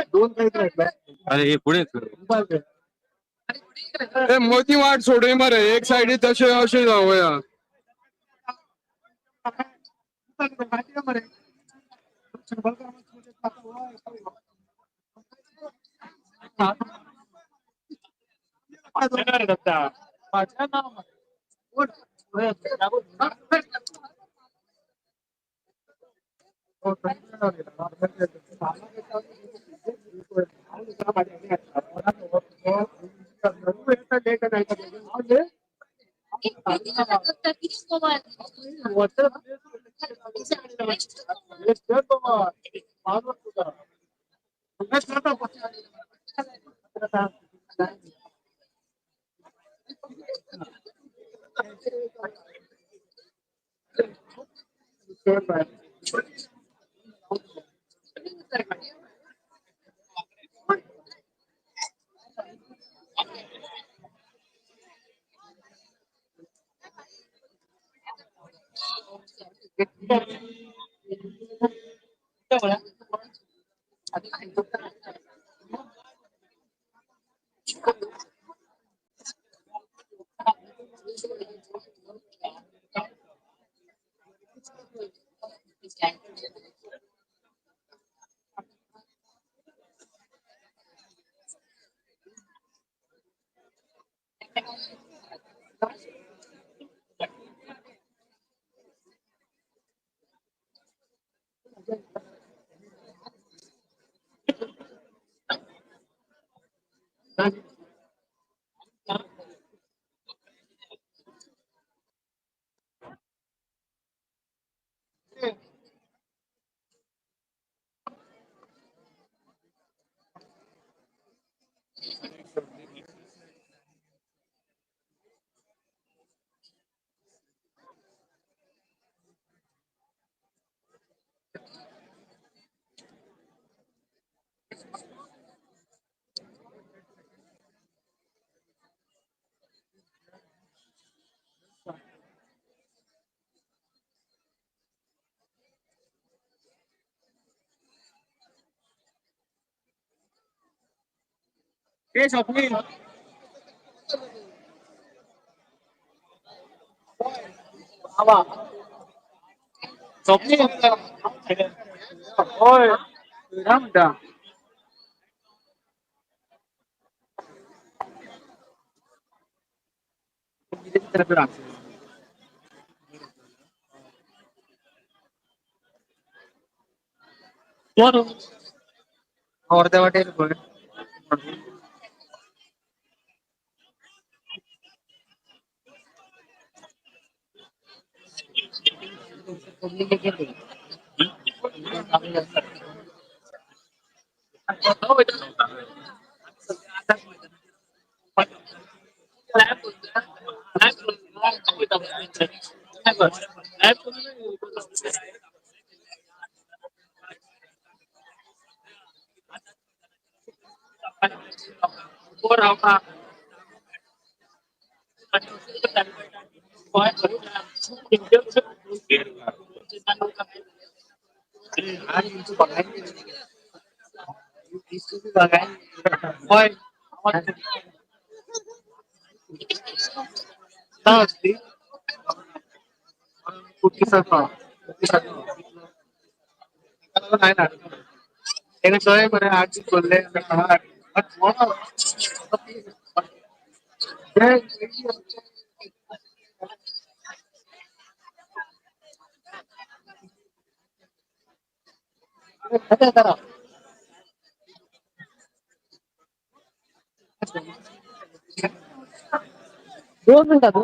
दोन काही अरे हे पुढे मोती वाट सोडे मरे एक साइड तसे असे जाऊया स्वप्नील स्वप्नील होय काय म्हणता अर्ध्या वाटेल नाही ना त्याने सोय बरं आज बोलले दोन मिनिटात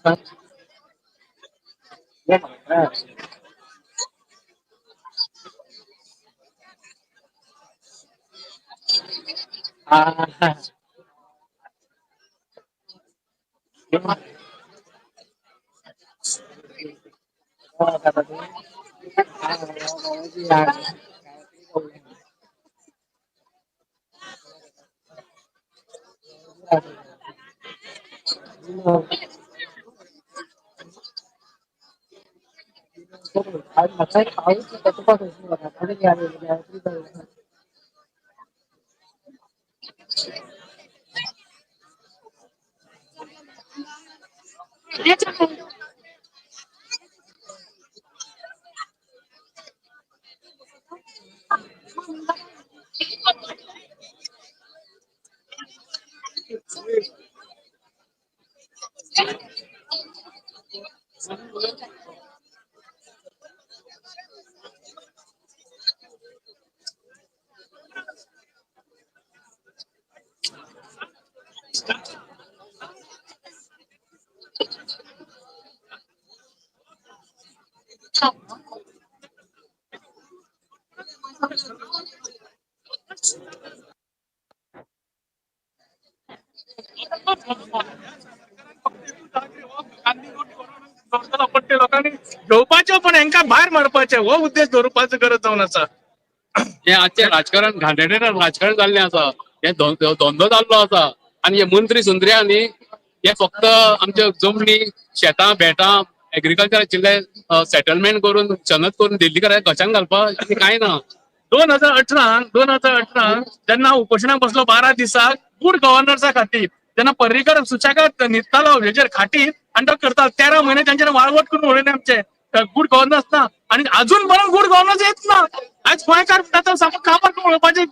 पण ते लोकांनी घेवपाचे पण हेंका भायर मारपाचे हो उद्देश धरुपाचो गरज जावन आसा. हे आजचे राजकारण घाणेरडे राजकारण जाल्ले आसा. हे धंदो जाल्लो आसा आणि हे मंत्री सुंत्र्या न्ही हे फक्त आमच्या जमनी शेतां बेटां एग्रीकल्चर आशिल्ले सेटलमेंट करून चनत करून दिल्लीकर घशान घालपाक काय ना. 2018 जेन्ना उपोशणाक बसलो 12 दिसाक गुड गव्हर्नन्सा खातीर जेन्ना पर्रीकर सुशेगाद न्हिदतालो हेजेर खाटीर आनी तो करता 13 महिने तांचेर वाळवट करून उडयले आमचे गुड गव्हर्नन्स ना आणि अजून पर्यंत गुड गव्हर्नन्स येत ना. आज गोंयकार म्हणटा सामको कामार करून उडोवपाचे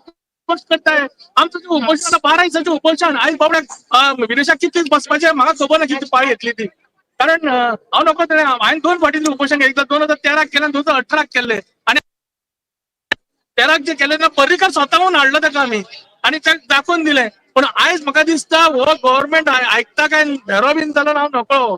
करताय. आमचं जे उपोशण 12 दिसांचे उपोशण आयज बाबड्याक विदेशाक कितले बसपाचे म्हाका खबर ना कितली पाळी येतली ती. कारण हांव नको हांवें 2 फावटी उपोशण एकदा 2013 केलें 2018 केले आणि 13 जे केले ना पर्रीकर स्वताहून हाडलो ताका आमी आणि ताका दाखोवन दिले. पण आयज म्हाका दिसता हो गव्हर्नमेंट आयकता काय भेरो बीन जाल्यार हांव नकळो.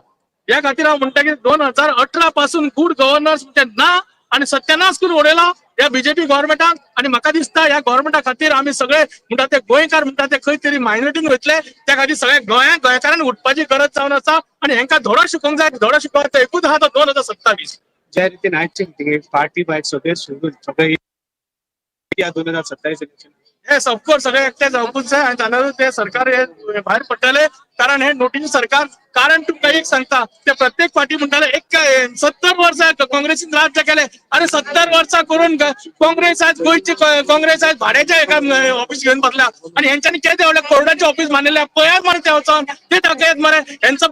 ह्या खातीर हांव म्हणटा की 2018 पासून गुड गव्हर्नन्स म्हणजे ना आणि सत्यानाश करून उडयला या बीजेपी गव्हर्नमेंटान. आणि म्हाका दिसता ह्या गव्हर्नमेंटा खातीर आमी सगळे म्हणटा ते गोंयकार म्हणटा ते खंय तरी मायनॉरिटीन वयतले त्या खातीर सगळे गोंयकारांनी उठपाची गरज जावन आसा आणि हेंका धडो शिकोवंक जाय. धडो शिकोवपाचो एकूच आहा तो 2027. ज्या रीतीने आजचे पार्टी भायर सगळे सोडून सगळे या 2027 इलेक्शन येस ऑफकोर्स सगळे एकटे जावपूच जाय आणि जाल्यारूच ते सरकार हे भायर पडटले. कारण हे नोटीस सरकार कारण तुमकां एक सांगता ते प्रत्येक फाटी म्हणटाले एक 70 वर्सां काँग्रेसीन राज्य केले अरे 70 वर्सां करून काँग्रेस आज गोंयची काँग्रेस आज भाड्याच्या एका ऑफिस घेऊन बसल्या आणि हेंच्यांनी कितें देवले कोर्टाचे ऑफिस मारलेले पळयात मरे ते वचोन ते दाखयात मरे हेंचो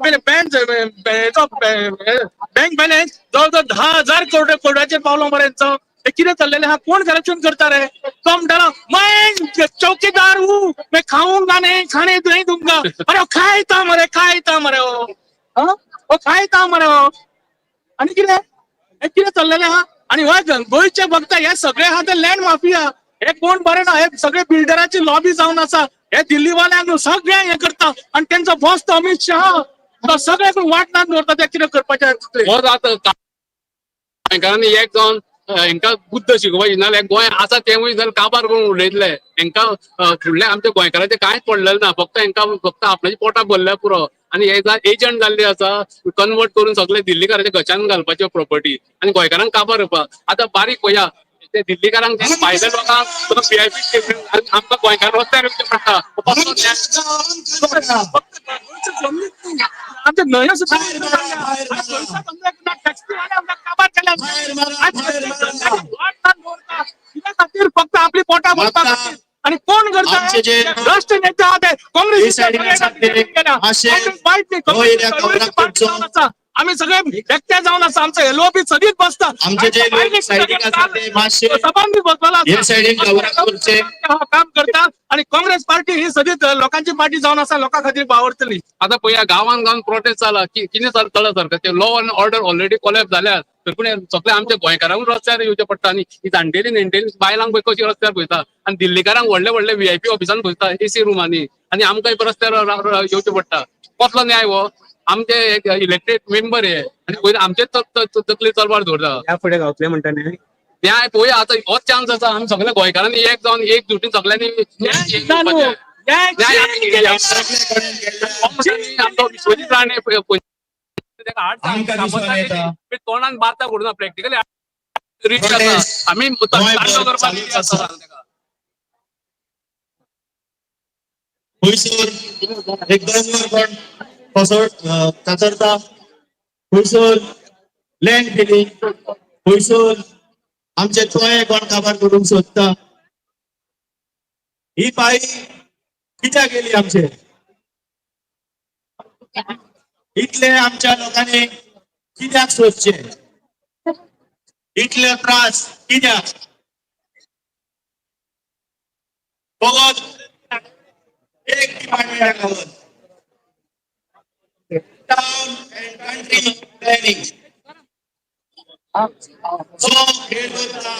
बँक बॅलन्स जवळ 10,000 कोर्टाचेर पावलो मरे हेंचो. हे कितें चल्लेले हा कोण करप्शन करता रे. तो म्हणटालो मैं चौकीदार हूं मैं खाऊंगा नहीं खाने नहीं दूंगा. अरे खायता मरे हो खायता मरे हो. आणि कितें हे कितें चल्लेले हा आणि गोंयचे फक्त हे सगळे हा ते लँड माफिया हे कोण बरे ना. हे सगळे बिल्डराची लॉबी जावन आसा. हे दिल्लीवाल्यांक सगळे हे करता आणि त्यांचा बॉस तो अमित शहा तो सगळे वाट दवरता ते कितें करपाचें. हो जाता गोंयकारांनी एक जावन हेंका बुद्ध शिकोवपाची नाल्यार गोंय आसा तेवूय जाल्यार काबार करून उडयतले. हेंका फुडल्या आमच्या गोंयकारांचे कांयच पडलेले ना. फक्त हेंका फक्त आपल्याची पोटां भरल्या पुरो आणि हे एजंट जाल्ले आसा कन्वर्ट करून सगळे दिल्लीकारांच्या गच्यान घालपाचे प्रॉपर्टी आणि गोंयकारांक काबार करपाक. आता बारीक पळया ते दिल्लीकारांक भायल्या लोकांक VIP आमकां गोंयकार रस्त्यार येवचें पडटा. आमच्या न्हंयो सुद्दां खातीर फक्त आपली पोटां भरपा खातीर आणि कोण करता भ्रष्ट नेते आहा ते काँग्रेस आम्ही सगळे एकट्या जाऊन आसा आमचं एलओपी सदीच बसता काम करता आणि काँग्रेस पार्टी ही सदीच लोकांची पार्टी जाऊन आसा लोकां खातीर वावरतली. आता पळया गांवान गांवान प्रोटेस्ट जाला कितें चलता सारखं ते लॉ अँड ऑर्डर ऑलरेडी कोलॅप जाल्यात तर पूण सगळे आमच्या गोंयकारांक रस्त्यार येवचें पडटा आनी ही जाणटेली नेणटेली बायलांक पळय कशी रस्त्यार पळयता आनी दिल्लीकारांक व्हडले व्हडले VIP ऑफिसान पळयता AC रुमांनी आनी आमकां रस्त्यार येवचें पडटा. कसलो न्याय हो. आमचे इलेक्टेड मेंबर आहे आणि पयलीं आमचे तकली तलवार दवरता या फुडें गावतले म्हणटा न्ही त्या पळोवया आता होच चान्स आसा आमी सगळ्या गोंयकारांनी एक जावन एक जुटीन सगळ्यांनी आमचो विश्वजीत राणे तोंडान बाता करून प्रॅक्टिकली आमी खंयसर एक 2 वर कोण कातरता खंयसर लँड केली खंयसर आमचे तोय कोण काबार करूंक सोदता ही पाळी कित्याक गेली आमचे इतले आमच्या लोकांनी कित्याक सोदचे इतले त्रास कित्याक फकत एक डिपार्टमेंट गावत टाउन एंड कंट्री प्लॅनिंग जो हेड करता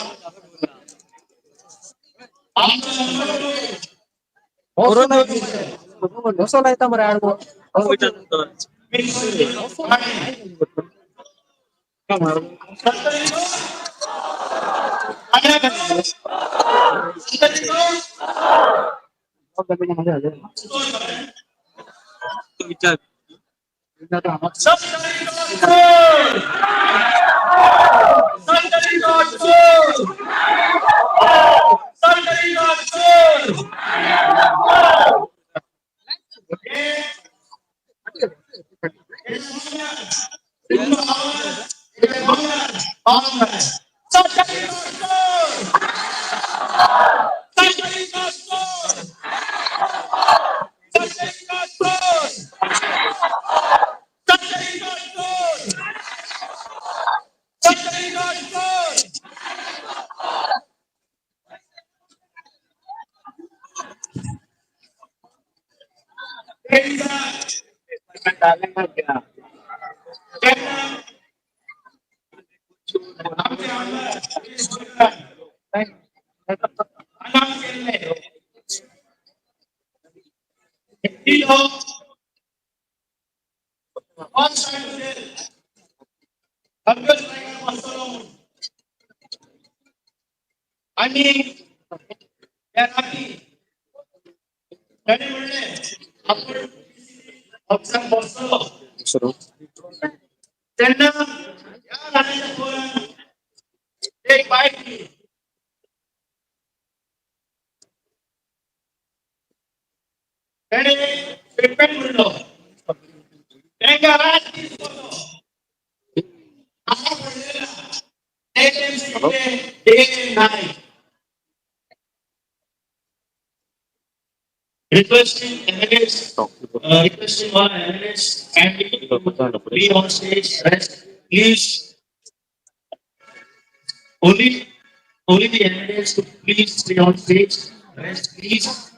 आणि त्या रात्री त्याने म्हणले आपण ऑप्शन बसलो त्यांना या राणीच्या पोरानं एक बाईक दिली त्याने पेमेंट म्हणलो त्यांना रात्री आता म्हणलेला requesting candidates, requesting all candidates and be on stage. Rest, please. Only the candidates to please stay on stage. Rest, please.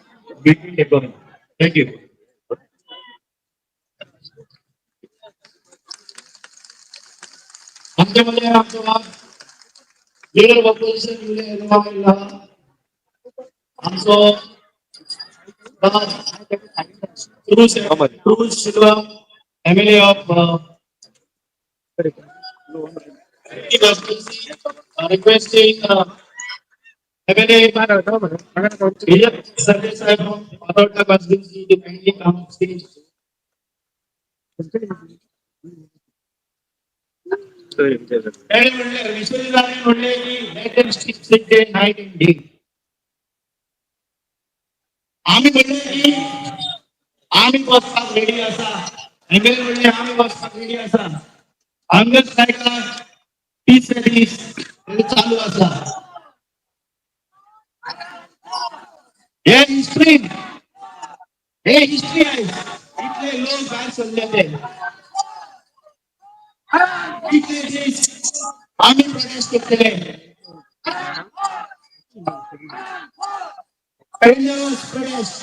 Between the going. Thank you. आमच्यामध्ये आमचा लीडर ऑपोजिशन आमचो Cruz Silva, MLA of requesting MLA Service from Authority Constituency to kindly come on stage. Let them sit day, night and day. आम्ही म्हणले की आम्ही वचपाक ready आसा MLA म्हणले आम्ही वचपाक रेडी आसा आमच्या सायकलाक 30 दीस चालू आसा हे हिस्ट्री आहे इतले लोक भायर सरलेले इतले दीस आम्ही प्रोटेस्ट केले Perennial Pradesh,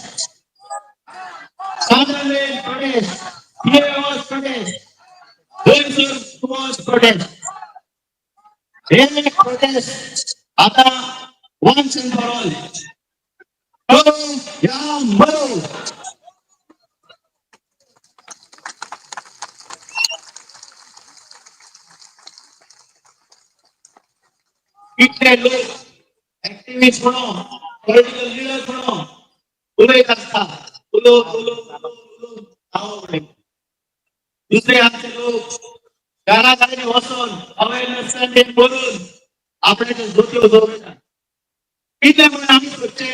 Southern Pradesh, PAOS Pradesh, Western Pradesh. Any Pradesh, Ata once and for all. Hello, yeah, hello. सगळे लोक ऍक्टिव्हिस्ट म्हणून पॉलिटिकल लिडर म्हणून उलयत असतात उलो दुसरे आमचे लोक घराकडे वसून अवेअरनेस कॅम्पेन बोलून आपल्याच्या झोती उजवतात त्यामुळे आम्ही सोडचे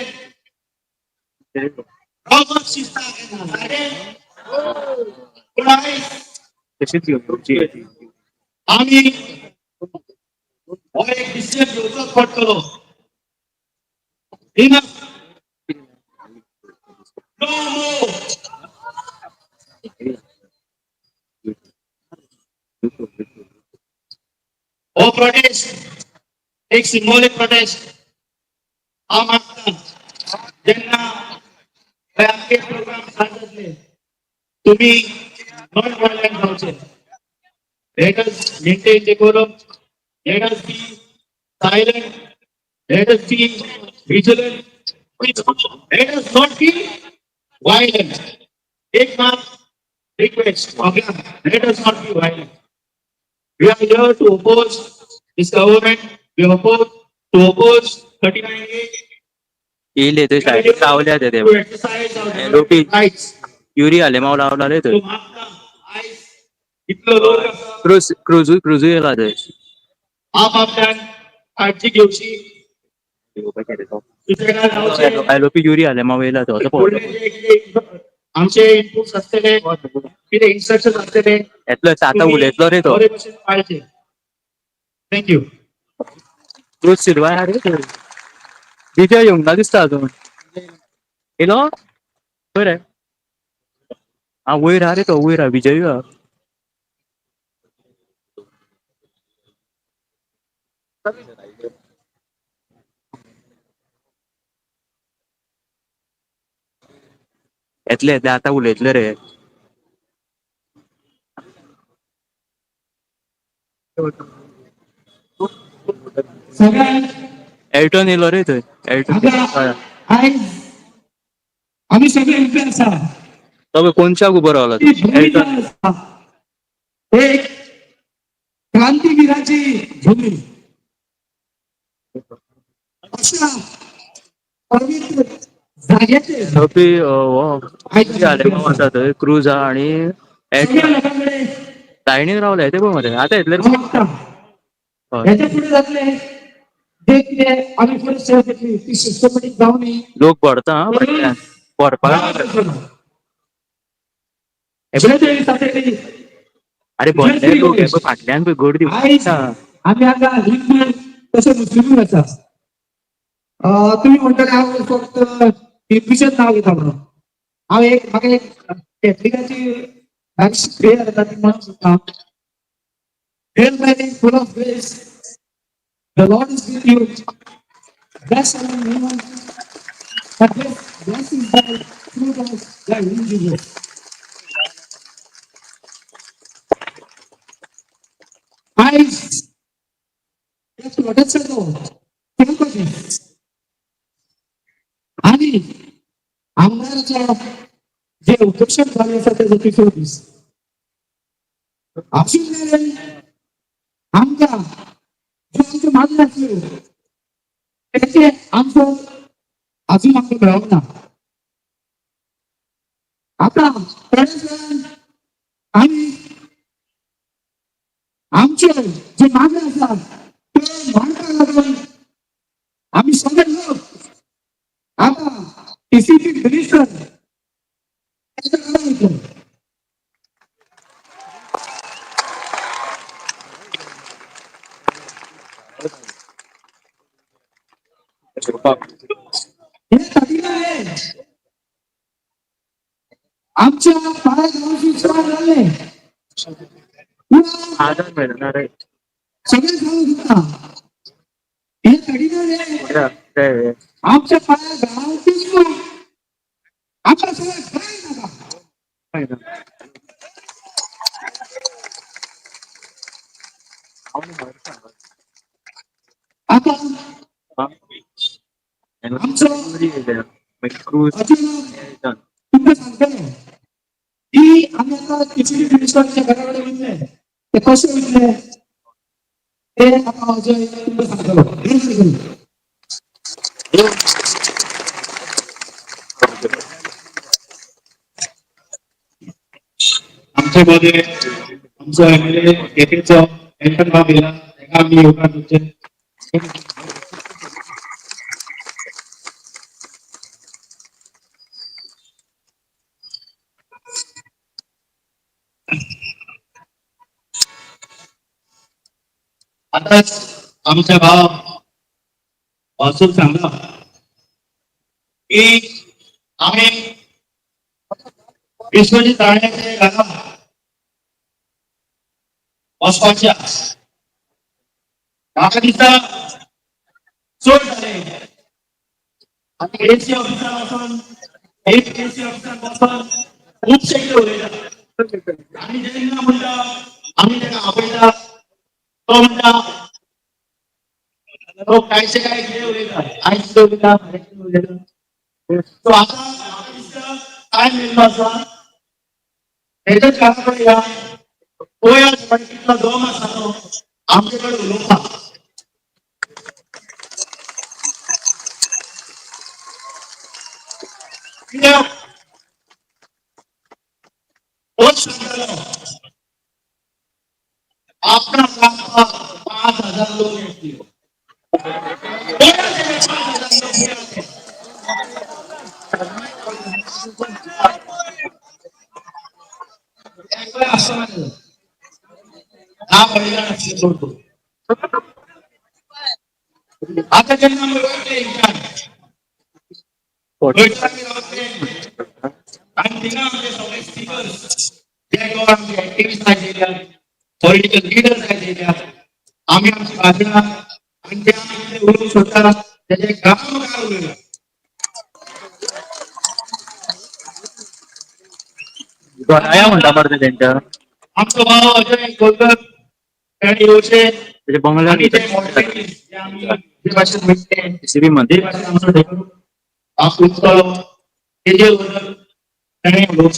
आम्ही एक डिसिजन घेवचोच पडटलो हो प्रोटेस्ट एक सिंबॉलिक प्रोटेस्ट हा मागता ज्यांना आमचे प्रोग्राम सांगितले तुम्ही नॉन व्हायलेंट राहचे let us maintain decorum, let us be silent, let us be vigilant, let us not be violent. Take my request, let us not be violent. We are here to oppose this government. We are opposed to oppose 39A. येले ते side सावल्या ते To exercise our लोपी rights. Yuri आले माव लावला रे तो तो मागता आयज इतलो लोक आसा. क्रुझू येला ते आपापल्यान काळजी घेवची सुसेगाद रावचे. लोपी युरी आले माव येला तो असं फुडले पडतो जे कितें आमचे इनपुट्स आसतले कितें इन्स्ट्रक्शन आसतले येतलो आता उलयतलो रे तो बरे भशेन पाळचे. थँक्यू. क्रुझ सिल्वा रे तो विजय येऊन ना दिसता अजून येलो बरे हा वयर रे तो वयर विजय येतले आता उलयतले रे सगळ्यांक एल्टन येलो रे थंय एल्टन आयज आमी सगळे उबे आसा. तो कोणच्याक उबो रावला ती भूमिका एल्टन आसा. एक क्रांतीवीराची भूमी अशा पवित्र जाग्याचेर लोपी युरी आले माव आसा थंय क्रूज हा आणि सगळ्या एल्टन लोकांकडे लायनीन रावले ते पळय मरे आता येतले हांव मागता ह्याच्या पुढे जातले जे कितें आमी फुडें सेवा घेतली ती सिस्टमॅटीक जावं न्ही. लोक पडता हा फाटल्यान पडपाक अरे बरे लोक हे पळय फाटल्यान पळय गर्दी आयज आमी हांगा हिंदू तशें मुस्लिमूय आसा. तुम्ही म्हणटले हांव फक्त हिंदूचेंच नांव घेता म्हणून हांव म्हाका एक कॅथलिकाची प्रेयर येता ती म्हणून सोदता. Hail Mary, full of grace, the Lord is with you. Blessed are you among women, blessed is thy fruit of thy womb, Jesus. Guys, that's what it's about. Sympathy. आणि आमदाराच्या जे उपोषण झाले असं त्याचं 34 अजून आमच्या जे आमचे मागणी असले त्याचे आमचं अजून आमचं मिळवलं ना. आता आम्ही आमचे जे मागणी असतात ते मांडता लागून आम्ही सगळे लोक आता टीसीपी मिनिस्टर आमच्या पायाची झाले आदर मिळणार आहे सगळे सांगू शकता हे कधी आमच्या पाया गावातील आमच्या सगळं काय नका आता क्रूज तुम्ही सांगताय की आम्ही आता किती मिनिस्टरच्या घराकडे विकले ते कसे विकले ते आता अजय सांगतो. एक सेकंद. आमचे मध्ये आमचं एमएलए येथेचं एंटर भाग दिला एका आम्ही योगा तुमचे आताच आमच्या भाव वासून सांगला की आम्ही विश्वजित राहण्याचे गाथा वाचवायच्या ताकदीचा सोड झाले आणि एसी ऑफिसर पासून एक एसी ऑफिसर पासून खूप शक्य होईल आणि ज्यांना म्हणता आम्ही त्यांना आपल्याला तो म्हणता तो कायचे काय केले होईल आयचे होईल तो आता काय मिळतो असा त्याच्याच कामाकडे या तो या परिस्थितीला 2 मासानो आमच्याकडे लोक आपला 5,000 लोक येतील. हा बलिदान सोडतो आता त्यांना आणि तिला आमचे सगळे स्पीकर्स आमचे ऍक्टिव्हिस्ट आहेत पॉलिटिकल लीडर्स आहेत आम्ही आमची भाषणं आणि ते आम्ही बोलू शकता त्याचे काम काय गणाया म्हणता बरं ते त्यांच्या आमचा भाव अजय गोलकर आणि योशे त्याच्या बंगल्या आणि ते मॉडरेटर जे आम्ही जे भाषण भेटते सीबी मध्ये भाषण आमचं ढेकरू आपण हे जे होतं त्याने लोक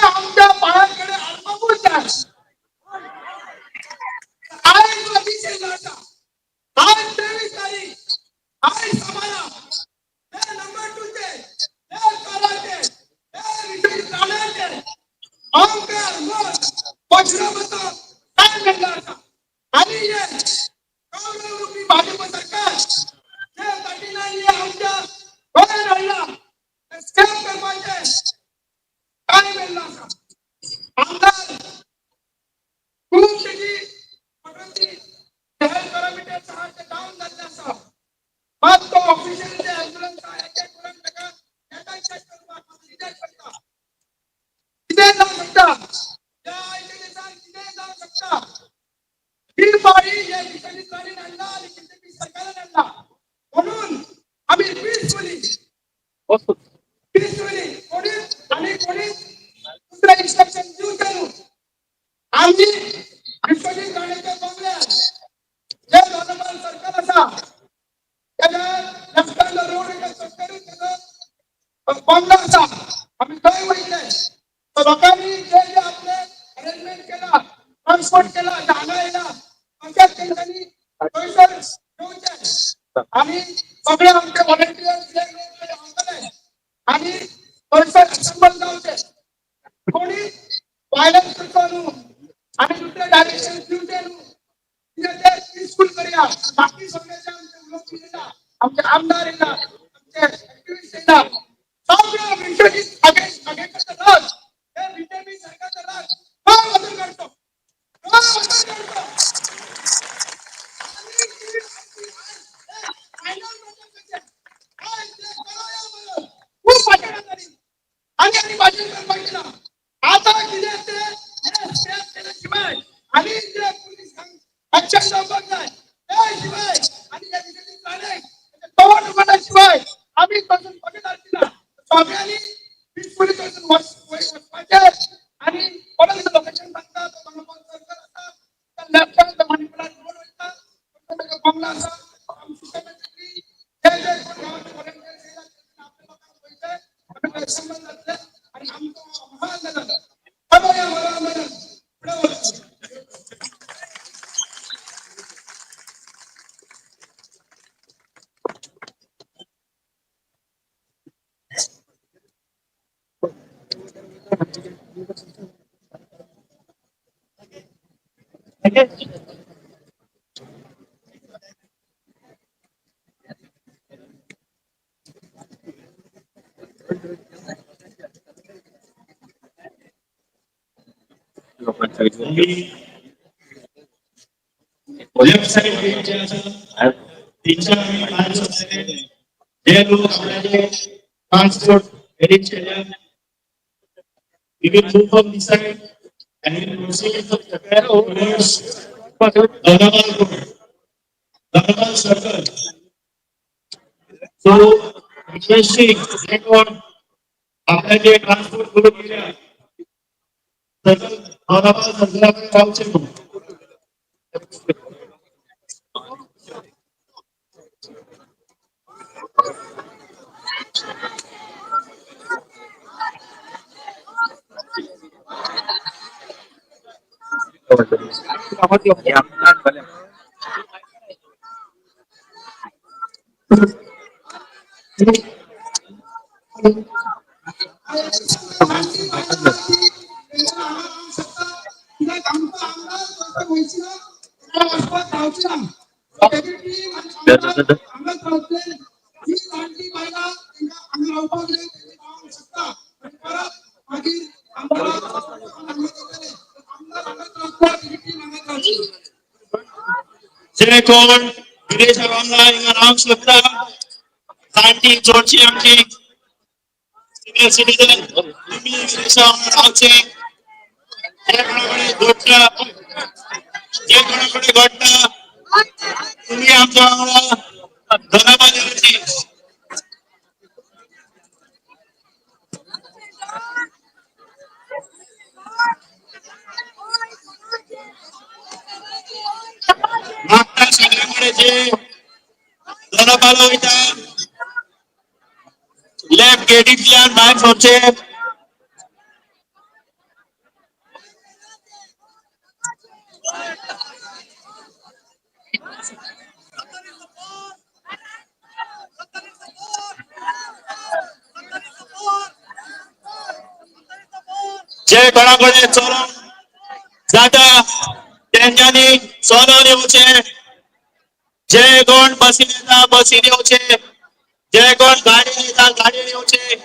आमच्या पायाकडे अल्पभूत अतिशय जाता आज 23 तारीख आज समाला नंबर 2 चे कराटे विजय चालायचे अहंकार मत पक्षामत काय घडला आणि हे काँग्रेसरूपी भाजप सरकार जे कठीणाई आमच्या डोळ्यात राहिला स्कॅम करवायचे काय घडला आमदार खूप त्याची पटवती जाहीर पॅरामीटर 6 ते डाऊन झाले असा मग तो ऑफिशियल जे ॲम्ब्युलन्स आहे ते तुरंत टका याचा चेक करून आपण रिजेक्ट करता तिथे जाऊ शकता या इथे जाऊ शकता ही बारी या ठिकाणी चाली आणला आणि किती सरकारने आणला म्हणून आम्ही पीसफुली कोणी आणि कोणी दुसरा इन्स्ट्रक्शन देऊ देऊ आम्ही विश्वजित गाण्याच्या बंगल्यात जे धर्मपाल सरकार असा त्याला लष्कराला रोड एका सरकारी त्याचं बंगला असा आम्ही काय माहिती तर लोकांनी जे जे आपले अरेंजमेंट केला ट्रान्सपोर्ट केला जाण्याला अशा ठिकाणी पैसे घेऊन आणि सगळे आमचे व्हॉलेंटियर्स जे लोक आणि पैसे असंबल जाऊचे कोणी वायलन्स चालू आणि दुसरे डायरेक्शन देऊ ते पीसफुल करूया बाकी सगळ्याच्या आमच्या लोकांना आमच्या आमदारांना आमच्या ऍक्टिव्हिस्टना सगळं विश्वजित आगेकडचं राज हे बीजेपी सरकारचं राज का बदल करतो का बदल करतो खूप आणि भाजप पाहिजे आता किती केल्याशिवाय आणि जे पोलीस ऍक्शन बघताय त्याशिवाय आणि या ठिकाणी चालेल तोड उघडल्याशिवाय आम्ही पासून बघणार तिला स्वामी पीसफुली पाहिजे आणि कोणाचं लोकेशन सांगतात सरकार असतात लॅपटॉप मणिपुरात बोल होतात बंगला असा आणि आमचं महान लेफ्ट साइड जे असं तीनच्या आम्ही बाहेर जे लोक आपल्याला ट्रान्सपोर्ट एडिट केल्या विविध ग्रुप ऑफ डिसाइड आणि process of thermal circle so requesting network आपल्या जे ट्रान्सपोर्ट करून गेल्या सर्कल धर्माल सर्कलकडे जाऊचे जे कोण विदेश नाव शकता साठी जोडची आमची सिनियर सिटीजन तुम्ही विदेशाचे जे कोणाकडे गोष्ट जे कोणाकडे गोष्ट तुम्ही आमच्या धनाबाजी घडयाचे दोन पालो वयता लेफ्ट गेटींतल्यान भायर सरचे जे कोणाकडे चोरून जाता तेंच्यांनी चोरून येवचे जे कोण बसीन येता बसीन येवचे जे कोण गाडीन येता गाडीन येवचे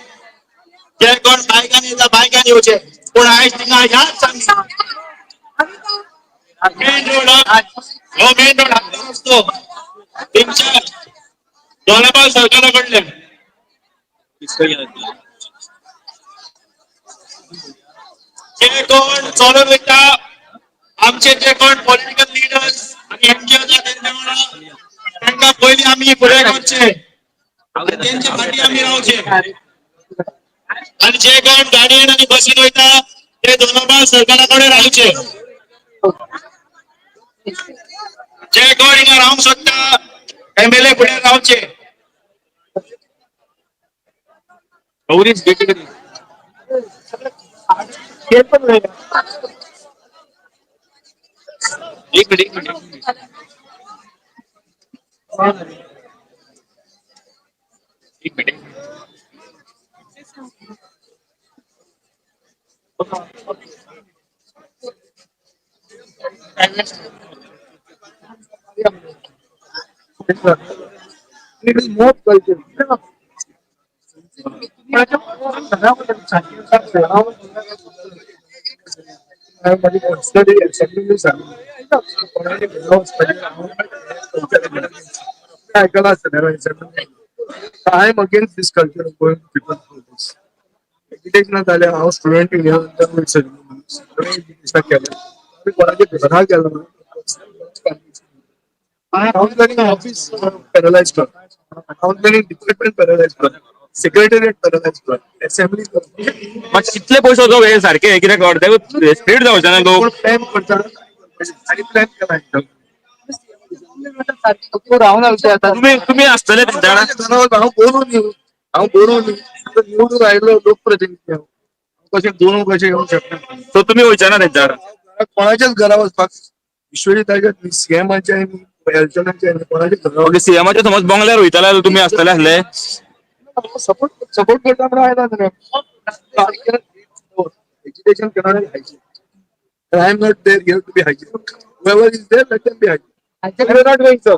जे कोण बायकान येता बायकान येवचे पूण आयज तिंगा ह्याच सांगता मेन रोड हो मेन रोड हांगा रस्तो तेंच्या दोनापावल सरकारा कडल्यान जे कोण चोरून वयता आमचे जे कोण पॉलिटिकल लिडर्स आणि एनजीओ तांकां पयलीं आमी फुडें करचे तेंचे फाटीं आमी रावचे आणि जे कोण गाडयेन आणि बसीन वयता ते दोनापावल सरकारा कडेन रावचे जे कोण हिंगा रावंक सोदता एमएलए फुडें रावचे एक minute It is more culture. I am against this culture of going to people through this. Education झाल्या हांव स्टुडंट ऑफिस पॅरलाइज कर डिपार्टमेंट पॅरलाइज कर सेक्रेटरिएट पॅरलाइज कर असेंब्ली मात कितले पयशे वचप हे सारखे कित्याक अर्दे स्पीड जावचे ना लोक प्लॅन करता आणि प्लॅन केला तुम्ही असतले तेंच्या वांगडा हांव बोलून निवडून आयलो लोकप्रतिनिधी हांव कशें दोन कशें येवंक शकना सो तुम्ही वयचे ना तेंच्या वांगडा कोणाच्याच घरा वचपाक विश्वजिताच्या सीएमाच्या एलचनाच्या कोणाच्या घरा ओके सीएमाचे समज बंगल्यार वयताले जाल्यार तुम्ही आसतले आसले सपोर्ट करता म्हणून आयला एज्युकेशन करणारे hygiene I am not there here to be hygiene whoever is there let them be hygiene I am not going sir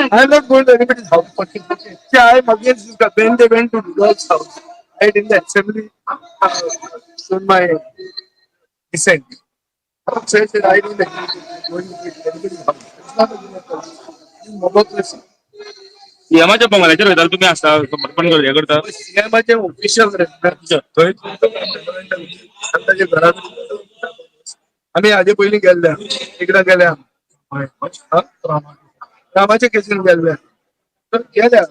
I am not going to anybody's house see I am against this when they went to Rudolph's house right in the assembly shown my dissent says that I don't agree going to anybody's house it's not a democracy सीएमाच्या बंगल्याचेर वयताले तुम्ही आसता पण हे करता सीएमाचे official थंय ताचे घरात आम्ही आधी पयलीं गेल्ल्या एकदा गेल्या रामाच्या केसीन गेल्ल्या तर गेल्या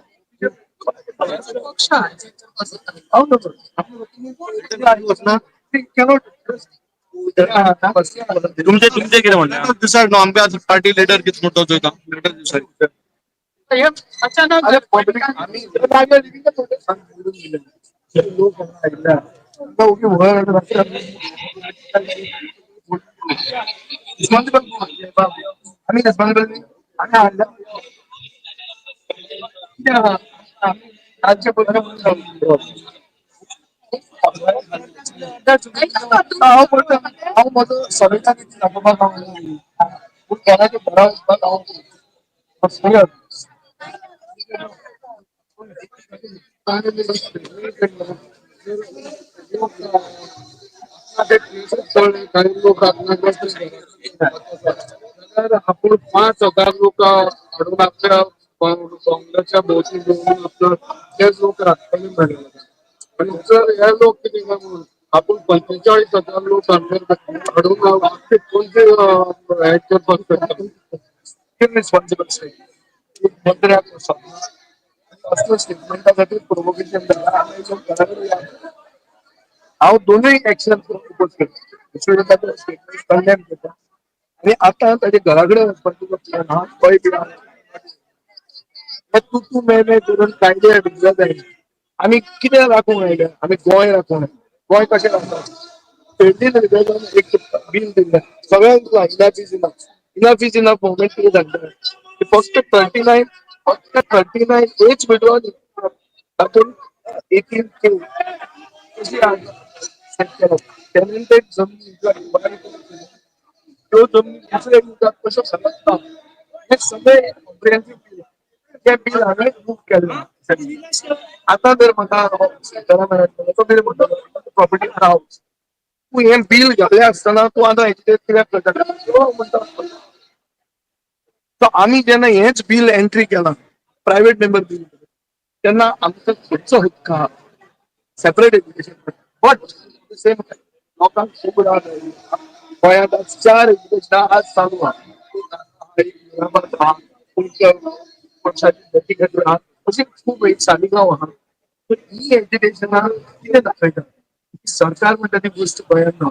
तुमचे कितें म्हणटा डिसायड नो आमकां पार्टी लिडर कितें म्हणटा चोयता लिडर डिसायड लोक आयल्या आम्ही रेस्पॉन्सिबल आम्ही हाडल्या राज्य हांव म्हजो संविधान दाखोवपाक पूण कोणाच्या घरा वचपाक हांव काही लोक आपण 5,000 लोक हाडून आपल्या बंगल्याच्या भोवती घेऊन आपलं तेच लोक राखतले मेळले आणि जर हे लोक किती आपण 45,000 लोक हाडून कोणते रिस्पॉन्सिबल मंत्र्याक असलं स्टेटमेंटा खातीर प्रोवोकेशन हांव दोनूय एक्शन प्रपोज करता स्टेटमेंट कंडेम करता आणि आता ताच्या घरा कडेन वचपाक प्लॅन आहा तू मे करून कायदे भिजत जाय आम्ही कितें राखूंक आयल्या आम्ही गोंय राखूंक गोंय कशें राखतात एक बील दिल्लें सगळ्यांक इनफ इज इनफ मुवमेंट कितें सांगता फक्त 39 एज विड्रॉल तातूंत 18 टॅलेंटेड जमनी त्यो जमनी दुसऱ्या युजात कशो समजता हे सगळे कॉम्प्रिहेन्सिव्ह बिल हे बिल हांवें बूक केलें आता जर म्हाका प्रॉपर्टी हावस तू हे बिल घातलें आसतना तू आतां हेचेर कित्याक करता सो आमी जेन्ना हेच बिल एंट्री केलां प्रायव्हेट मेंबर बिल तेन्ना आमकां खंयचो हक्क आहा सेपरेट एज्युकेशन बट सेम लोकांक खूब राग आयिल्लो गोंयांत आज 4 एज्युकेशनां आज चालू आहा अशी खूब सालिगांव आहा ही एज्युकेशनां कितें दाखयता सरकार म्हणटा ती गोष्ट गोंयांत ना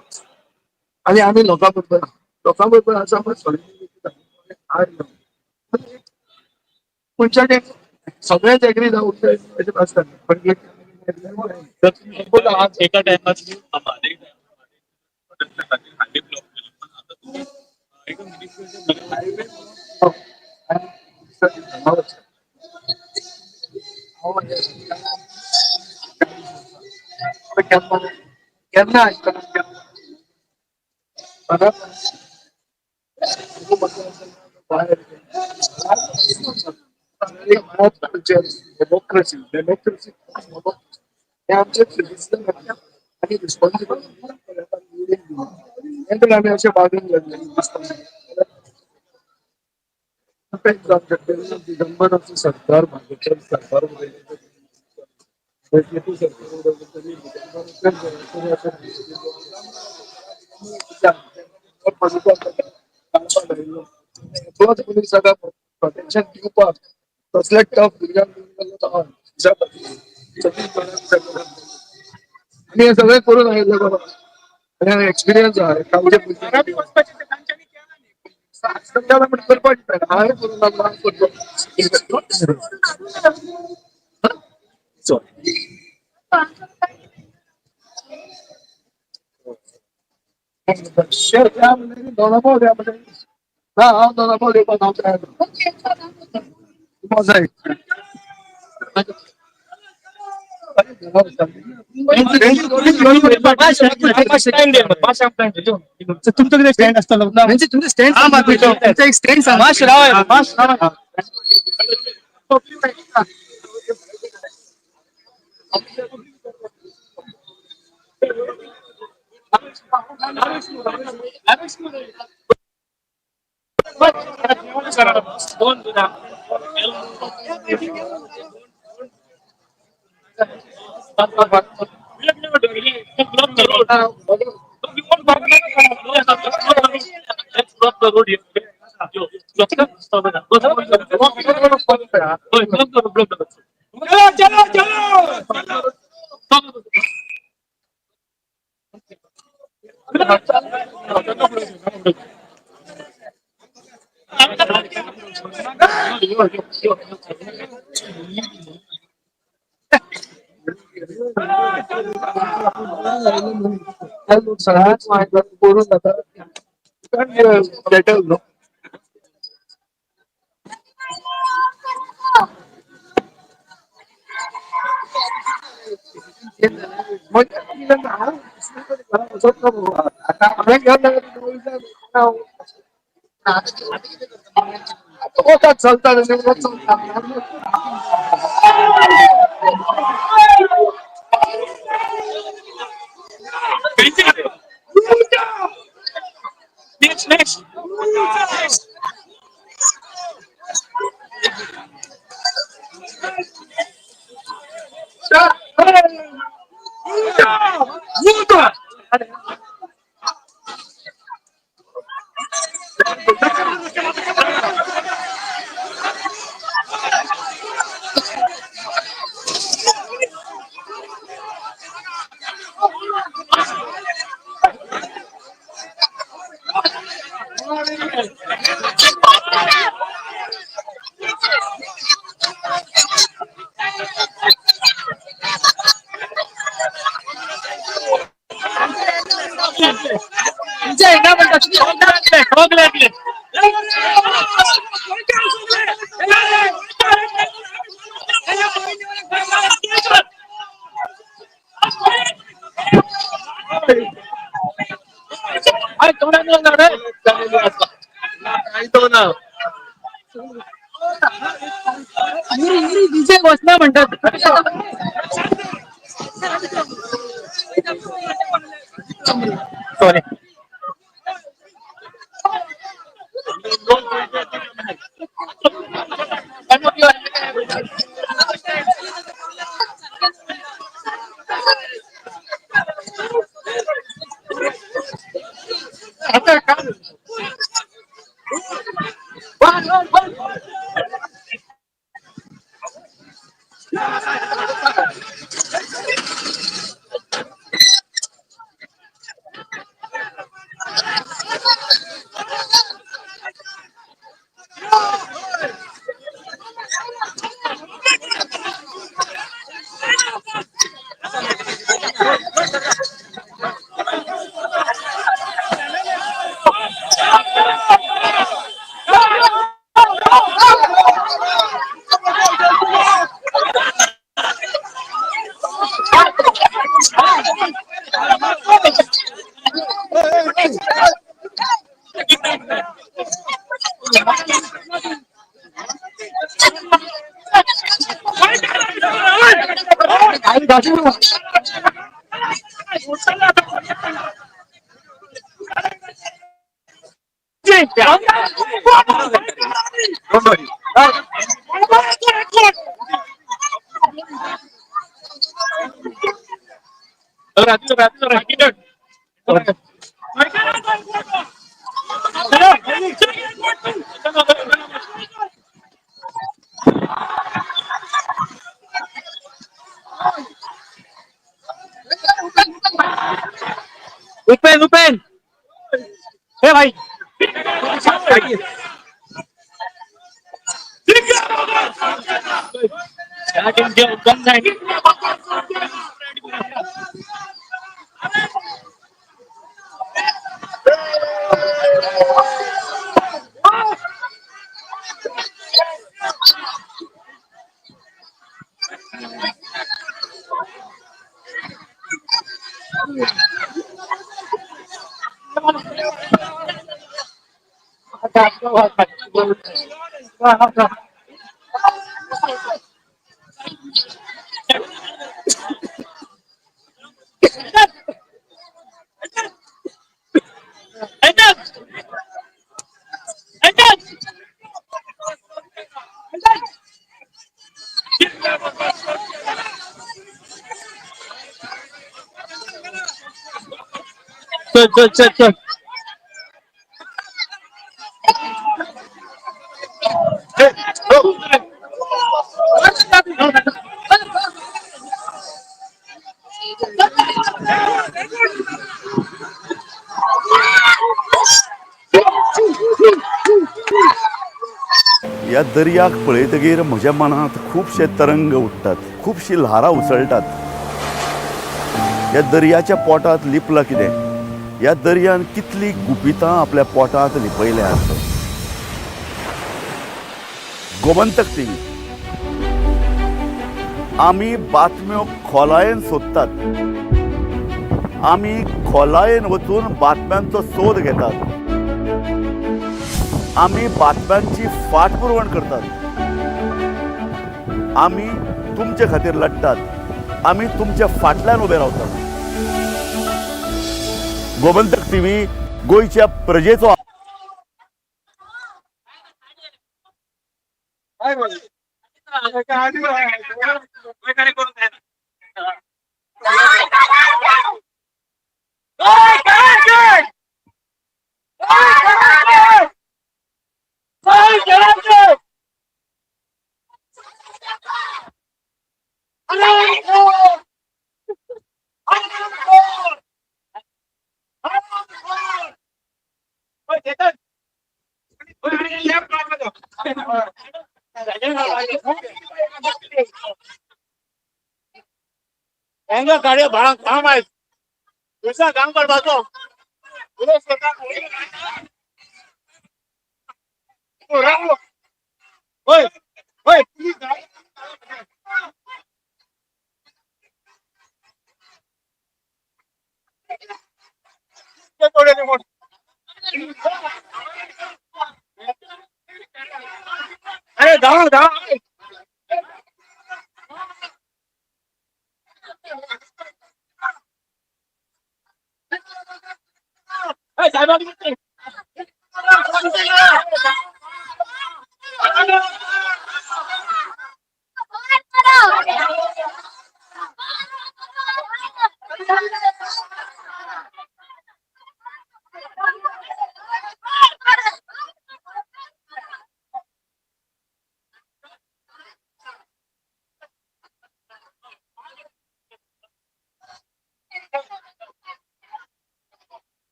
आनी आमी लोकां बरोबर आसा मनशाचे सगळेच एग्री जावंक आसता पण एका टायमार केन्ना डेमोक्रेसी हे आमचे सिटीजन आणि रिस्पॉन्सिबिलिटी आम्ही असे वागून लागले दिगंबराचं सरकार भाजपचं सरकार प्रोटेक्शन दिवपाक तसल्या टफ आम्ही हे सगळे करून आयिल्ले बाबा आनी एक्सपिरियन्स आहा करपाक हांवें करून दोनापावल ना हांव दोनापावल येवपाक हांव तयार मजा तुमचं किती स्टँड असतं म्हणजे तुमचं स्टँड एक स्टँड सगळ्यात करून जाता बेटर नो चलता तुमच्या एकदा म्हणतात खोकल्यातले. विजय घोषणा म्हणतात. सॉरी. उपेन हे भाई चल या दर्याक पळयतकीर म्हज्या मनांत खुबशे तरंग उठतात, खुबशी ल्हारां उसळटात. ह्या दर्याच्या पोटांत लिपलां कितें? ह्या दर्यान कितली गुपितां आपल्या पोटांत लिपयल्यात. गोमंतक टीव्ही आमी बातम्यो खोलायेन सोदतात. आमी खोलायेन वचून बातम्यांचो सोद घेतात. आमी बातम्यांची फाटपुरवण करतात. आमी तुमचे खातीर लढटात. आमी तुमच्या फाटल्यान उबे रावतात. गोमंतक टीव्ही गोंयच्या प्रजेचो गाडी भाडा काम आहेत पैसा काम करपाचो अरे धावा धावा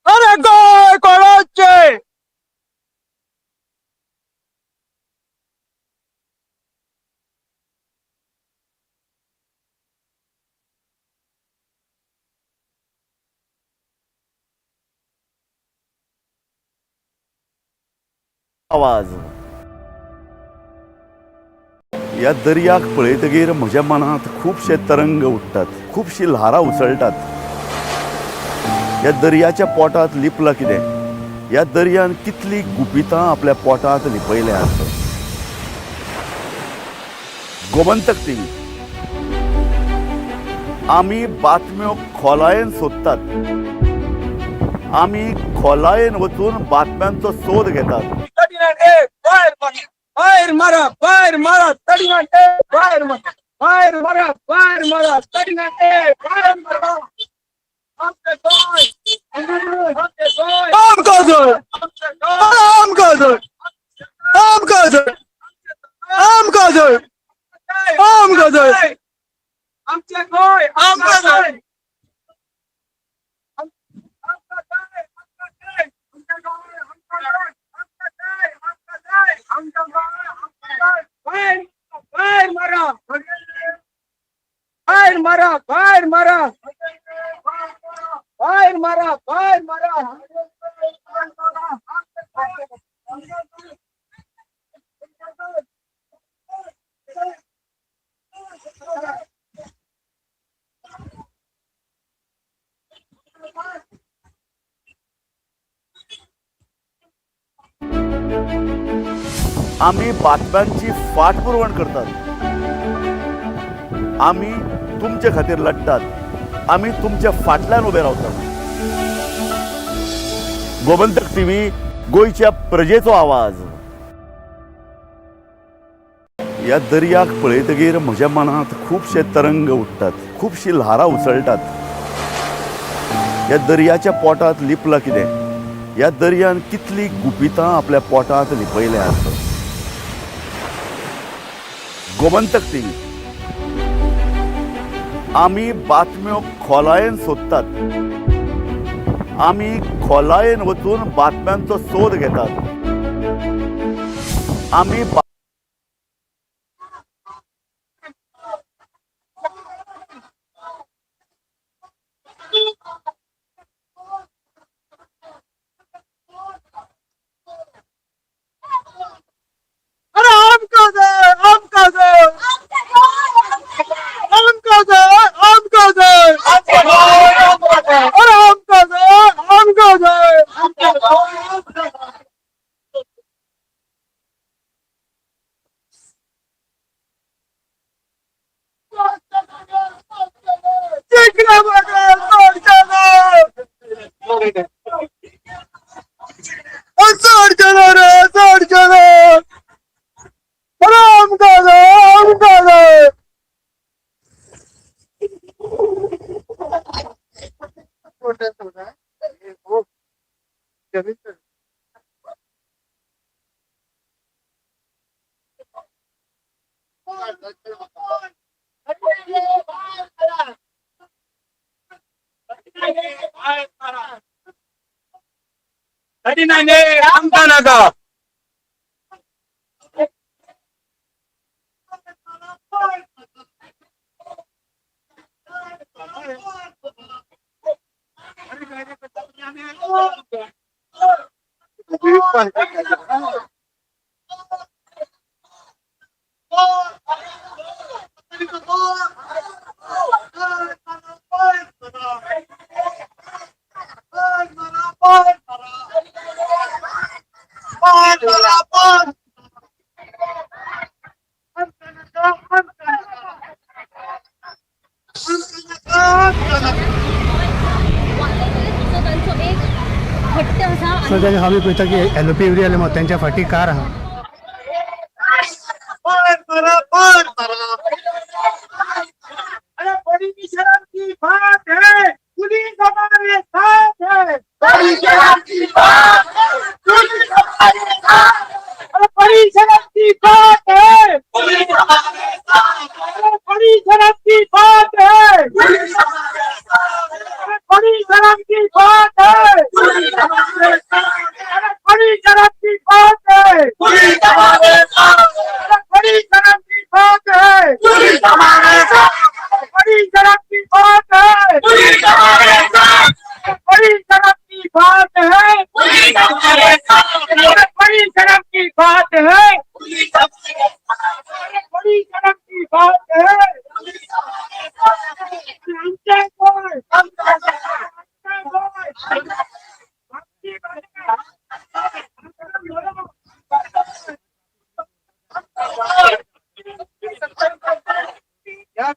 अरे काय कोणाचे आवाज या दर्याक पळयतकीर म्हज्या मनांत खुबशे तरंग उठतात, खुबशी ल्हारां उसळटात. या दर्याच्या पोटांत लिपलां कितें? या दर्यान कितली गुपितां आपल्या पोटांत लिपयल्यात. गोमंतक टीव्ही आमी बातम्यो खोलायेन सोदतात. आमी खोलायेन वचून बातम्यांचो सोद घेतात. फायर मारा फायर मारा तडीना फायर मारा फायर मारा फायर मारा तडीना फायर मारा काम काजर काम काजर काम काजर काम काजर काम काजर आमचे गोय आम काजर फायर मारा फायर मारा फायर मारा फायर फायर मारा फायर मारा आम्ही बातम्यांची पाठपुरवण करतात. आम्ही तुमचे खातीर लढतात. आम्ही तुमच्या फाटल्यान उभे रावतात. गोमंतक टीव्ही, गोयच्या प्रजेचो आवाज. ह्या दर्याक पळयतकीर म्हज्या मनांत खुबशे तरंग उठतात, खुबशी ल्हारां उसळटात. ह्या दर्याच्या पोटांत लिपलां कितें? ह्या दर्यान कितली गुपितां आपल्या पोटांत लिपयल्यात. गोमंतक टीव्ही, आम्ही बातम्यो खोलायेन सोदतात. आम्ही खोलायेन वचून बातम्यांचो सोद घेतात. आम्ही आमकां नाका. सो त्याने हमी पळयता की एलओपी एवरी जाल्यार मग त्यांच्या फाटी कार आहा.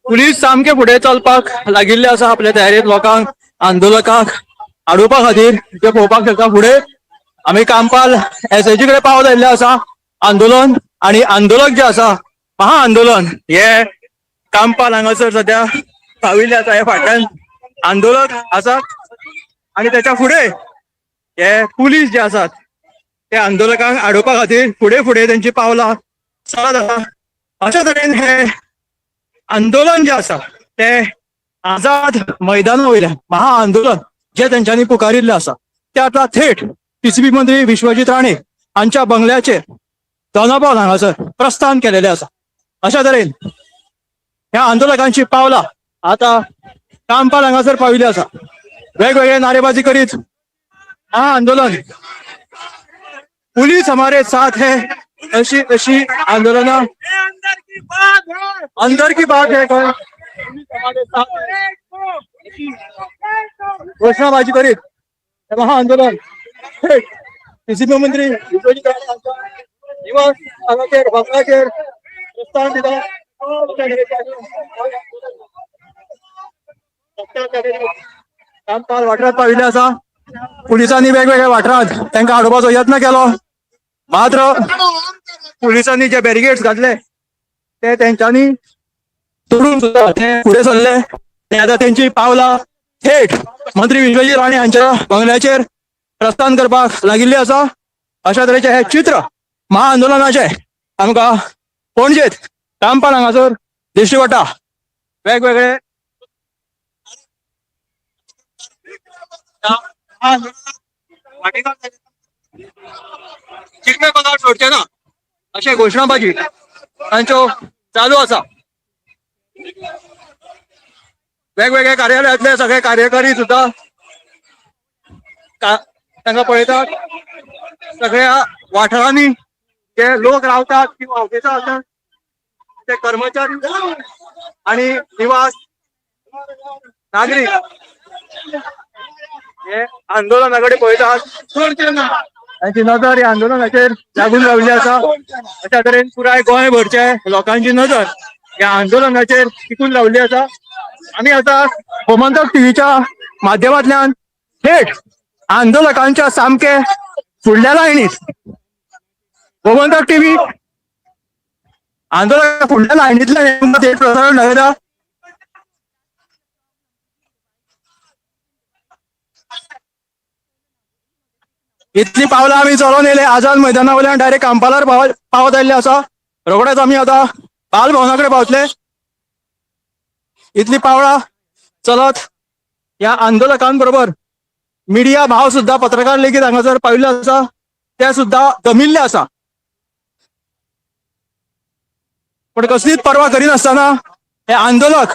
पुलीस सामके फुडें चलपाक लागिल्ले आसा आपल्या तयारेंत लोकांक आंदोलकांक आडोवपा खातीर जे पळोवपाक शकता. फुडें आमी कामपाल एसआयची कडेन पावत आयिल्ले आसा. आंदोलन आनी आंदोलक जे आसा महा आंदोलन हे कामपाल हांगासर सध्या पाविल्ले आसा. हे फाटल्यान आंदोलक आसात आनी त्याच्या फुडें हे पुलीस जे आसात ते आंदोलकांक आडोवपा खातीर फुडें फुडें तेंची पावलां चलत आसा. अशा तरेन हे आंदोलन जे आसा ते आझाद मैदाना वयल्यान महा आंदोलन जे तेंच्यांनी पुकारिल्ले आसा ते आतां थेट पीसीबी मंत्री विश्वजीत राणे हांच्या बंगल्याचेर दोनापावल हांगासर प्रस्थान केलेले आसा. अशा तरेन ह्या आंदोलकांची पावलां आतां कामपाल हांगासर पाविल्ली आसा. वेगवेगळे नारेबाजी करीत हा आंदोलन पुलिस हमारे साथ है अशी अशी आंदोलन अंदर की बात है कोण पुलिस हमारे साथ है अशी घोषणाबाजी करीत हा आंदोलन डीसीपी मंत्री विश्वजित राणे यांच्या निवासस्थानाचेर बंगल्याचेर प्रस्थान दिला. कामकाज वाठारात पाविल्ले आसा. पुलिसांनी वेगवेगळ्या वाठारात तांकां आडोवपाचो यत्न केलो, मात्र पुलिसांनी जे बॅरिगेड्स घातले ते तेंच्यांनी तोडून सुद्धा ते फुडें सरले. ते आतां तेंची पावलां थेट मंत्री विश्वजित राणे हांच्या बंगल्याचेर प्रस्थान करपाक लागिल्ली आसा. अशा तरेचे हे चित्र महाआंदोलनाचे आमकां पणजेत कामपाल हांगासर दिश्टी पडटा. वेगवेगळे चिकने पदार्थ सोडचे ना अशे घोषणाबाजी तांच्यो चालू आसा. वेगवेगळे कार्यालयातले सगळे कार्यकारी सुद्धा तांकां पळयतात. सगळ्या वाठारांनी जे लोक रावतात किंवा ऑफिसां आसात ते कर्मचारी आणि निवास नागरीक हे आंदोलनाकडे पळयतात. तांची नजर ह्या आंदोलनाचेर लागून राविल्ली आसा. अशा तरेन पुराय गोंयभरचे लोकांची नजर ह्या आंदोलनाचेर टिकून राविल्ली आसा. आमी आतां गोमंतक टीव्हीच्या माध्यमांतल्यान थेट आंदोलकांच्या सामके फुडल्या लायनीत गोमंतक टीव्ही आंदोलक फुडल्या लायनींतल्यान थेट प्रसारण दाखयता. इतली पावलां आमी चलोन येयले. आझाद मैदाना वयल्यान डायरेक्ट कांपालार पावत आयिल्ले आसा. रोखडेच आमी आतां बाल भवना कडेन पावतले. इतली पावलां चलत ह्या आंदोलकांबरोबर मिडिया भाव सुद्धा पत्रकार लेगीत हांगासर पाविल्ले आसा. ते सुद्धा दमिल्ले आसा. पण कसलीच पर्वा करिनासतना हे आंदोलक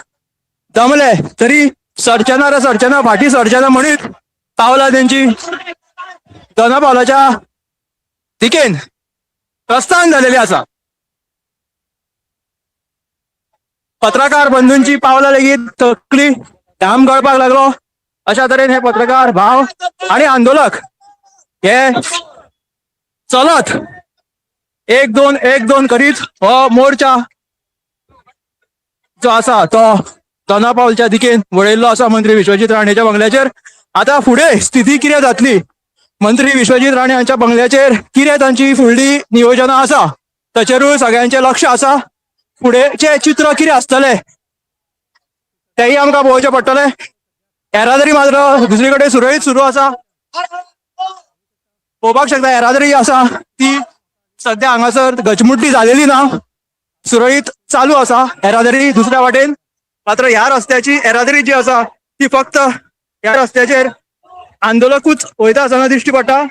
दमले तरी सरचेना फाटी सरचेना म्हणीत पावलां तेंची दोनापावलाच्या दिकेन प्रस्थान झालेली आसा. पत्रकार बंधूंची पावलां लेगीत तकली घाम गळपाक लागलो. अशा तरेन हे पत्रकार भाव आणि आंदोलक हे चलत एक दोन करीत हो मोर्चा जो आसा तो दोनापावलच्या दिकेन वळयल्लो आसा मंत्री विश्वजित राणेच्या बंगल्याचेर. आता फुडें स्थिती कितें जातली, मंत्री विश्वजित राणे हांच्या बंगल्याचेर कितें तांची फुडली नियोजनां आसा ताचेरूय सगळ्यांचें लक्ष आसा. फुडेंचे चित्र कितें आसतलें तेंय आमकां पळोवचें पडटलें. येरादारी मात्र दुसरे कडेन सुरळीत सुरू आसा. पळोवपाक शकता येरादारी आसा ती सध्या हांगासर गचमुड्डी जालेली ना, सुरळीत चालू आसा येरादारी. दुसऱ्या वाटेन मात्र ह्या रस्त्याची येरादारी जी आसा ती फक्त ह्या रस्त्याचेर आंदोलकूच वयता आसतना दिश्टी पडटा.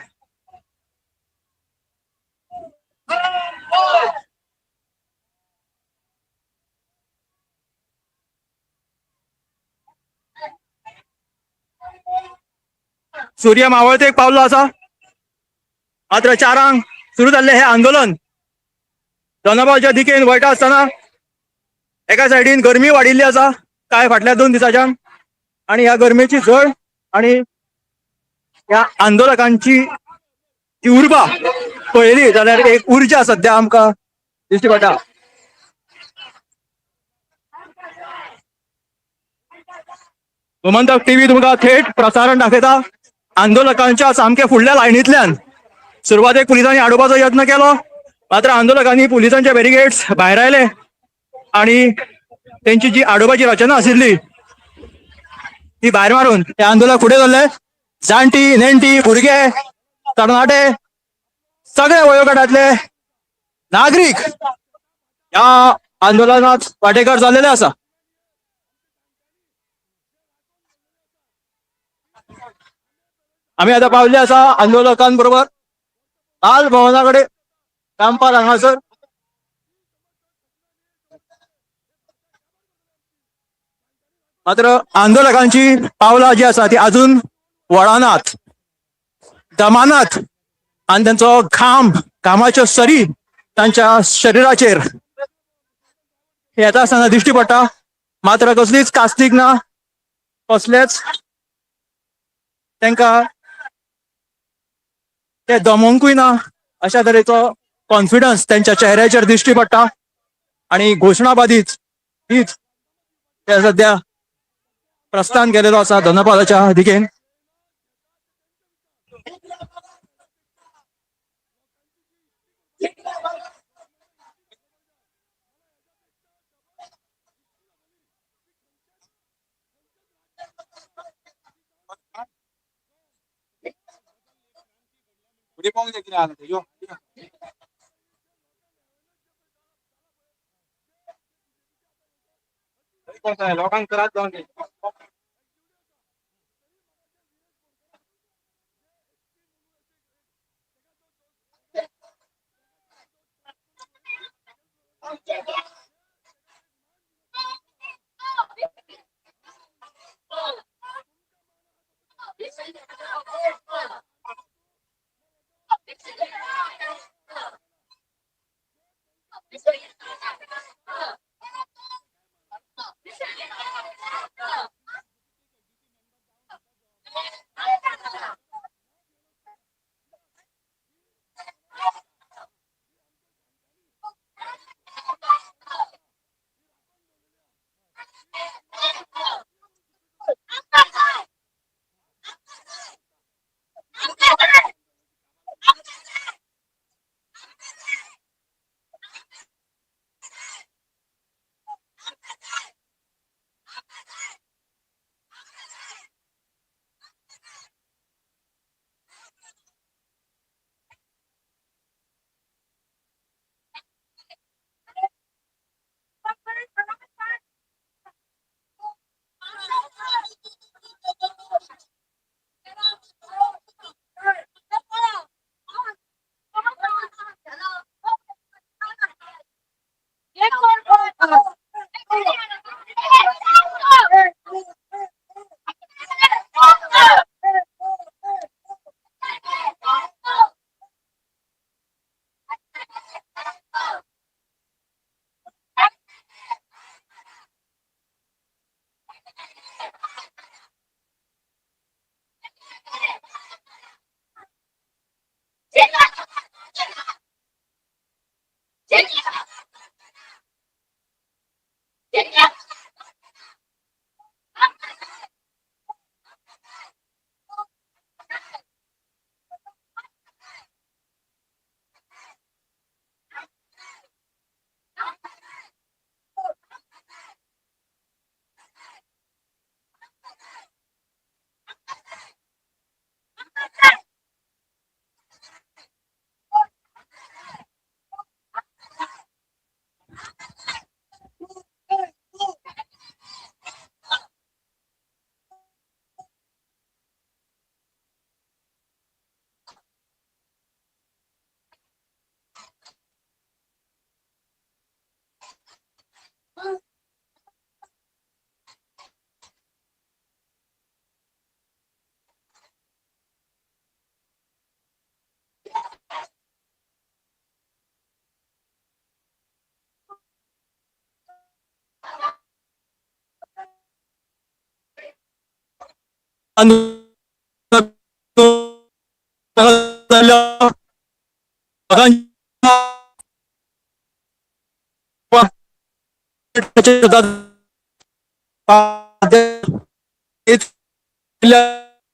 सूर्य मावळतेक पावलो आसा. मात्र 4 सुरू जाल्ले हे आंदोलन दोनापावलच्या दिकेन वयता आसतना एका सायडीन गरमी वाडिल्ली आसा काय फाटल्या 2 दिसांच्यान. आणि ह्या गरमेची झळ आणि ह्या आंदोलकांची जी उर्बा पळयली जाल्यार एक उर्जा सध्या आमकां दिश्टी पडटा. गोमंतक टीव्ही तुमकां थेट प्रसारण दाखयता. आंदोलकांच्या सामके फुडल्या लायनींतल्यान सुरवातेक पुलिसांनी आडोवपाचो यत्न केलो, मात्र आंदोलकांनी पुलिसांचे बॅरिगेड्स भायर आयले आणि त्यांची जी आडोवपाची रचना आशिल्ली ती भायर मारून हे आंदोलक फुडें सरले. जाणटी नेणटी भुरगे तरणाटे सगळे वयोगटातले नागरीक ह्या आंदोलनात वांटेकार जाल्लेले आसा. आमी आतां पावल्ले आसा आंदोलकांबरोबर बाल भवना कडेन कांपाल हांगासर. मात्र आंदोलकांची पावलं जी आसा ती अजून वळनात, दमानात, आणि त्यांचो घामाच्यो सरी तांच्या शरिराचेर येता आसतना दिश्टी पडटा. मात्र कसलीच कास्तीक ना, कसलेच तांकां ते दमोंकूय ना अशा तरेचो कॉन्फिडन्स त्यांच्या चेहऱ्याचेर दिश्टी पडटा. आणि घोशणाबादीच हीच ते सध्या प्रस्थान केलेलो आसा धनपालाच्या दिकेन. लोकांक त्रास जावन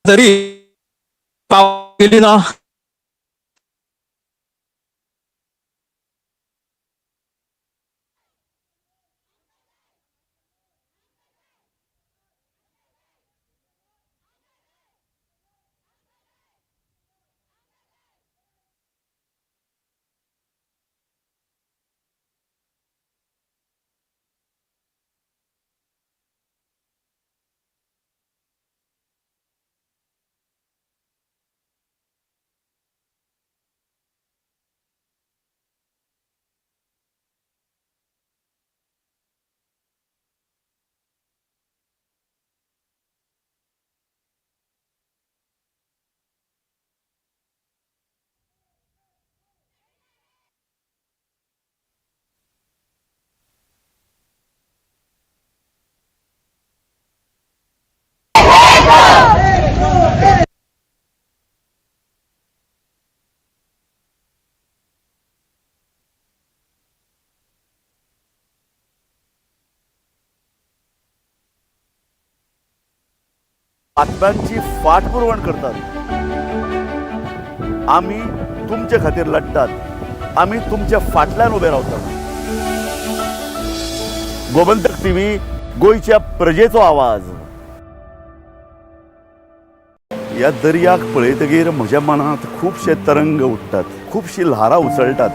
जरी केली ना बातम्यांची फाटपुरवण करतात. आम्ही तुमचे खातीर लढतात. आम्ही तुमच्या फाटल्यान उभे रावतात. गोमंतक टीव्ही, गोयच्या प्रजेचो आवाज. या दर्याक पळयतकीर म्हज्या मनात खुबशे तरंग उठतात, खुबशी ल्हारां उसळटात.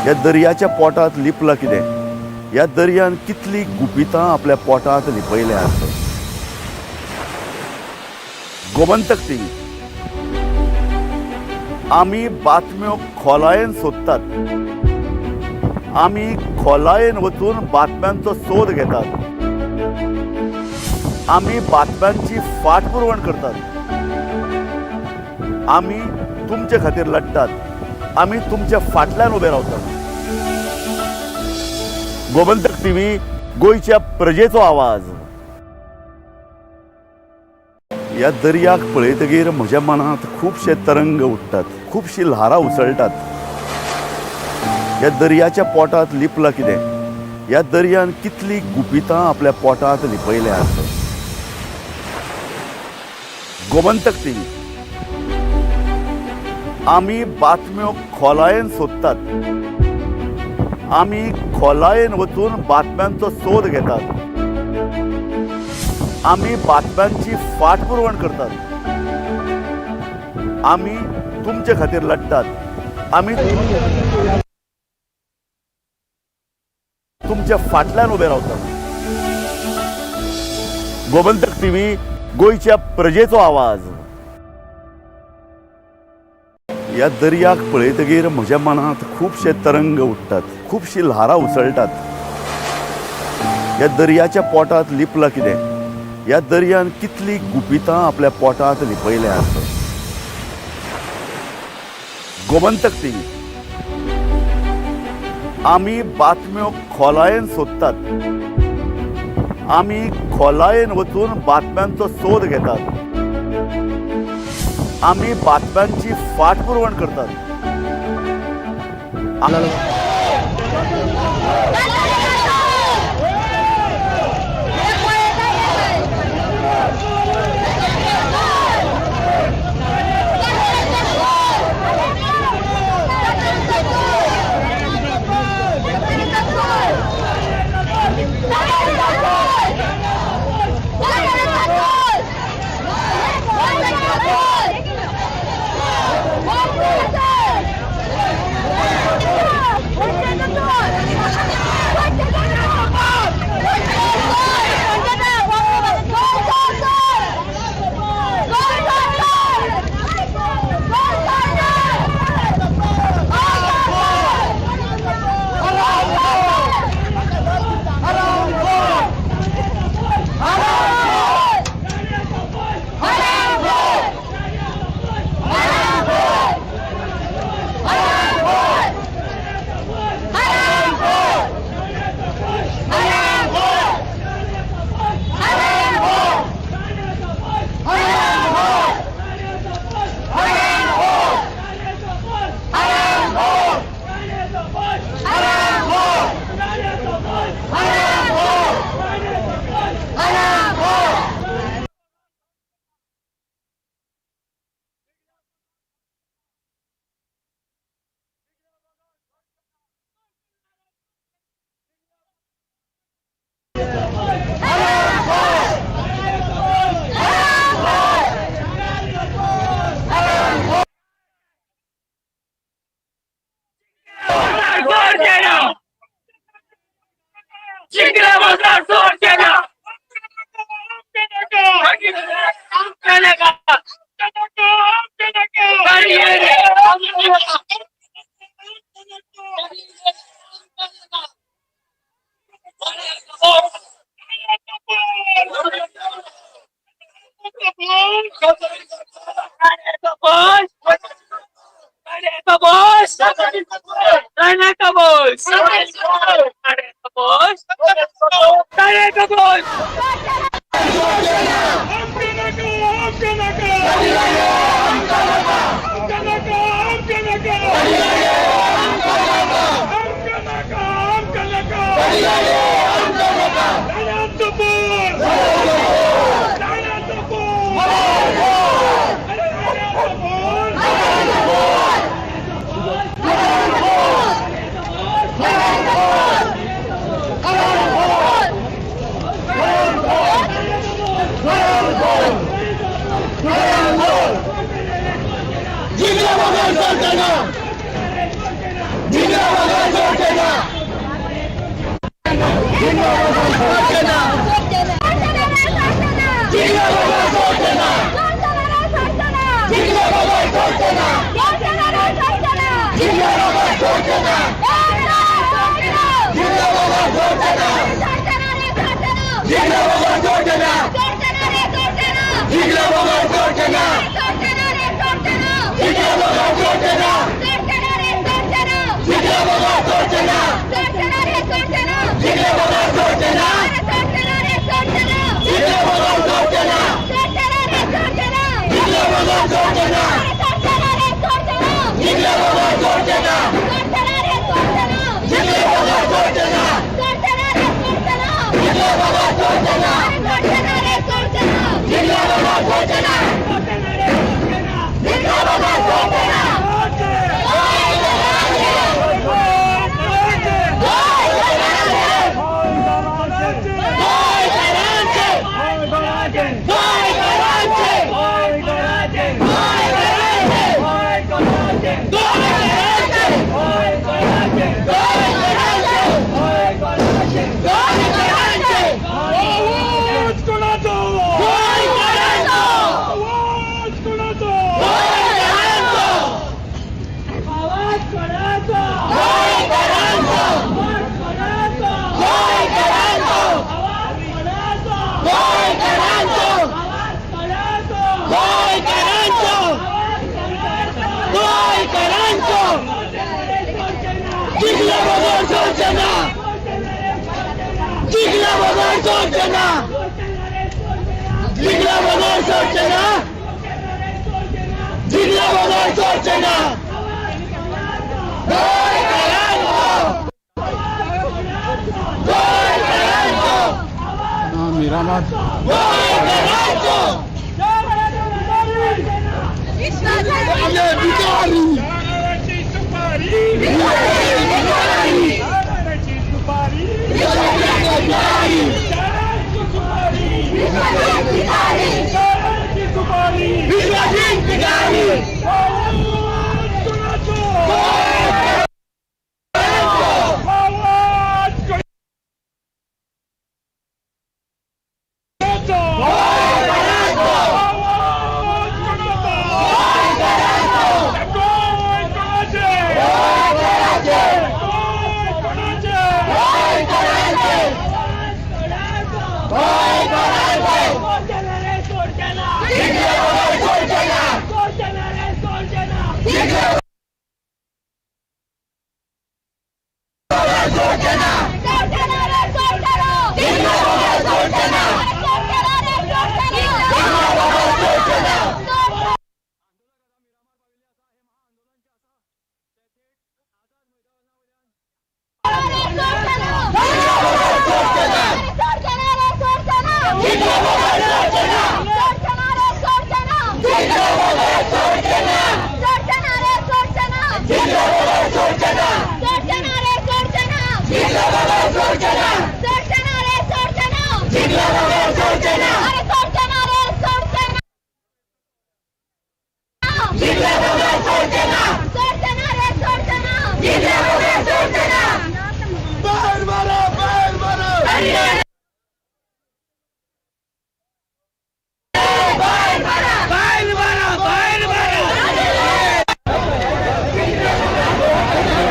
या दर्याच्या पोटात लिपला कितें? या दर्यान कितली गुपितां आपल्या पोटात लिपयल्यात. गोमंतक टीव्ही, आम्ही बातम्यो खोलायेन सोदतात. आम्ही खोलायेन वचून बातम्यांचो सोद घेतात. आम्ही बातम्यांची फाटपुरवण करतात. आम्ही तुमचे खातीर लढतात. आम्ही तुमच्या फाटल्यान उभे रावतात. गोमंतक टीव्ही, गोयच्या प्रजेचो आवाज. या दर्याक पळयतकीर म्हज्या मनात खुबशे तरंग उठतात, खुबशी ल्हारां उसळटात. या दर्याच्या पोटात लिपला कितें? या दर्यान कितली गुपितां आपल्या पोटात लिपयल्यात. गोमंतक टीव्ही, आम्ही बातम्यो खोलायेन सोदतात. आम्ही खोलायेन वचून बातम्यांचो सोद घेतात. आम्ही बातम्यांची फाटपुरवण करतात. आम्ही तुमचे खातीर लढतात. आम्ही तुमच्या फाटल्यान उभे रावतात. गोमंतक टीव्ही, गोयच्या प्रजेचो आवाज. या दर्याक पळयतकीर म्हज्या मनात खुबशे तरंग उठतात, खुबशी ल्हारां उसळटात. या दर्याच्या पोटात लिपला कितें? या दर्यान कितली गुपितां आपल्या पोटात लिपयल्यात. गोमंतक टीव्ही, आम्ही बातम्यो खोलायेन सोदतात. आम्ही खोलायेन वचून बातम्यांचो सोद घेतात. आम्ही बातम्यांची फाटपुरवण करतात.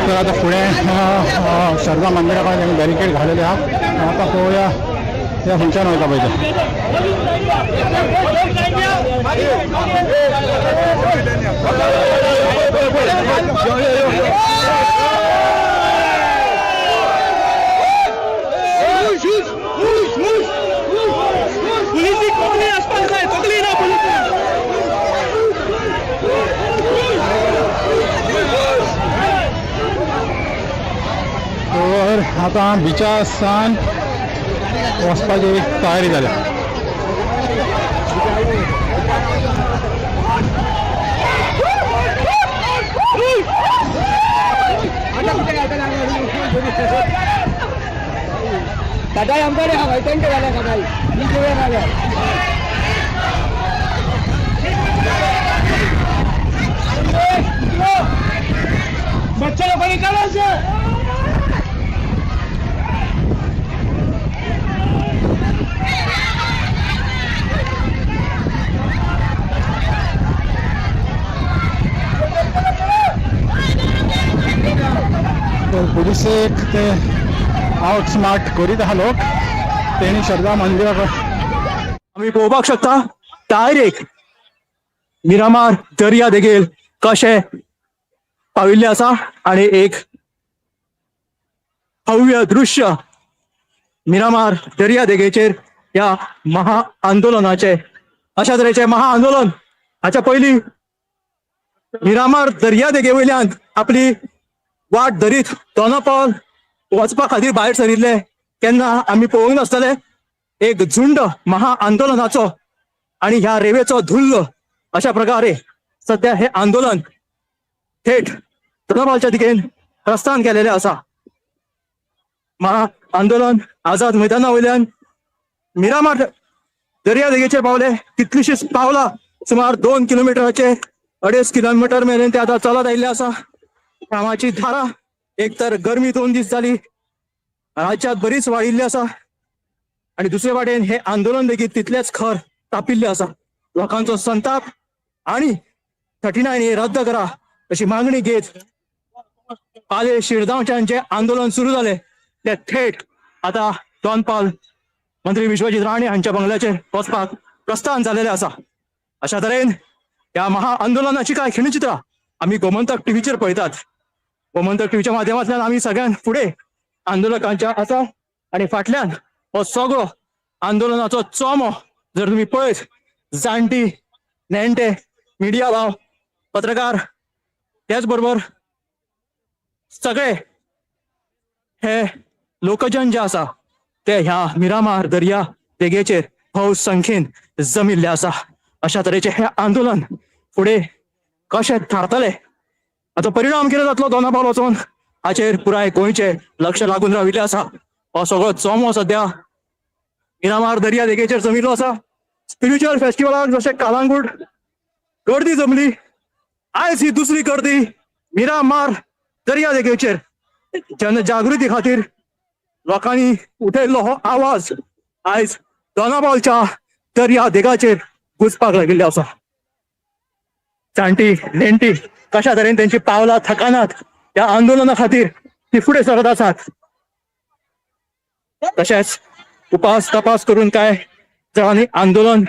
तर आता पुणे शारदा मंदिराकडे आम्ही बॅरिकेड घालेले आहात. आता पोहूया या फंक्शन व्हायला पाहिजे. तर आता बिचा स्थान वचपाची तयारी झाल्या. कदाई आमकडे हा वैतंट झाला कदाई बच्चे लोकांनी करायचं. पुलिस ते आउट स्मार्ट करीत आहा लोक. त्यांनी शारदा मंदिराकडे आम्ही पळोवपाक शकता डायरेक्ट मिरामार दर्या देगेर कशें पाविल्ले आसा आणि एक भव्य दृश्य मिरामार दर्या देगेचेर ह्या महाआंदोलनाचे अशा तरेचे महाआंदोलन हाच्या पयलीं मिरामार दर्या देगे वयल्यान आपली वाट धरीत दोनापावल वचपा खातीर भायर सरिल्ले केन्ना आमी पळोवंक नासतले एक झुंड महाआंदोलनाचो आणि ह्या रेवेचो धुल्ल अशा प्रकारे सध्या हे आंदोलन थेट दोनापावलच्या दिकेन प्रस्थान केलेले आसा महाआंदोलन आझाद मैदाना वयल्यान मिरामार दर्या देगेचेर पावले कितलीशींच पावलां सुमार 2 किलोमिटराचे 2.5 किलोमीटर मेरेन ते आतां चलत आयिल्ले आसा कामाची धारा एक तर गरमी 2 दीस जाली राज्यांत बरीच वाडिल्ली आसा आणि दुसरे वाटेन हे आंदोलन लेगीत तितलेच खर तापिल्ले आसा लोकांचो संताप आणि 39 रद्द करा अशी मागणी घेत पाले शिरगांवच्यान जे आंदोलन सुरू जाले ते थेट आता दोनपावल मंत्री विश्वजीत राणे हांच्या बंगल्याचेर वचपाक प्रस्थान जालेले आसा अशा तरेन या महाआंदोलनाची काय खिणचित्रां आमी गोमंतक टीव्हीचेर पळयतात गोमंतक टीव्हीच्या माध्यमांतल्यान आमी सगळ्यान फुडें आंदोलकांच्या आसा आणि फाटल्यान हो सगळो आंदोलनाचो चोमो जर तुम्ही पळयत जाणटी नेणटे मिडिया भाव पत्रकार त्याच बरोबर सगळे हे लोकजन जे आसा ते ह्या मिरामार दर्या देगेचेर भोव संख्येन जमिल्ले आसा अशा तरेचे हे आंदोलन फुडें कशें थारतले हाचो परिणाम कितें जातलो दोनापावल वचून हाचेर पुराय गोंयचे लक्ष लागून राविल्ले आसा हो सगळो चोमो सध्या मिरामार दर्या देगेचेर जमिल्लो आसा स्पिरिच्युअल फेस्टिवलाक जशें कालांगूट गर्दी जमली आयज ही दुसरी गर्दी मिरामार दर्या देगेचेर जनजागृती खातीर लोकांनी उठयल्लो हो आवाज आयज दोनापावलच्या दर्या देगाचेर गुजपाक लागिल्ले आसा जाणटी नेणटी कशा तरेन तेंची पावलां थकानात त्या आंदोलना खातीर ती फुडें सरत आसात तशेंच उपास तपास करून काय जणांनी आंदोलन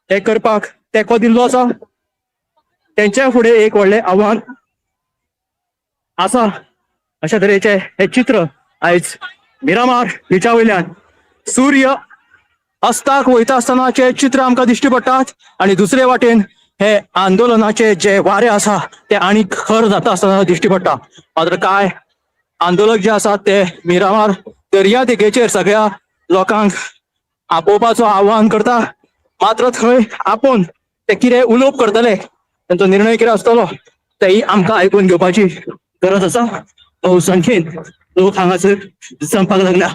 हे करपाक तेंको दिल्लो आसा तेंच्या फुडें एक व्हडलें आव्हान आसा अशा तरेचे हे चित्र आयज मिरामार बिचा वयल्यान सूर्य अस्ताक वयता आसतनाचे चित्र आमकां दिश्टी पडटात आणि दुसरे वाटेन हे आंदोलनाचे जे वारे आसा ते आनी खर जाता आसतना दिश्टी पडटा मात्र काय आंदोलक जे आसात ते मिरामार दर्या देगेचेर सगळ्या लोकांक आपोवपाचो आव्हान करता मात्र थंय आपोवन ते कितें उलोवप करतले तांचो निर्णय कितें आसतलो तेही आमकां आयकून घेवपाची गरज आसा बहुसंख्येन लोक हांगासर जमपाक लागल्या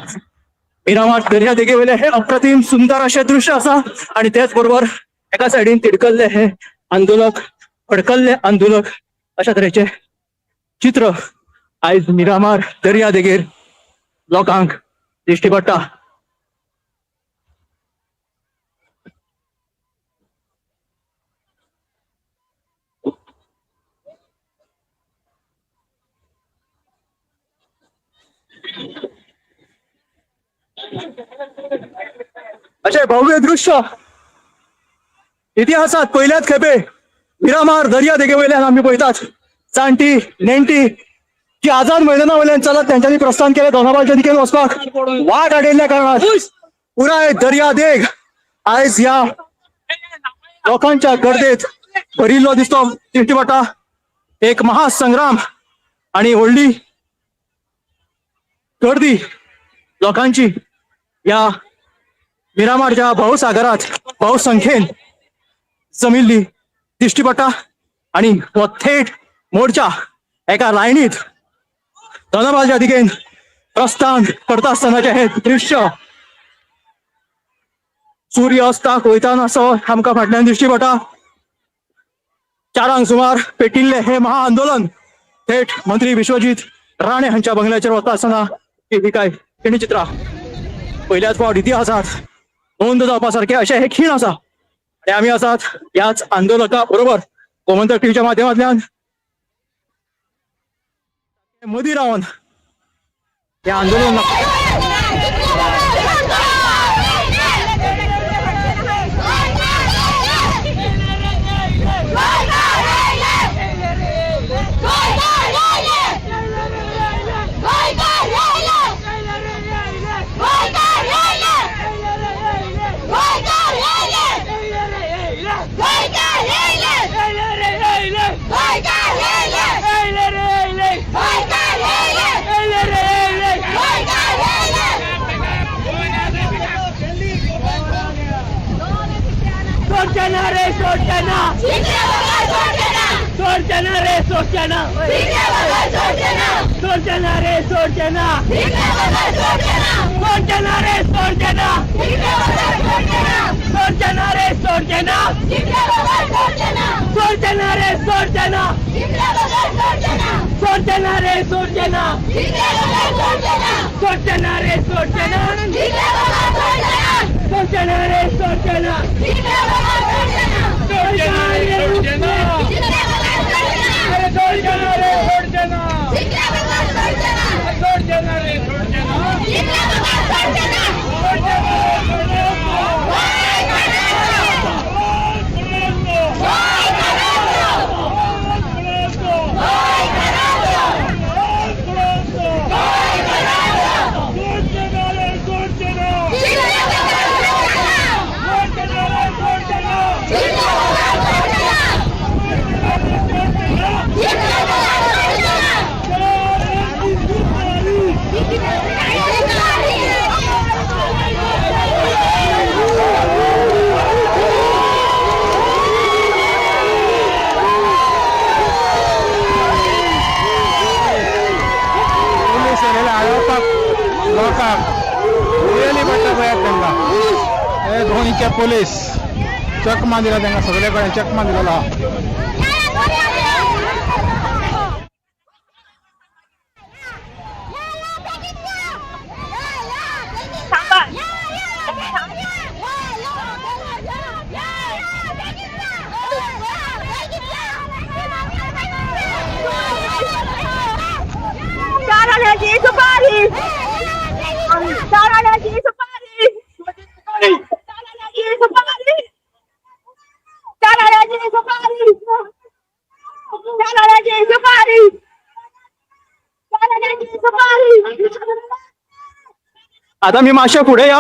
मिरामार दर्या देगे वयले हे अप्रतिम सुंदर अशें दृश्य आसा आणि त्याच बरोबर एका सायडीन तिडकल्ले हे आंदोलक अडकल्ले आंदोलक अशा तरेचे चित्र आयज मिरामार दर्या देगेर लोकांक दिश्टी पडटा अशें भव्य दृश्य इतिहासात पहिल्याच खेपे मिरामार दर्या देगे वयल्यान आमी पळयतात जाणटी नेणटी जी आझाद मैदाना वयल्यान चलत तेंच्यांनी प्रस्थान केले दोनापावलच्या दिकेन वचपाक वाट आडयल्ल्या कारणान पुराय दर्या देग आयज ह्या लोकांच्या गर्देत भरिल्लो दिश्टी पडटा एक महासंग्राम आणि व्हडली गर्दी लोकांची या मिरामारच्या भवसागरात बहुसंख्येन जमिल्ली दिश्टी पडटा आणि हो थेट मोर्चा एका लायनीत दोनापावलच्या दिकेन प्रस्थान करता आसतनाचे हे दृश्य सूर्य अस्ताक वयताना असो आमकां फाटल्यान दिश्टी पडटा 4 सुमार पेटिल्ले हे महाआंदोलन थेट मंत्री विश्वजीत राणे हांच्या बंगल्याचेर वता आसतना ही काय खिणचित्रां पहिल्याच फावट इतिहासात नोंद जावपा सारखे अशे हे खीण आसा आणि आमी आसात याच आंदोलका बरोबर गोमंतक टीव्हीच्या माध्यमांतल्यान मदीं रावन या आंदोलनाक पोलीस येलेले आळोवपाक लोकांक उडयली पडटा पळयात तांकां. हे गोंयचे पोलीस चकमा दिला तांकां, सगळे कडेन चकमा दिलेलो आहा. आता मी मातशे फुडें या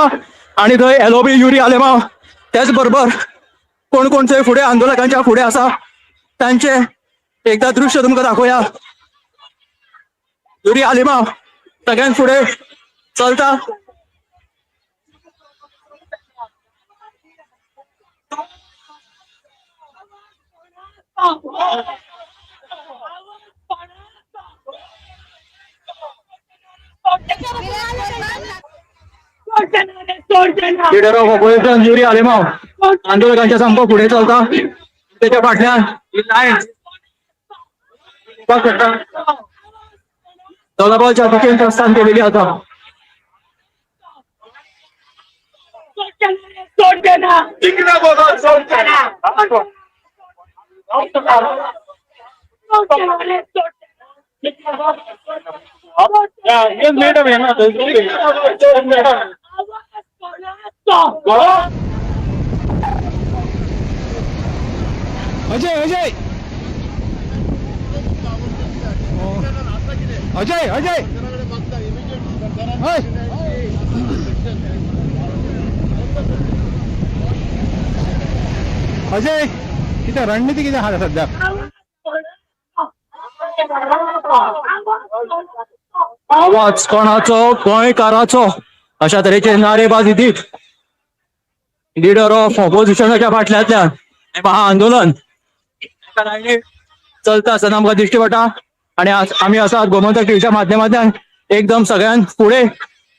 आणि थंय एलओबी युरी आलेमांव त्याच बरोबर कोण कोण थंय फुडें आंदोलकांच्या फुडें आसा तांचे एकदा दृश्य तुमकां दाखोवया. युरी आलेमांव सगळ्यान फुडें चलता. Leader of opposition Yuri Alemao आंदोलकांच्या सामको फुडें चलता. त्याच्या फाटल्यान तोलाबाच्या दिशेन प्रस्थान केलेली आसा. अजय अजय अजय अजय हय अजय कितें रणनीती कितें आहा सद्या? आवाज कोणाचो? गोंयकाराचो अशा तरेचे नारेबाजी दीत लीडर ऑफ ऑपोजिशनाच्या फाटल्यातल्यान आंदोलन चलता आसतना आमकां दिश्टी पडटा. आणि आमी आसात गोमंतक टीव्हीच्या माध्यमांतल्यान एकदम सगळ्यान फुडें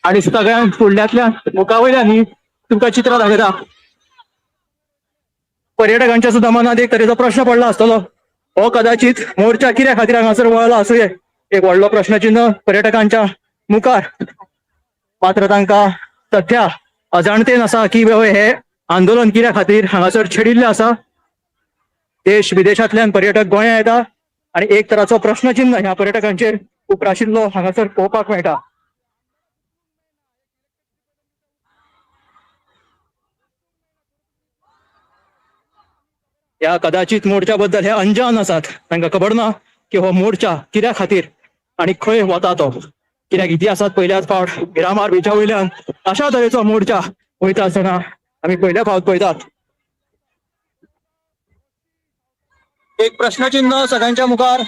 आणि सगळ्यान फुडल्यांतल्यान मुखा वयल्यान ही तुमकां चित्रां दाखयता. पर्यटकांच्या सुद्दां मनात एक तरेचो प्रश्न पडलो आसतलो, हो कदाचित मोर्चा कित्या खातीर हांगासर वळला आसूंये, एक व्हडलो प्रश्नचिन्ह पर्यटकांच्या मुखार. मात्र तांकां सध्या अजाणतेन आसा की हे आंदोलन कित्या खातीर हांगासर छेडिल्लें आसा. देश विदेशांतल्यान पर्यटक गोंया येता आणि एक तराचो प्रश्नचिन्ह ह्या पर्यटकांचेर उप्राशिल्लो हांगासर पळोवपाक मेळटा. ह्या कदाचित मोर्चा बद्दल हे अंजान आसात, तांकां खबर ना की हो मोर्चा कित्या खातीर आणि खंय वता तो. कित्याक इतिहासात पयल्याच फावट मिरामार बिचा वयल्यान अशा तरेचो मोर्चा वयता आसतना आमी पयल्या फावट पळयतात. एक प्रश्नचिन्ह सगळ्यांच्या मुखार.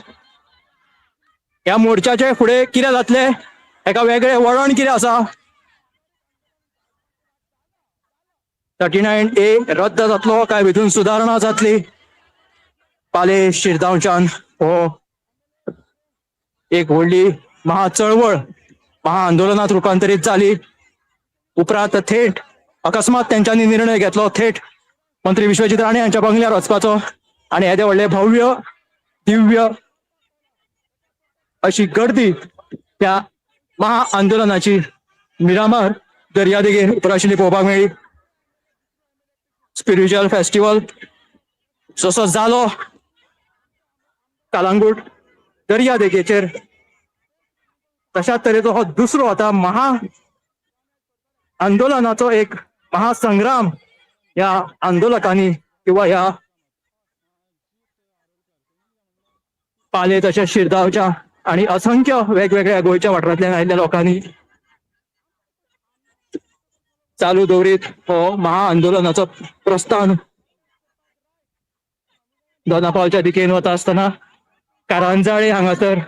ह्या मोर्चाचे फुडें कितें जातले, एका वेगळे वळण कितें आसा? 39A रद्द जातलो काय भितून सुदारणा जातली? पाले शिरगांवच्यान हो एक व्हडली महाचळवळ महाआंदोलनात रुपांतरीत जाली. उपरांत थेट अकस्मात तेंच्यांनी निर्णय घेतलो थेट मंत्री विश्वजीत राणे हांच्या बंगल्यार वचपाचो आणि येदे व्हडले भव्य दिव्य अशी गर्दी त्या महाआंदोलनाची मिरामार दर्यादेगेर उपराशिल्ली पळोवपाक मेळ्ळी. स्पिरिच्युअल फेस्टिवल जसो जालो कालांगूट दर्यादेगेचेर, तशाच तरेचो हो दुसरो आता आंदोलनाचो एक महासंग्राम ह्या आंदोलकांनी किंवा ह्या पाले तशेंच शिरगांवच्या आणि असंख्य वेगवेगळ्या गोंयच्या वाठारांतल्यान आयिल्ल्या लोकांनी चालू दवरीत हो महाआंदोलनाचो प्रस्थान दोनापावलच्या दिकेन वता आसतना कारंजाळे हांगासर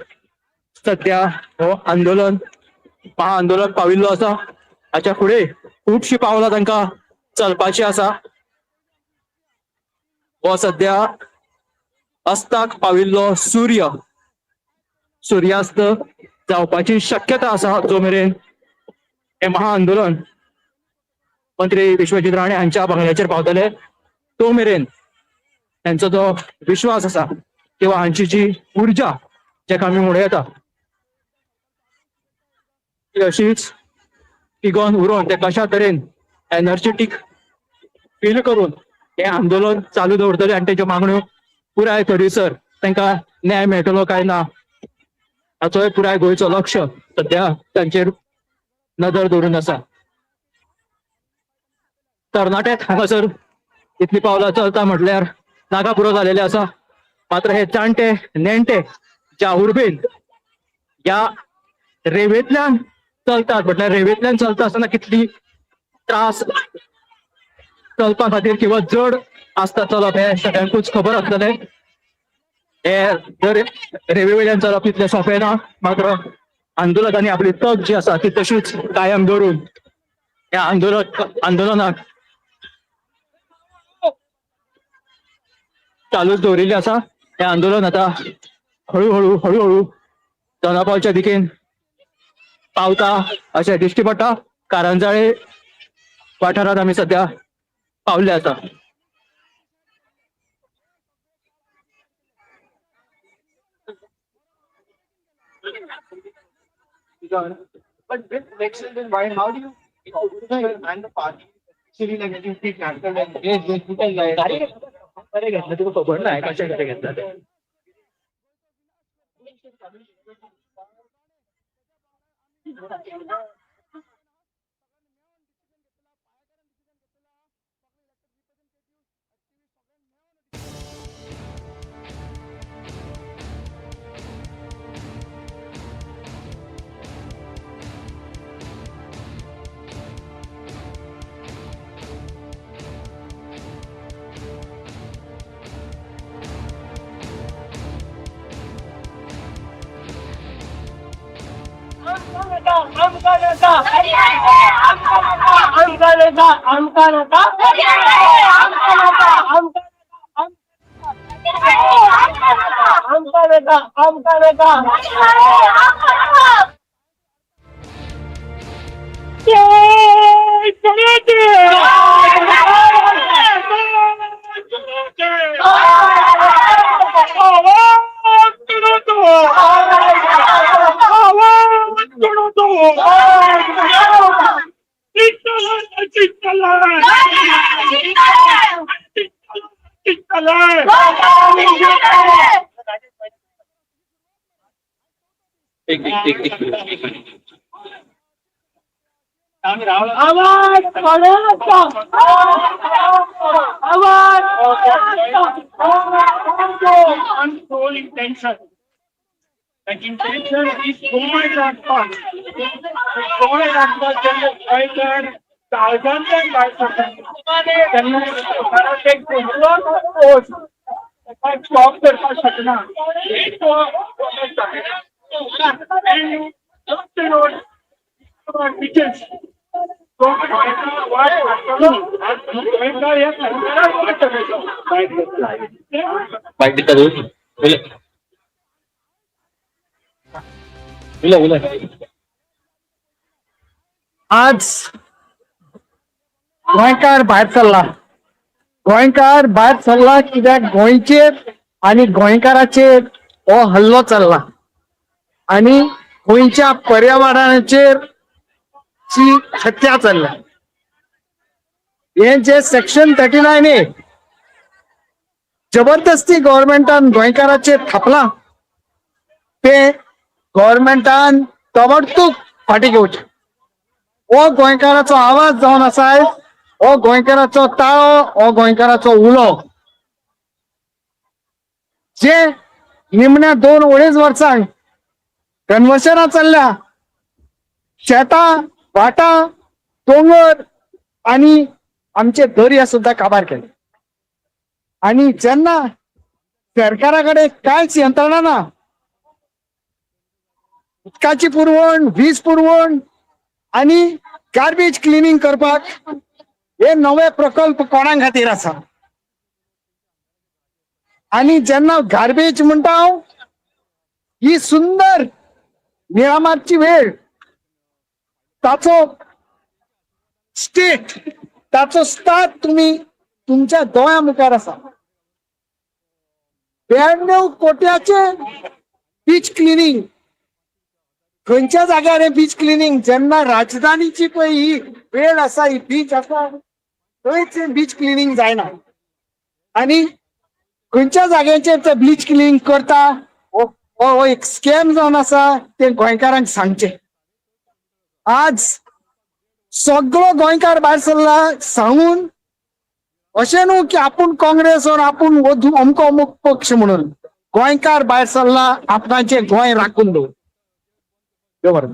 सध्या हो महाआंदोलन पाविल्लो आसा. हाच्या फुडें खुबशीं पावलां तांकां चलपाची आसा. हो सध्या अस्ताक पाविल्लो सुर्यास्त जावपाची शक्यता आसा जो मेरेन हे महाआंदोलन मंत्री विश्वजीत राणे हांच्या बंगल्याचेर पावतले तो मेरेन तांचो जो विश्वास आसा किंवा हांची जी उर्जा जेका आमी म्हणूं येता ती अशीच तिगोवन उरोवन ते कशा तरेन एनर्जेटीक फील करून हे आंदोलन चालू दवरतले आनी तेच्यो मागण्यो पुराय खडीसर तांकां न्याय मेळटलो काय ना हाचोय पुराय गोंयचो लक्ष सध्या तांचेर नदर दवरून आसा. तरणाट्याक हांगासर इतली पावलां चलता म्हटल्यार नाका पुरो जालेले आसा. मात्र हे जाणटे नेणटे ज्या उर्बेन ह्या रेंवेंतल्यान चलतात म्हटल्यार रेंवेंतल्यान चलता आसतना कितली त्रास चलपा खातीर किंवा जड आसता चलप हे सगळ्यांकूच खबर आसतलें. हे जर रेल्वे वयल्यान चलप तितलें सोंपें ना. मात्र आंदोलकांनी आपली तग जी आसा ती तशीच कायम दवरून ह्या आंदोलनाक चालूच दवरिल्लें आसा. हें आंदोलन आता हळूहळू दोनापावलच्या दिकेन पावता अशें दिश्टी पडटा. कारंजाळे वाठारांत आमी सध्या पावल्ले आसा. But with elections in mind, how do you and the party actually like you take national and अरे घेतलं तुका खबर ना कशें कितें घेतलं ते. Uncontrolling tension. Like intention is going on fast. It's going on fast and thousands and thousands. Then you take control of force. Stop करता शकना आज गोंयकार भायर सरला. गोंयकार भायर सरला कित्याक गोंयचेर आनी गोंयकाराचेर हो हल्लो चल्ला आनी गोंयच्या पर्यावरणाचेर ची हत्या चल्ल्या. हे जे सेक्शन 39A जबरदस्ती गव्हर्मेंटान गोंयकाराचेर थापला ते गव्हर्मेंटान ताबडतोब फाटी घेवचे. हो गोंयकाराचो आवाज जावन आसा, हो गोंयकाराचो ताळो, हो गोंयकाराचो उलो जे निमण्या 2-2.5 वर्सांक कन्वर्शनां चल्ल्या. शेतां, भाटां, दोंगर आनी आमचे दर्या सुद्दां काबार केले. आनी जेन्ना सरकारा कडेन कांयच यंत्रणा ना, उदकाची पुरवण, वीज पुरवण आनी गार्बेज क्लिनिंग करपाक हे नवे प्रकल्प कोणा खातीर आसा. आनी जेन्ना गार्बेज म्हणटा हांव, ही सुंदर मिरामारची वेळ, ताचो स्टेट, ताचो स्टार्ट तुमी तुमच्या दोळ्या मुखार आसा. 92 कोट्याचे बीच क्लिनिंग. खंयच्या जाग्यार हे बीच क्लिनिंग? जेन्ना राजधानीची पळय ही वेळ आसा, ही बीच आसा, थंयच बीच क्लिनिंग जायना. आनी खंयच्या जाग्याचेर ते बीच क्लिनिंग करता हो एक स्कॅम जावन आसा, ते गोंयकारांक सांगचे. आज सगळो गोंयकार भायर सरला सांगून, अशें न्हू की आपूण काँग्रेस वा आपूण अमको अमूक पक्ष म्हणून. गोंयकार भायर सरला आपणाचें गोंय राखून दवर.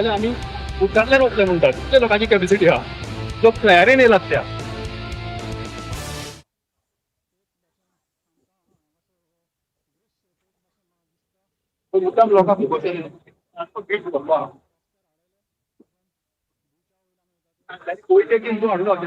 आम्ही उतरले रोखले म्हणतात. इतल्या लोकांची कॅपॅसिटी हा जो तयारीन येयला त्या. मुद्दाम लोकांक पयशे किंतू हाडून रावचे.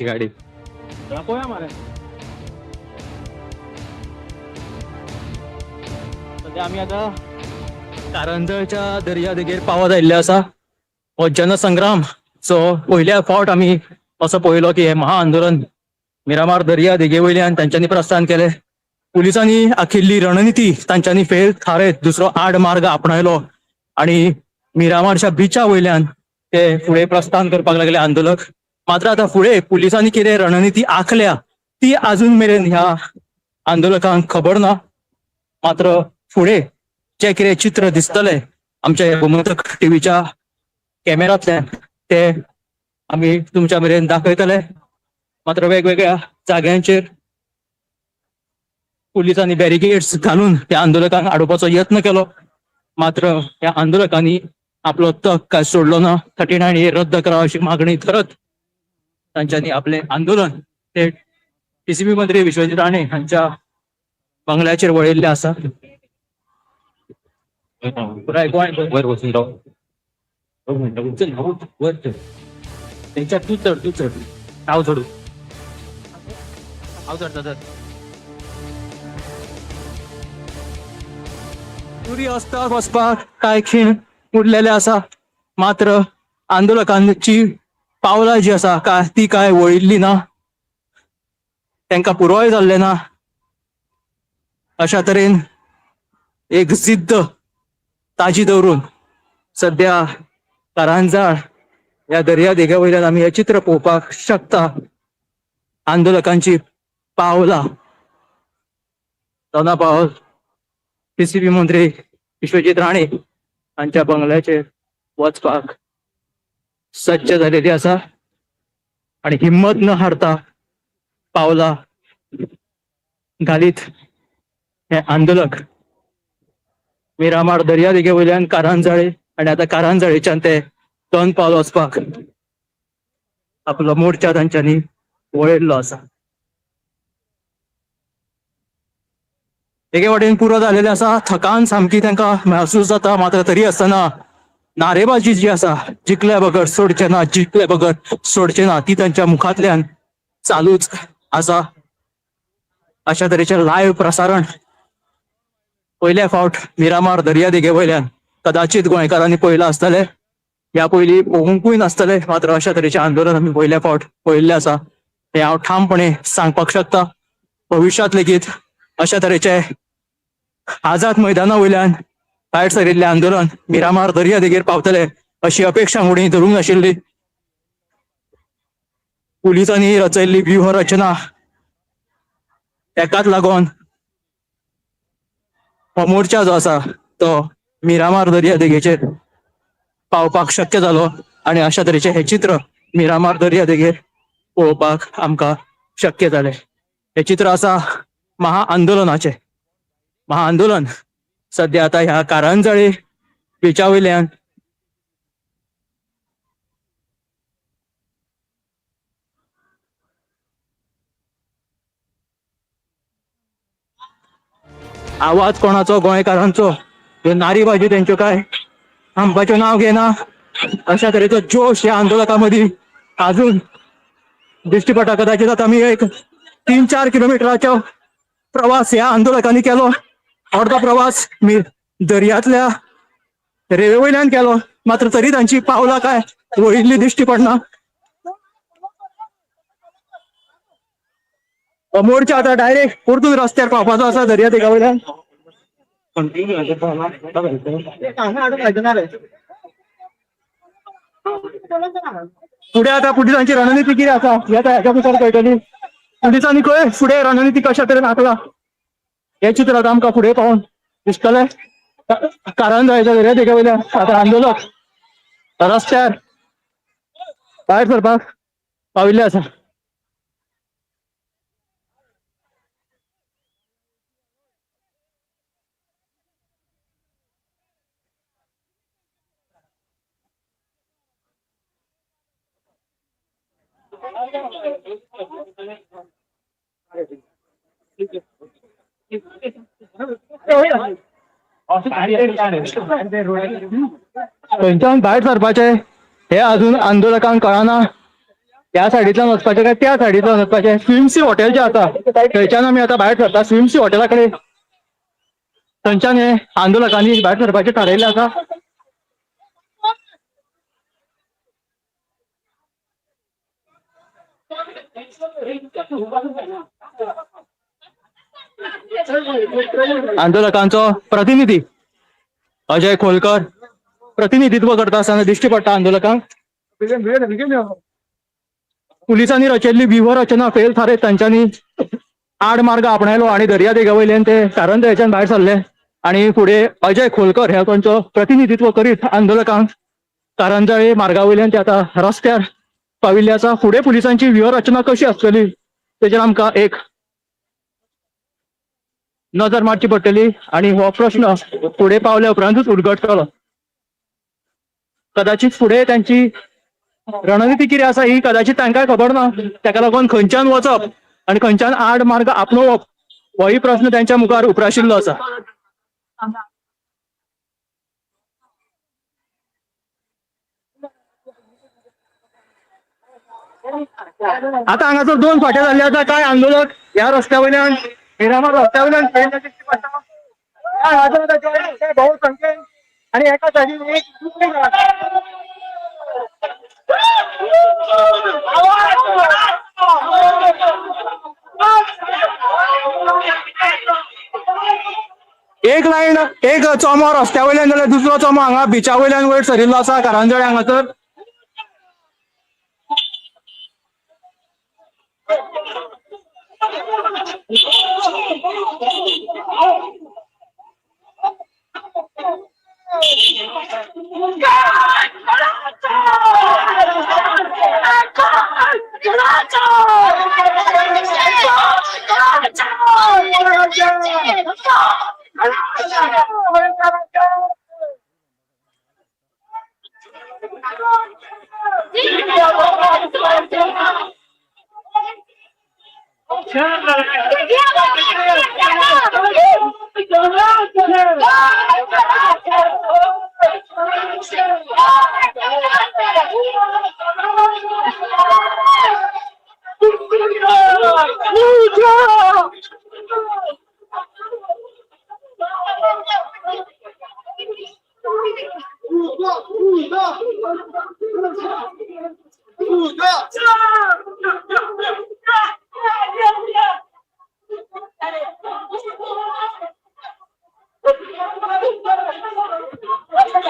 गाडी आम्ही आता कारंजळच्या दर्या देगेर पावत आयिल्ले आसा. हो जनसंग्राम सो पयल्या फावट आमी असो पळयलो की हे महाआंदोलन मिरामार दर्या देगे वयल्यान तांच्यांनी प्रस्थान केले. पुलिसांनी आखिल्ली रणनिती तांच्यांनी फेल थारयत दुसरो आड मार्ग आपणायलो आणि मिरामारच्या बिचा वयल्यान ते फुडें प्रस्थान करपाक लागले आंदोलक. मात्र आता फुडें पुलिसांनी कितें रणनिती आखल्या ती अजून मेरेन ह्या आंदोलकांक खबर ना. मात्र फुडें जे कितें चित्र दिसतले आमच्या गोमंतक टीव्हीच्या कॅमेरांतल्यान ते आमी तुमच्या मेरेन दाखयतले. मात्र वेगवेगळ्या जाग्यांचेर पुलिसांनी बॅरिकेड्स घालून त्या आंदोलकांक आडोवपाचो यत्न केलो. मात्र ह्या आंदोलकांनी आपलो तक काय सोडलो ना. 39A रद्द करा अशी मागणी करत तांच्यांनी आपले आंदोलन ते टीसीबी मंत्री विश्वजीत राणे हांच्या बंगल्याचेर वळयल्ले आसा. पुराय गोंय वयर वचून राव तेंच्या तूं चड हांव चडू हांव चडटा. सूर्यास्ताक वचपाक कांय खीण उरलेले आसा. मात्र आंदोलकांची पावलां जी आसा ती काय वळिल्ली ना. तांकां पुरोय जाल्ले ना. अशा तरेन एक जिद्द ताजी दवरून सध्या कारंजाळ ह्या दर्या देगे वयल्यान आमी हे चित्र पळोवपाक शकता. आंदोलकांची पावलां दोना पावल टीसीबी मंत्री विश्वजीत राणे हांच्या बंगल्याचेर वचपाक सज्ज जालेली आसा. आणि हिम्मत न हारता पावलां घालीत हे आंदोलक मिरामार दर्या देगे वयल्यान कारंजाळे आणि आता कारंजाळेच्यान ते दोन पावल वचपाक आपलो मोर्चा तांच्यांनी वळयल्लो आसा. एके वाटेन पुरो जालेले आसा. थकान सामकी तांकां महसूस जाता. मात्र तरी आसतना नारेबाजी जी आसा जिखल्या बगर सोडचे ना जिखले बगर सोडचे ना ती तांच्या मुखांतल्यान चालूच आसा. अशा तरेचे लायव्ह प्रसारण पयल्या फावट मिरामार दर्या देगे वयल्यान कदाचित गोंयकारांनी पळयला आसतले. ह्या पयलीं पळोवंकूय नासतले. मात्र अशा तरेचे आंदोलन आमी पयल्या फावट पळयल्ले आसा हे हांव ठामपणे सांगपाक शकता. भविश्यांत लेगीत अशा तरेचे आझाद मैदाना वयल्यान भायर सरिल्ले आंदोलन मिरामार दर्या देगेर पावतले अशी अपेक्षा कोणी धरूंक नाशिल्ली. पुलिसांनी रचयल्ली व्यूह रचना एकाच लागून हो मोर्चा जो आसा तो मिरामार दर्या देगेचेर पावपाक शक्य जालो. आणि अशा तरेचे हे चित्र मिरामार दर्या देगेर पळोवपाक आमकां शक्य जालें. हे चित्र आसा महाआंदोलनाचे. महाआंदोलन सध्या आता ह्या कारंजाळे बिचा वयल्यान आवाज कोणाचो गोंयकारांचो ह्यो नारीबाजी तेंच्यो काय थांबपाचें नांव घेना. अशा तरेचो जोश ह्या आंदोलकां मदीं अजून दिश्टी पडटा. कदाचित आता आमी एक 3-4 किलोमिटराचो प्रवास ह्या आंदोलकांनी केलो. अर्धो प्रवास मी दर्यांतल्या रेल्वे वयल्यान केलो. मात्र तरी तांची पावलां काय वळिल्ली दिश्टी पडना. मोर्चा आता डायरेक्ट परतून रस्त्यार पावपाचो आसा दर्या देगा वयल्यान. फुडें आता पुलिसांची रणनिती कितें आसा हे आता हेच्या भितर कळटली. पुलिसांनी खंय फुडें रणनिती कशा तरेन आखला हे चित्र आता आमकां फुडें पावून दिसतलें. कारंजाळेच्या दर्या देगा वयल्यान आता आंदोलक रस्त्यार भायर सरपाक पाविल्ले आसा. थंयच्यान भायर सरपाचे हे अजून आंदोलकांक कळना. त्या सायडीतल्यान वचपाचे काय त्या सायडीतल्यान वचपाचे. स्विमसी हॉटेल जे आसा थंयच्यान आमी आता भायर सरता. स्विमसी हॉटेला कडेन थंयच्यान हे आंदोलकांनी भायर सरपाचे थारायल्ले आसा. आंदोलकांचो प्रतिनिधी अजय खोलकर प्रतिनिधित्व करता आसतना दिश्टी पडटा आंदोलकांक. पुलिसांनी रचयल्ली व्यूह रचना फेल थारयत तांच्यांनी आड मार्ग आपणायलो आनी दर्या देगा वयल्यान ते कारंजळेच्यान भायर सरले आणि फुडें अजय खोलकर हे तांचो प्रतिनिधित्व करीत आंदोलकांक कारंजळे मार्गा वयल्यान ते आतां रस्त्यार पाविल्ले आसा. फुडें पुलिसांची व्यूह रचना कशी आसतली तेजेर आमकां एक नजर मारची पडटली आणि हो प्रश्न फुडें पावल्या उपरांतूच उलगडटलो. कदाचित फुडें त्यांची रणनीती कितें आसा ही कदाचित तांकां खबर ना. ताका लागून खंयच्यान वचप आनी खंयच्यान आड मार्ग आपणावप होय प्रश्न त्यांच्या मुखार उप्राशिल्लो आसा. आता हांगासर दोन फाटे जाल्ले आसा. कांय आंदोलक ह्या रस्त्या वयल्यान मिरामार रस्त्या वयल्यान भोव संख्येन आनी एका सायडीन एक एक लाईन एक चोमो रस्त्या वयल्यान जाल्यार दुसरो चोमो हांगा बिचा वयल्यान वयर सरिल्लो आसा कारंजळे हांगासर.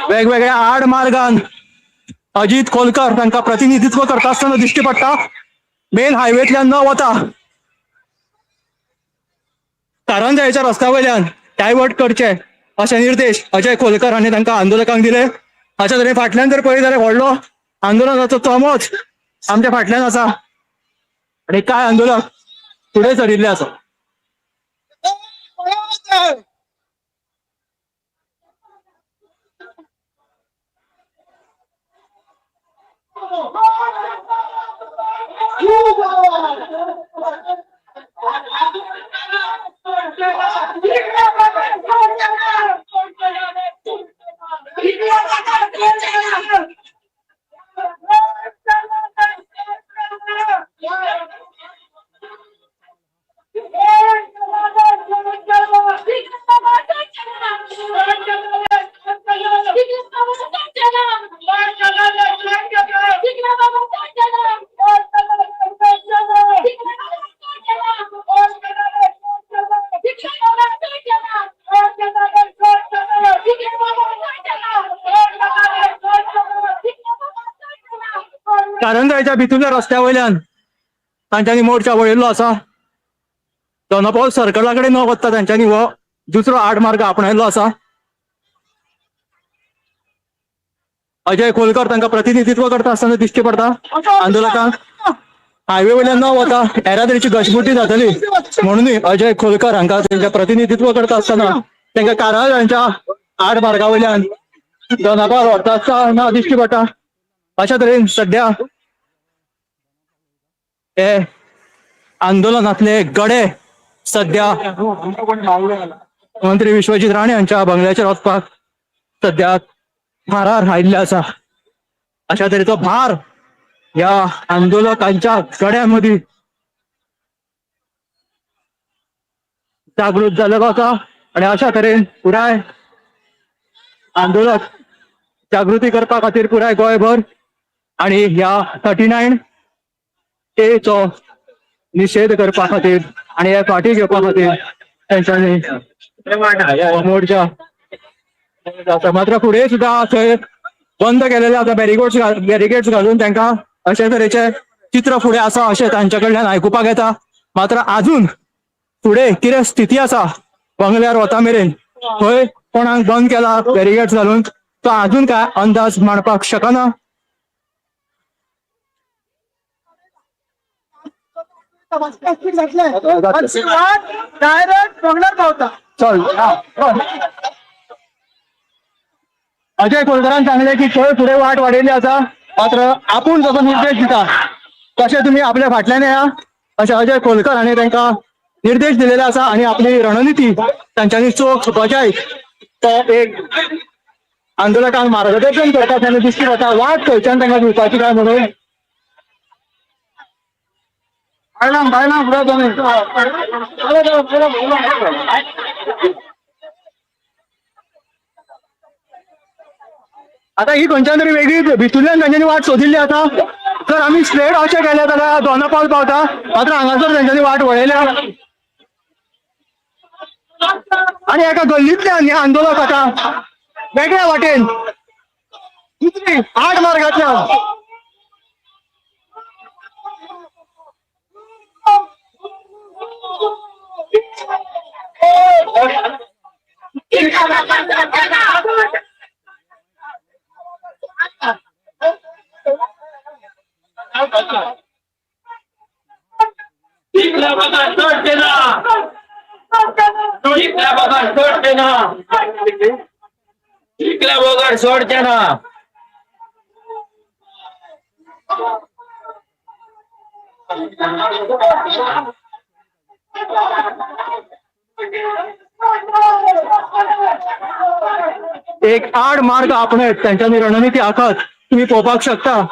वेगवेगळ्या आड मार्गान अजित खोलकर तांकां प्रतिनिधित्व करता आसतना दिश्टी पडटा. मेन हायवेतल्यान न वता कारंजळेच्या रस्त्या वयल्यान डायवर्ट करचे अशे निर्देश अजय खोलकर हांणी तांकां आंदोलकांक दिले. अशा तरेन फाटल्यान जर पळयत जाल्यार व्हडलो आंदोलनाचो चोमोच आमच्या फाटल्यान आसा आणि कांय आंदोलक फुडें सरिल्ले आसा. कारंजळेच्या भितरल्या रस्त्या वयल्यान तांच्यांनी मोर्चा वळयल्लो आसा. दोनापावल सर्कला कडेन न वचता तांच्यांनी हो दुसरो आडमार्ग आपणायल्लो आसा. अजय खोलकर तांकां प्रतिनिधित्व करता आसतना दिश्टी पडटा. आंदोलकांक हायवे वयल्यान न वता येरादारीची घसमुटी जातली म्हणूनय अजय खोलकर हांकां तांचें प्रतिनिधित्व करता आसतना तांकां कारंजळेच्या आडमार्गा वयल्यान दोनापावल व्हरता आसतना दिश्टी पडटा. अशा तरेन सध्या हे आंदोलनातले गडे सध्या मंत्री विश्वजीत राणे हांच्या बंगल्याचेर वचपाक सध्या भारार आयिल्ले आसा. अशा तरेचो भार ह्या आंदोलकांच्या गड्यांमदीं जागृत जाल्लो आसा आणि अशा तरेन पुराय आंदोलक जागृती करपा खातीर पुराय गोंयभर आणि ह्या 39A चो निषेध करपा खातीर आणि हे फाटी घेवपा खातीर तांच्यांनी मोर्चा मात्र फुडें सुद्दां थंय बंद केलेले आता बॅरिगेड्स घालून त्यांना अशा तरेचे चित्र फुडें आसा अशें तांचे कडल्यान आयकुपाक येता. मात्र अजून फुडें कितें स्थिती आसा बंगल्यार वता मेरेन, खंय कोणाक बंद केला बॅरिगेड्स घालून, तो अजून काय अंदाज मांडपाक शकना. डायरेक्ट बंगल्यार पावता. चल अजय कोलकरान सांगले की थंय फुडें वाट वाडयली आसा, मात्र आपूण जसो निर्देश दिता तशें तुमी आपल्या फाटल्यान येया अशें अजय कोलकर हांणी तांकां निर्देश दिलेले आसा. आनी आपली रणनिती तांच्यांनी चोख बजायत तो एक आंदोलकांक मार्गदर्शन करता तेन्ना दिश्टी पडटा. वाट खंयच्यान तांकां दिवपाची काय म्हणून बायलां फुडें तुमी. आता ही खंयच्यान तरी वेगळी भितूरल्यान तांच्यांनी वाट सोदिल्ली आसा. जर आमी स्ट्रेट अशें गेले जाल्यार दोनापावल पावता, मात्र हांगासर तांच्यांनी वाट वळयल्या आनी एका गल्लींतल्यान हे आंदोलक आता वेगळ्या वाटेन दुसरी 8 मार्गांतल्यान एक 8 मार्ग आपणत त्यांच्यानी रणनीती आखत तुम्ही पळोवपाक शकता.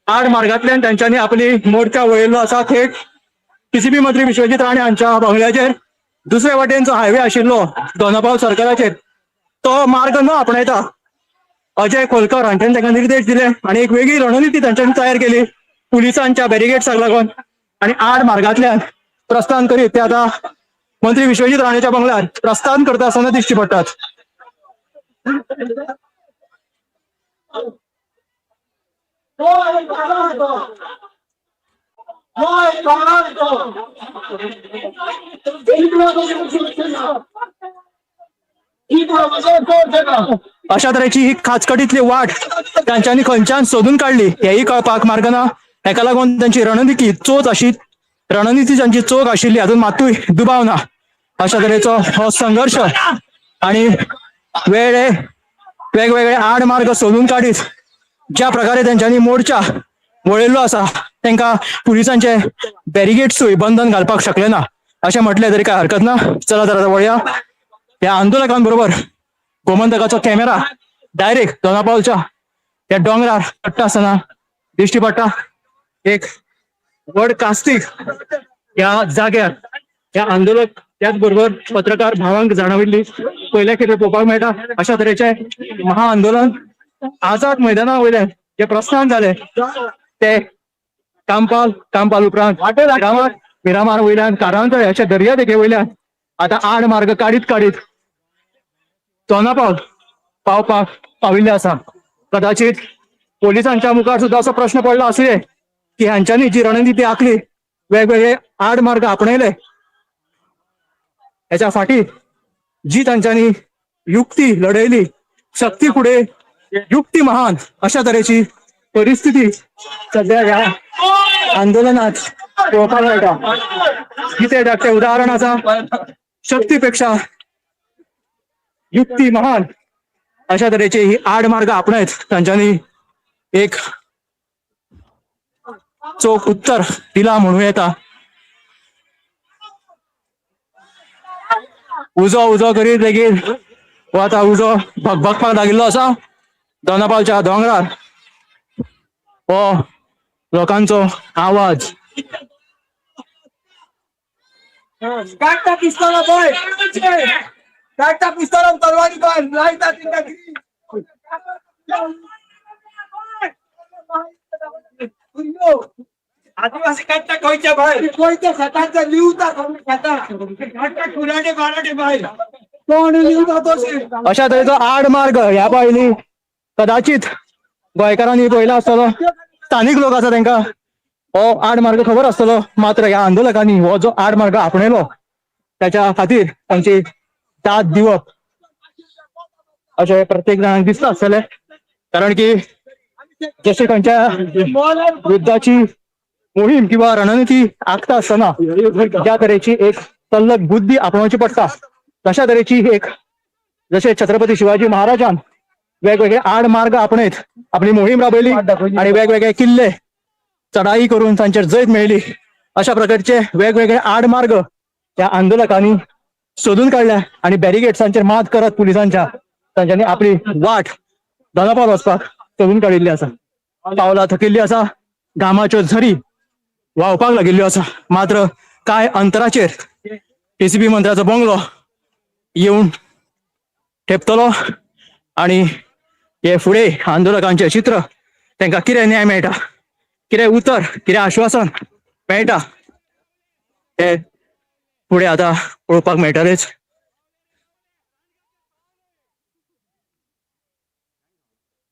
8 मार्गांतल्यान त्यांच्यानी आपली मोर्चा वळयल्लो आसा थेट पीसीबी मंत्री विश्वजीत राणे हांच्या बंगल्याचेर. दुसरे वाटेन जो हायवे आशिल्लो दोनापावल सर्कलाचेर तो मार्ग न आपणयता अजय कोलकर हांच्यानी तांकां निर्देश दिले आनी एक वेगळी रणनिती तांच्यांनी तयार केली पुलिसांच्या बॅरिगेड्साक लागून. आनी 8 मार्गांतल्यान प्रस्थान करीत ते आता मंत्री विश्वजीत राणेच्या बंगल्यार प्रस्थान करता आसतना दिश्टी पडटात. अशा तरेची ही खाचकटीतली वाट तांच्यांनी खंयच्यान सोदून काढली हेही कळपाक मार्गना. हेका लागून तांची रणनीती तांची चोख आशिल्ली हातून मातूय दुबाव ना. अशा तरेचो हो संघर्ष आणि वेगवेगळे 8 मार्ग सोदून काढीत ज्या प्रकारे त्यांच्यानी मोर्चा वळयल्लो आसा तांकां पुलिसांचे बॅरिगेड्सूय बंधन घालपाक शकले ना अशें म्हटलें तरी काय हरकत ना. चला तर आता वळया ह्या आंदोलकांबरोबर. गोमंतकाचो कॅमेरा डायरेक्ट दोनापावलच्या त्या डोंगरार पडटा आसतना दिश्टी पडटा. एक व्हड कास्तीक ह्या जाग्यार ह्या आंदोलक त्याच बरोबर पत्रकार भावांक जाणविल्ली पयल्या खेपे पळोवपाक मेळटा. अशा तरेचे महाआंदोलन आझाद मैदाना वयल्यान जे प्रस्थान जाले ते कांपाल उपरांत मिरामार वयल्यान कारांतळे अशा दर्या देगे वयल्यान आता 8 मार्ग काडीत दोनापावल पावपाक पाविल्ले आसा. कदाचित पोलिसांच्या मुखार सुद्धा असो प्रश्न पडलो आसुये की हांच्यांनी जी रणनिती आखली वेगवेगळे 8 मार्ग आपणयले याच्या फाटी जी तांच्यांनी युक्ती लढयली शक्ती फुडें युक्ती महान अशा तरेची परिस्थिती सध्या ह्या आंदोलनात पळोवपाक मेळटा. जिथे धाकटे उदाहरण आसा शक्तीपेक्षा युक्ती महान अशा तरेची ही 8 मार्ग आपणयत तांच्यांनी एक चोख उत्तर दिला म्हणूं येता. उजो करीत लेगीत हो आता उजो भगभगपाक लागिल्लो आसा दोनापावलच्या दोंगरार. हो लोकांचो आवाज. काढता पिस्तोल बॉय, काढता पिस्तोल तलवारी बॉय, लायता तिंगा आदिवासी काढता कोयच्या भाई, कोयच्या शेतांचा लिवता खाता काढता कुराडे बाराडे भाई कोण लिवता तोसे. अशा तरेचो 8 मार्ग ह्या पायली कदाचित गोंयकारांनी पळयला आसतलो, स्थानिक लोक आसा तांकां हो आडमार्ग खबर आसतलो, मात्र ह्या आंदोलकांनी हो जो आडमार्ग आपणयलो त्याच्या खातीर तांची दाद दिवप अशें प्रत्येक जाणांक दिसता आसतलें. कारण की जशें खंयच्या युद्धाची मोहीम किंवा रणनीती आखता आसतना ज्या तरेची एक सल्लग बुद्धी आपणावची पडटा, तशा तरेची एक जशे छत्रपती शिवाजी महाराजान वेगवेगळे आडमार्ग आपणयत आपली मोहीम राबयली आणि वेगवेगळे किल्ले चढाई करून तांचेर जैत मेळयली, अशा प्रकारचे वेगवेगळे आडमार्ग त्या आंदोलकांनी सोदून काढल्या आणि बॅरिगेड्सांचेर मात करत पुलिसांच्या तांच्यांनी आपली वाट दोनापावल वचपाक सोदून काडिल्ली आसा. पावलां थकिल्ली आसा, घामाच्यो झरी व्हांवपाक लागिल्ल्यो आसा. मात्र कांय अंतराचेर टीसीबी मंत्र्याचो बंगलो येवन ठेपतलो आणि हे फुडें आंदोलकांचें चित्र तांकां कितें न्याय मेळटा, कितें उतर, कितें आश्वासन मेळटा हे फुडें आतां पळोवपाक मेळटलेच.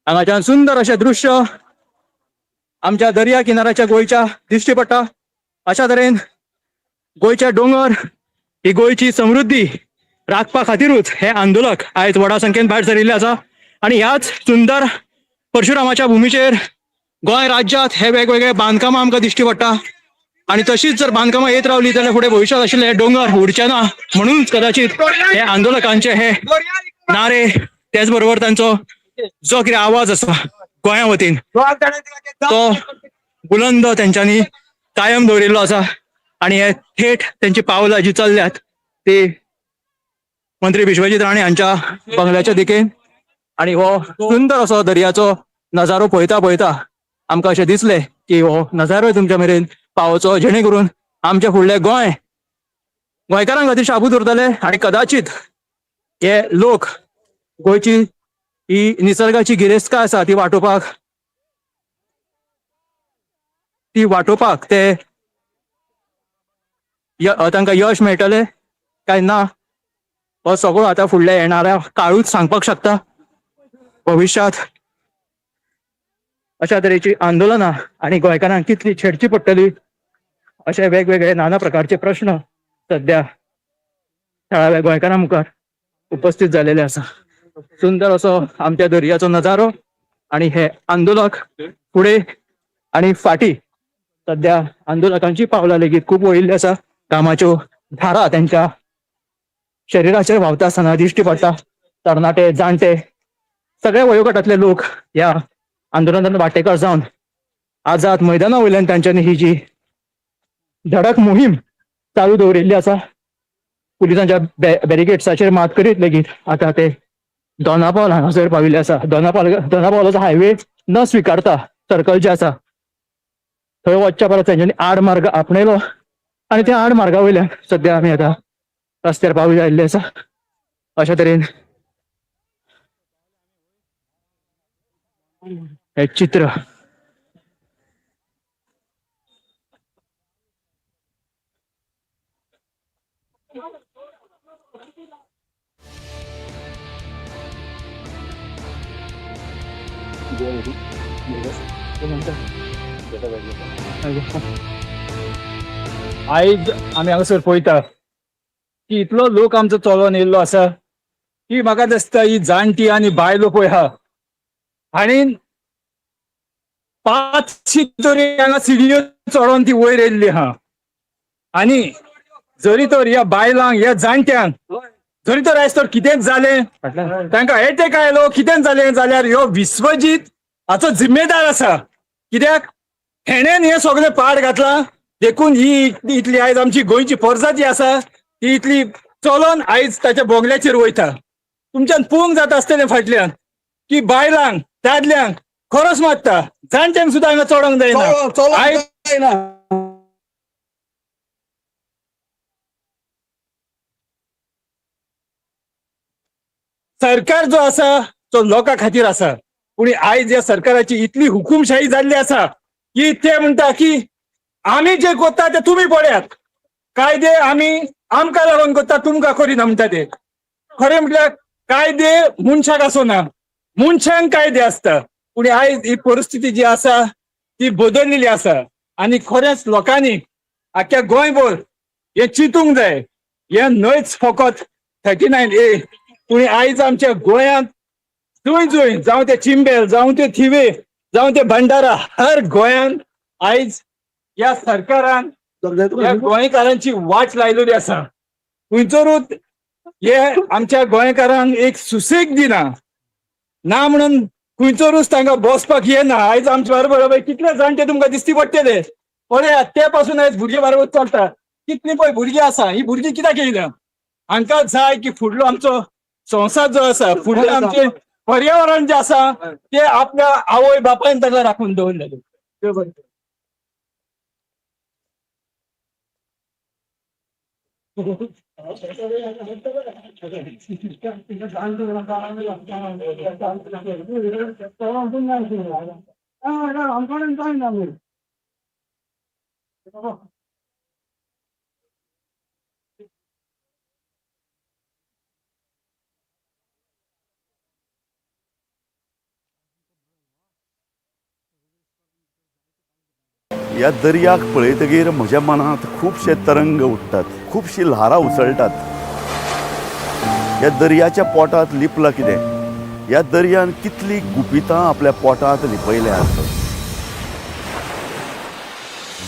हांगाच्यान सुंदर अशें दृश्य आमच्या दर्या किनाऱ्याच्या गोंयच्या दिश्टी पडटा. अशा तरेन गोंयचे दोंगर ही गोंयची समृद्धी राखपा खातीरूच हे आंदोलक आयज व्हडा संख्येन भायर सरिल्ले आसा आणि ह्याच सुंदर परशुरामाच्या भुमीचेर गोंय राज्यांत हे वेगवेगळे बांदकामां आमकां दिश्टी पडटा आणि तशीच जर बांदकामां येत रावली जाल्यार फुडें भविश्यांत आशिल्ले हे दोंगर उरचे ना. म्हणूनच कदाचित हे आंदोलकांचे हे नारे तेच बरोबर तांचो जो कितें आवाज आसा गोंया वतीन तो बुलंद तेंच्यांनी कायम दवरिल्लो आसा आणि हे थेट तेंची पावलां जी चल्ल्यात ती मंत्री विश्वजीत राणे हांच्या बंगल्याच्या दिकेन आणि हो सुंदर असो दर्याचो नजारो पळयता पळयता आमकां अशें दिसलें की हो नजारो तुमच्या मेरेन पावोचो, जेणे करून आमचे फुडले गोंय गोंयकारांक खातीर शाबूत उरतले आणि कदाचित हे लोक गोंयची ही निसर्गाची गिरेस्तकाय आसा ती वाटोवपाक ते तांकां यश मेळटले काय ना हो सगळो आतां फुडल्या येणाऱ्या काळूच सांगपाक शकता. भविश्यांत अशा तरेची आंदोलनां आणि गोंयकारांक कितली छेडची पडटली अशे वेगवेगळे नाना प्रकारचे प्रश्न सध्या थळाव्या गोंयकारां मुखार उपस्थित जालेले आसा. सुंदर असो आमच्या दर्याचो नजारो आणि हे आंदोलक फुडें आणि फाटी सध्या आंदोलकांची पावलां लेगीत खूब वळिल्ली आसा. कामाच्यो धारा त्यांच्या शरिराचेर व्हांवता आसतना दिश्टी पडटा. तरणाटे, जाणटे सगळ्या वयोगटांतले लोक ह्या आंदोलनांत वांटेकार जावन आझाद मैदाना वयल्यान तांच्यांनी ही जी धडक मोहीम चालू दवरिल्ली आसा, पुलिसांच्या बॅरिगेड्साचेर मात करीत लेगीत आतां ते दोनापावल हांगासर पाविल्ले आसा. दोनापावलाचो हायवे न स्विकारता सर्कल जे आसा थंय वचच्या परस तांच्यांनी आडमार्ग आपणयलो आणि त्या आडमार्गा वयल्यान सध्या आमी आतां रस्त्यार पावले आयिल्ले आसा. अशा तरेन हे चित्र आयज आमी हांगासर पळयता की इतलो लोक आमचो चलोन येयल्लो आसा की म्हाका दिसता ही जाणटी आनी बायलो पळय आहा आनी 500 तरी हांगा सिडयो चडोन ती वयर येयल्ली आहा. आनी जरी तर ह्या बायलांक ह्या जाणट्यांक जरी तर आयज तर कितेंच जालें तांकां एटॅक आयलो कितेंच जालें जाल्यार ह्यो विश्वजीत हाचो जिम्मेदार आसा. कित्याक हेणेन हे सगळें पाड घातलां देखून ही इतली आयज आमची गोंयची परजा जी आसा ती इतली चलोन आयज ताच्या बोगल्याचेर वयता. तुमच्यान पळोवंक जाता आसतलें फाटल्यान की बायलांक दादल्यांक खरोच मारता, जाणट्यांक सुद्दां हांगा चडोंक जायना. सरकार जो आसा तो लोकां खातीर आसा पूण आयज ह्या सरकाराची इतली हुकुमशाही जाल्ली आसा की ते म्हणटा की आमी जे करता ते तुमी पळयात, कायदे आमी आमकां लागून करता तुमकां करिना म्हणटा ते. खरें म्हटल्यार कायदे मनशाक आसना, मनशांक कायदे आसता पुढे आयज ही परिस्थिती जी आसा ती बदललेली आसा आणि खरेंच लोकांनी आख्या गोंयभर हे चिंतूंक जाय हे न्हयच फकत 39A पुणे आयज आमच्या गोंयांत जूय जूय जावं ते चिंबेल जावं ते थिवे जावं ते भंडारा हर गोंयांत आयज या सरकारान या गोंयकारांची वाट लायलेली आसा खंयसरूच हे आमच्या गोंयकारांक एक सुसेग दिना ना म्हणून खंयसरूच तांकां बसपाक येना आयज आमचे बरोबर कितले जाणटे तुमकां दिसती पडटले पळयात ते पासून आयज भुरगे बरोबर चलता कितली पळय भुरगीं आसा ही भुरगीं कित्याक येयल्या हांकां जाय की फुडलो आमचो संवसार जो आसा फुडलें आमचें पर्यावरण जे आसा ते आपल्या आवय बापायन ताका राखून दवरलेलें ह्या दर्याक पळयतकीर म्हज्या मनांत खुबशे तरंग उठतात खुबशीं ल्हारां उसळटात ह्या दर्याच्या पोटांत लिपलां कितें ह्या दर्यान कितलीं गुपितां आपल्या पोटांत लिपयल्यात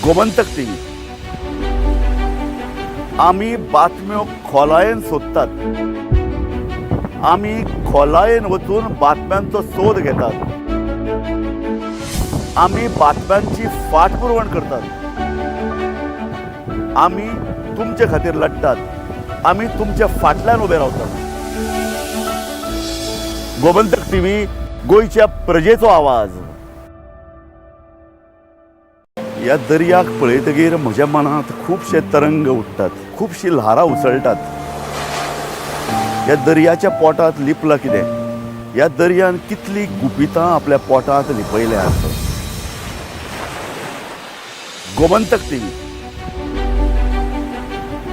गोमंतक टीव्ही आमी बातम्यो खोलायेन सोदतात आमी खोलायेन वचून बातम्यांचो सोद घेतात आमी बातम्यांची फाटपुरवण करतात आमी तुमचे खातीर लढटात आमी तुमच्या फाटल्यान उबे रावतात गोमंतक टीव्ही गोंयच्या प्रजेचो आवाज ह्या दर्याक पळयतकीर म्हज्या मनांत खुबशे तरंग उठतात खुबशीं ल्हारां उसळटात ह्या दर्याच्या पोटांत लिपलां कितें ह्या दर्यान कितलीं गुपितां आपल्या पोटांत लिपयल्यात गोमंतक टीव्ही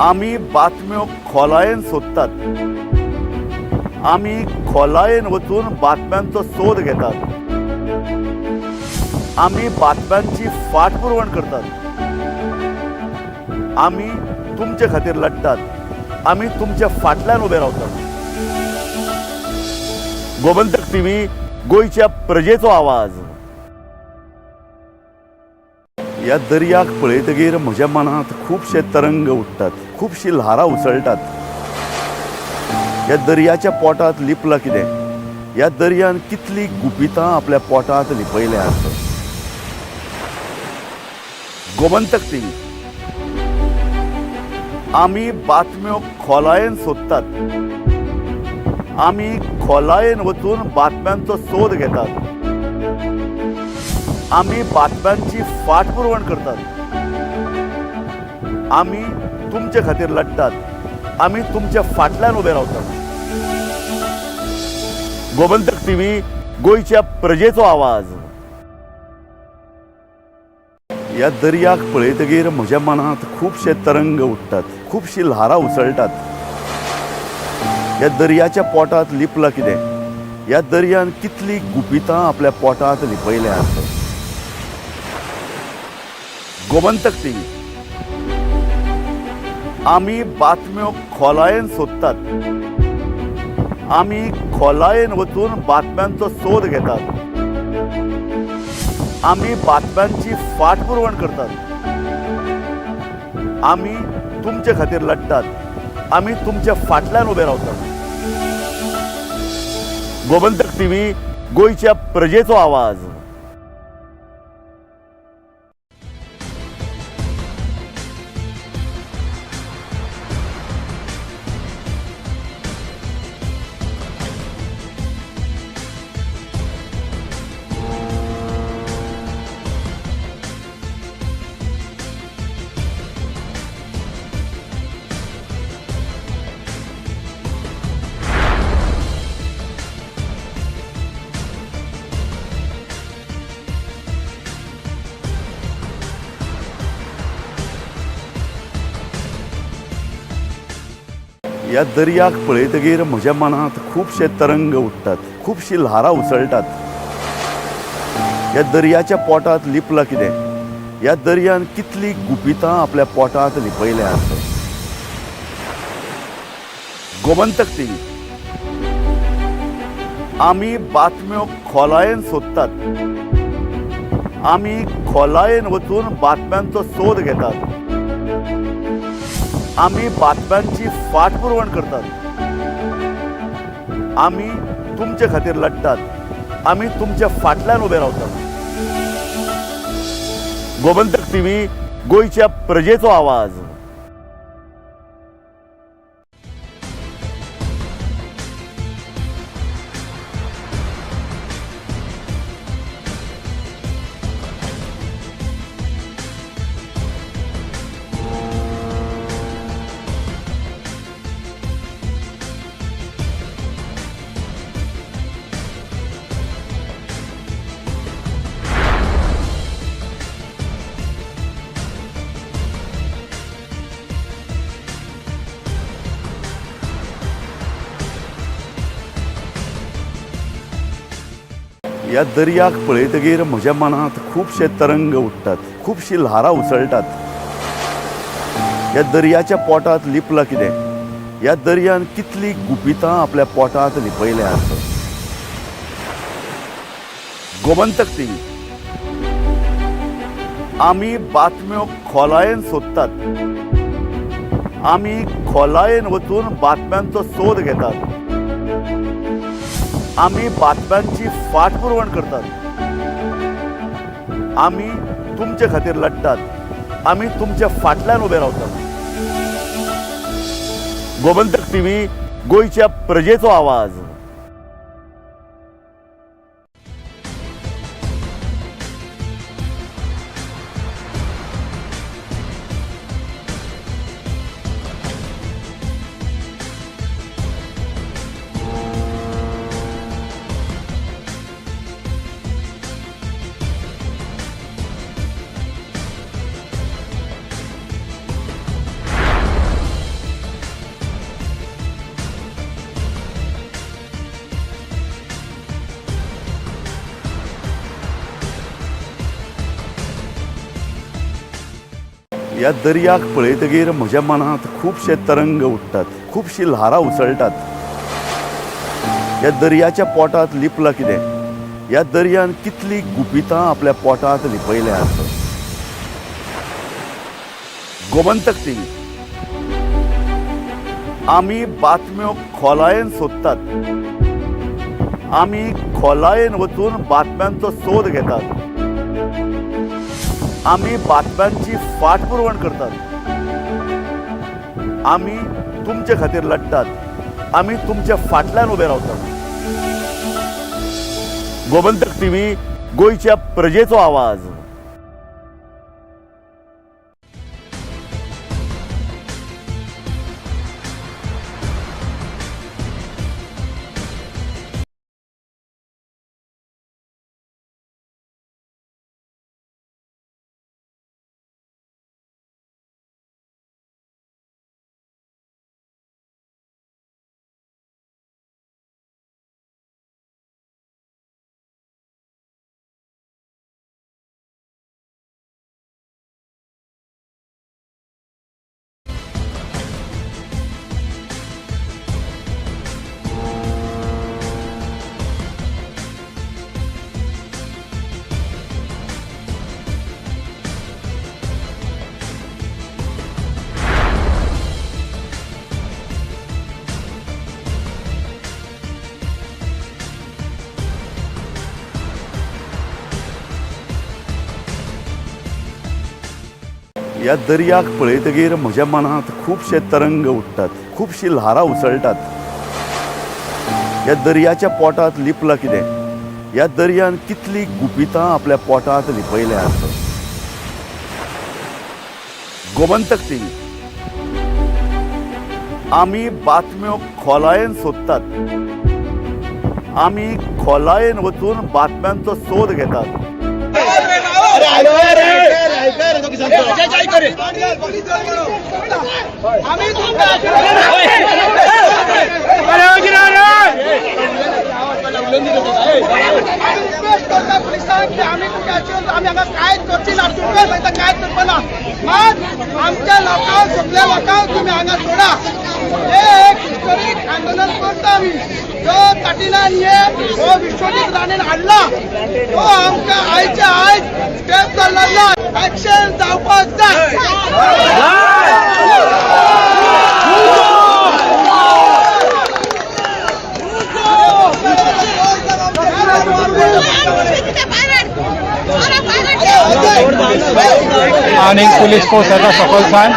आमी बातम्यो खोलायेन सोदतात आमी खोलायेन वचून बातम्यांचो सोद घेतात आमी बातम्यांची फाटपुरवण करतात आमी तुमचे खातीर लढटात आमी तुमच्या फाटल्यान उबे रावतात गोमंतक टीव्ही गोंयच्या प्रजेचो आवाज ह्या दर्याक पळयतकीर म्हज्या मनांत खुबशे तरंग उठतात खुबशीं ल्हारां उसळटात ह्या दर्याच्या पोटांत लिपलां कितें ह्या दर्यान कितलीं गुपितां आपल्या पोटांत लिपयल्यात गोमंतक टीव्ही आमी बातम्यो खोलायेन सोदतात आमी खोलायेन वचून बातम्यांचो सोद घेतात आमी बातम्यांची फाटपुरवण करतात आमी तुमचे खातीर लढटात आमी तुमच्या फाटल्यान उबे रावतात गोमंतक टीव्ही गोंयच्या प्रजेचो आवाज ह्या दर्याक पळयतकीर म्हज्या मनांत खुबशे तरंग उठतात खुबशीं ल्हारां उसळटात ह्या दर्याच्या पोटांत लिपलां कितें ह्या दर्यान कितलीं गुपितां आपल्या पोटांत लिपयल्यात गोमंतक टीव्ही आमी बातम्यो खोलायेन सोदतात आमी खोलायेन वचून बातम्यांचो सोद घेतात आमी बातम्यांची फाटपुरवण करतात आमी तुमचे खातीर लढटात आमी तुमच्या फाटल्यान उबे रावतात गोमंतक टीव्ही गोंयच्या प्रजेचो आवाज ह्या दर्याक पळयतकीर म्हज्या मनांत खुबशे तरंग उठतात खुबशीं ल्हारां उसळटात ह्या दर्याच्या पोटात लिपला कितें? ह्या दर्यान कितली गुपितां आपल्या पोटात लिपयल्यात. गोमंतक टीव्ही. आमी बातम्यो खोलायेन सोदतात. आमी खोलायेन वचून बातम्यांचो सोद घेतात. आमी बातम्यांची फाटपुरवण करतात. आमी तुमचे खातीर लढटात. आमी तुमच्या फाटल्यान उबे रावतात. गोमंतक टीव्ही, गोंयच्या प्रजेचो आवाज. ह्या दर्याक पळयतकीर म्हज्या मनांत खुबशे तरंग उठतात. खुबशीं ल्हारां उसळटात. ह्या दर्याच्या पोटात लिपला कितें? ह्या दर्यान कितली गुपितां आपल्या पोटात लिपयल्यात. गोमंतक टीव्ही. आमी बातम्यो खोलायेन सोदतात. आमी खोलायेन वचून बातम्यांचो सोद घेतात. आमी बातम्यांची फाटपुरवण करतात. आमी तुमचे खातीर लढटात. आमी तुमच्या फाटल्यान उबे रावतात. गोमंतक टीव्ही, गोंयच्या प्रजेचो आवाज. ह्या दर्याक पळयतकीर म्हज्या मनांत खुबशे तरंग उठतात. खुबशीं ल्हारां उसळटात. ह्या दर्याच्या पोटात लिपला कितें? ह्या दर्यान कितली गुपितां आपल्या पोटात लिपयल्यात. गोमंतक टीव्ही. आमी बातम्यो खोलायेन सोदतात. आमी खोलायेन वचून बातम्यांचो सोद घेतात. आमी बातम्यांची फाटपुरवण करतात. आमी तुमचे खातीर लढटात. आमी तुमच्या फाटल्यान उबे रावतात. गोमंतक टीव्ही, गोंयच्या प्रजेचो आवाज. ह्या दर्याक पळयतकीर म्हज्या मनांत खुबशे तरंग उठतात. खुबशीं ल्हारां उसळटात. ह्या दर्याच्या पोटात लिपला कितें? ह्या दर्यान कितली गुपितां आपल्या पोटात लिपयल्यात. गोमंतक टीव्ही. आमी बातम्यो खोलायेन सोदतात. आमी खोलायेन वचून बातम्यांचो सोद घेतात. पुलिस की आम्ही कुठे आशिल्लो आम्ही हांगा कांयच करची ना तुमकां सांगता कांयच करपाना मात आमच्या लोकांक सगळ्या लोकांक तुम्ही हांगा सोडा हे एक हिस्टोरीक आंदोलन करता आमी जो ताटिनान हो विश्वजीत राणेन हाडला तो आमकां आयच्या आयज स्टेप जाल्लो एक्शन जावपाक जाय आणि पोलीस फोर्स येता सकलसान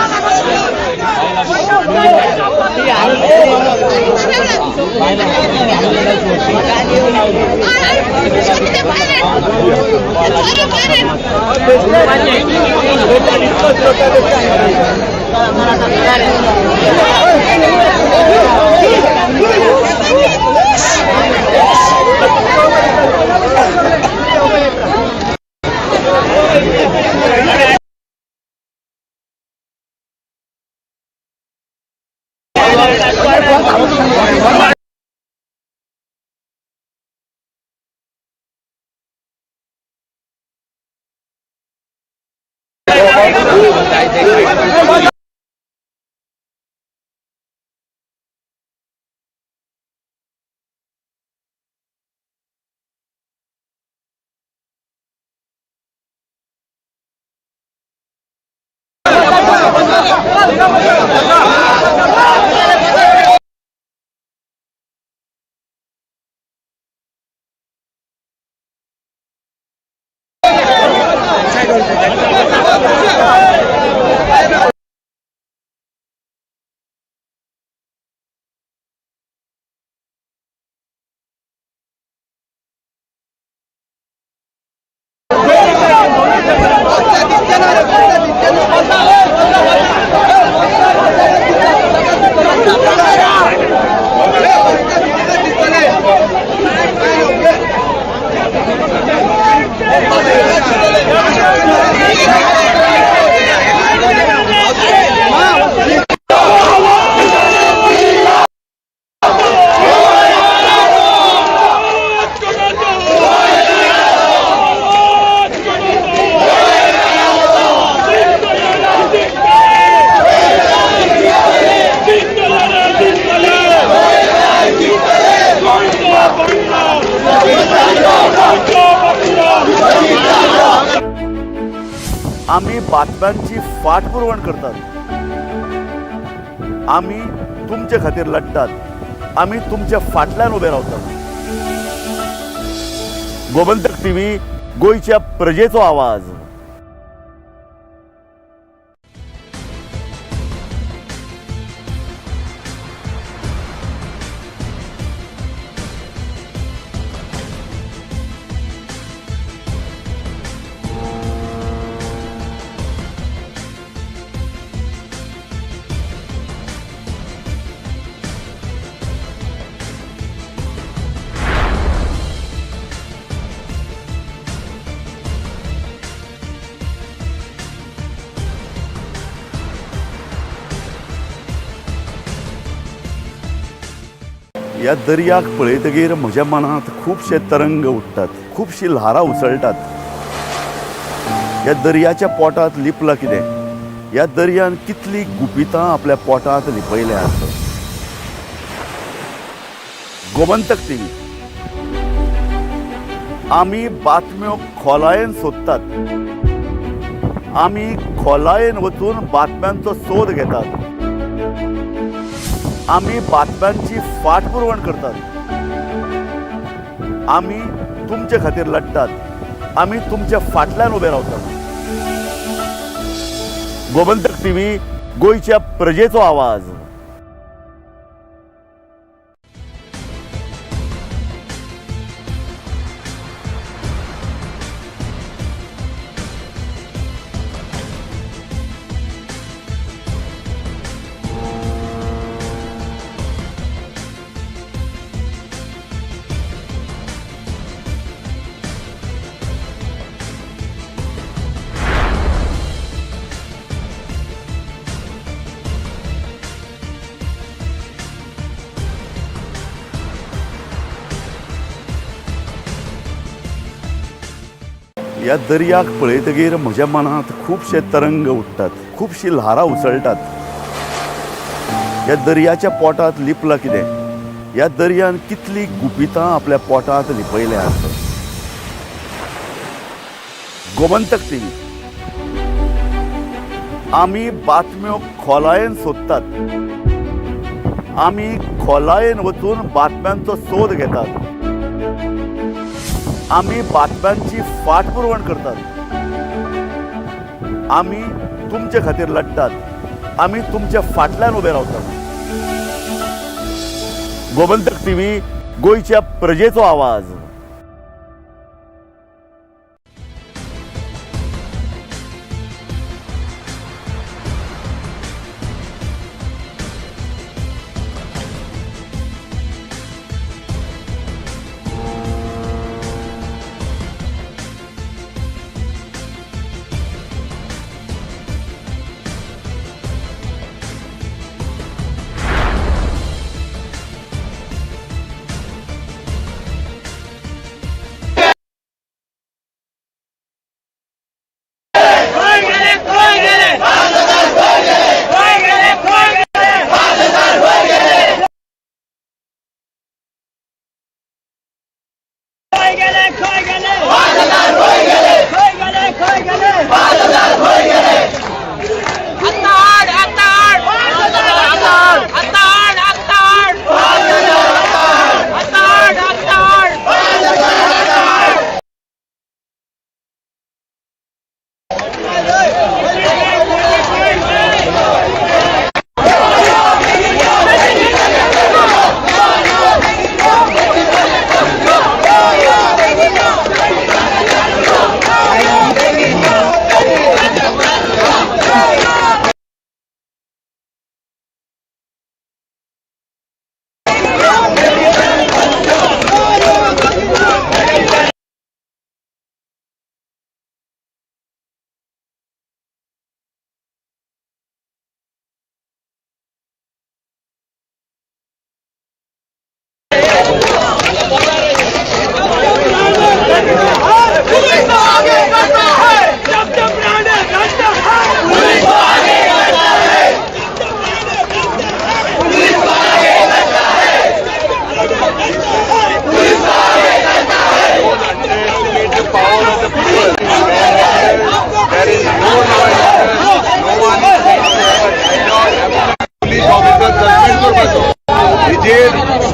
आम्ही बातम्यांची फाटपुरवण करतात आम्ही तुमचे खातीर लढतात आम्ही तुमच्या फाटल्यान उभे रावतात गोमंतक टीव्ही गोयच्या प्रजेचो आवाज या दर्याक पळयतकीर म्हज्या मनांत खुबशे तरंग उठतात खुबशी ल्हारां उसळटात या दर्याच्या पोटांत लिपलां कितें या दर्यान कितली गुपितां आपल्या पोटांत लिपयल्यात गोमंतक टीव्ही आमी बातम्यो खोलायेन सोदतात आमी खोलायेन वचून बातम्यांचो सोद घेतात आम्ही बातम्यांची फाटपुरवण करतात आम्ही तुमचे खातीर लढतात आम्ही तुमच्या फाटल्यान उभे रावतात गोमंतक टीव्ही गोयच्या प्रजेचो आवाज ह्या दर्याक पळयतकीर म्हज्या मनांत खुबशे तरंग उठतात, खुबशीं ल्हारां उसळटात. ह्या दर्याच्या पोटांत लिपलां कितें? ह्या दर्यान कितलीं गुपितां आपल्या पोटांत लिपयल्यात. गोमंतक टीव्ही आमी बातम्यो खोलायेन सोदतात. आमी खोलायेन वचून बातम्यांचो सोद घेतात. आमी बातम्यांची फाटपुरवण करतात. आमी तुमचे खातीर लढटात. आमी तुमच्या फाटल्यान उबे रावतात. गोमंतक टीव्ही गोंयच्या प्रजेचो आवाज.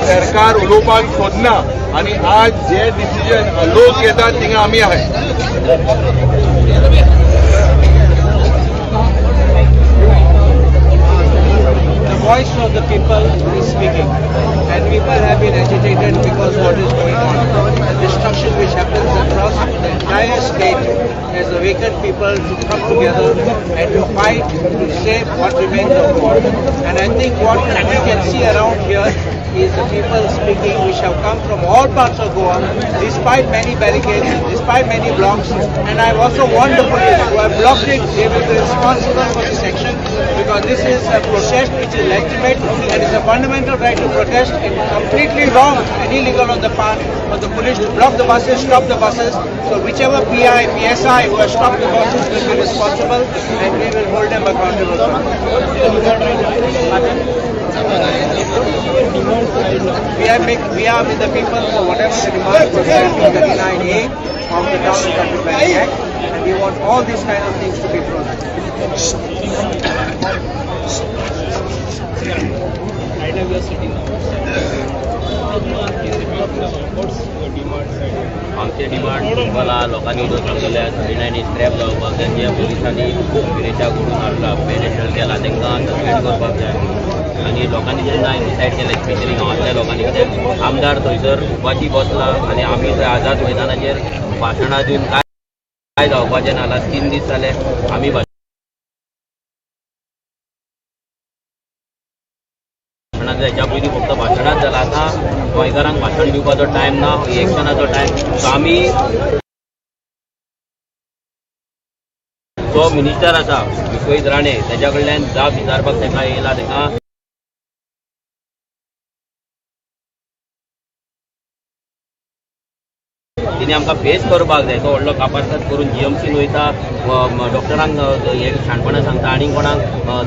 सरकार उलोवपाक सोदना आनी आज जे डिसिजन लोक घेतात थिंगा आमी आहाय. The voice of the people is speaking, and people have been agitated because what is going on. The destruction which happens across the entire state has awakened people to come together and to fight to save what remains of God. And I think what we can see around here is the people speaking which have come from all parts of Goa, despite many barricades, despite many blocks. And I also warned the police who have blocked it, they will be responsible for this action, because this is a protest which is legitimate and is a fundamental right to protest. It is completely wrong and illegal on the part of the police to block the buses, stop the buses. So whichever PI, PSI who has stopped the buses will be responsible, and we will hold them accountable. We are with the people for whatever the demand for 39A of the Town and Country Planning Act, and we want all these kind of things to be frozen. आमचे demand मला लोकांनी जो सांगलेल्या 39 scrap जावपाक जाय, जे पुलिसांनी गिरेच्या करून हाडला पेनेट्रल केला तांकां सस्पेंड करपाक जाय. आनी लोकांनी जेन्ना डिसायड केलें, स्पेशली गांवांतल्या लोकांनी, कित्याक आमदार थंयसर उपाशी बसला आनी आमी थंय आझाद मैदानाचेर भाशणां दिवन काय जावपाचें ना. 3 दीस जाले आमी हेच्या पयलीं फक्त भाशणांच जाला. आतां गोंयकारांक भाशण दिवपाचो टायम ना, इलेक्शनाचो टायम. सो आमी जो मिनिस्टर आसा विश्वजीत राणे तेच्या कडल्यान जाप विचारपाक ताका येयला. ताका तांणी आमकां फेस करपाक जाय. तो व्हडलो कापारसाद करून जीएमसीन वयता, डॉक्टरांक हे शाणपणां सांगता, आनी कोणाक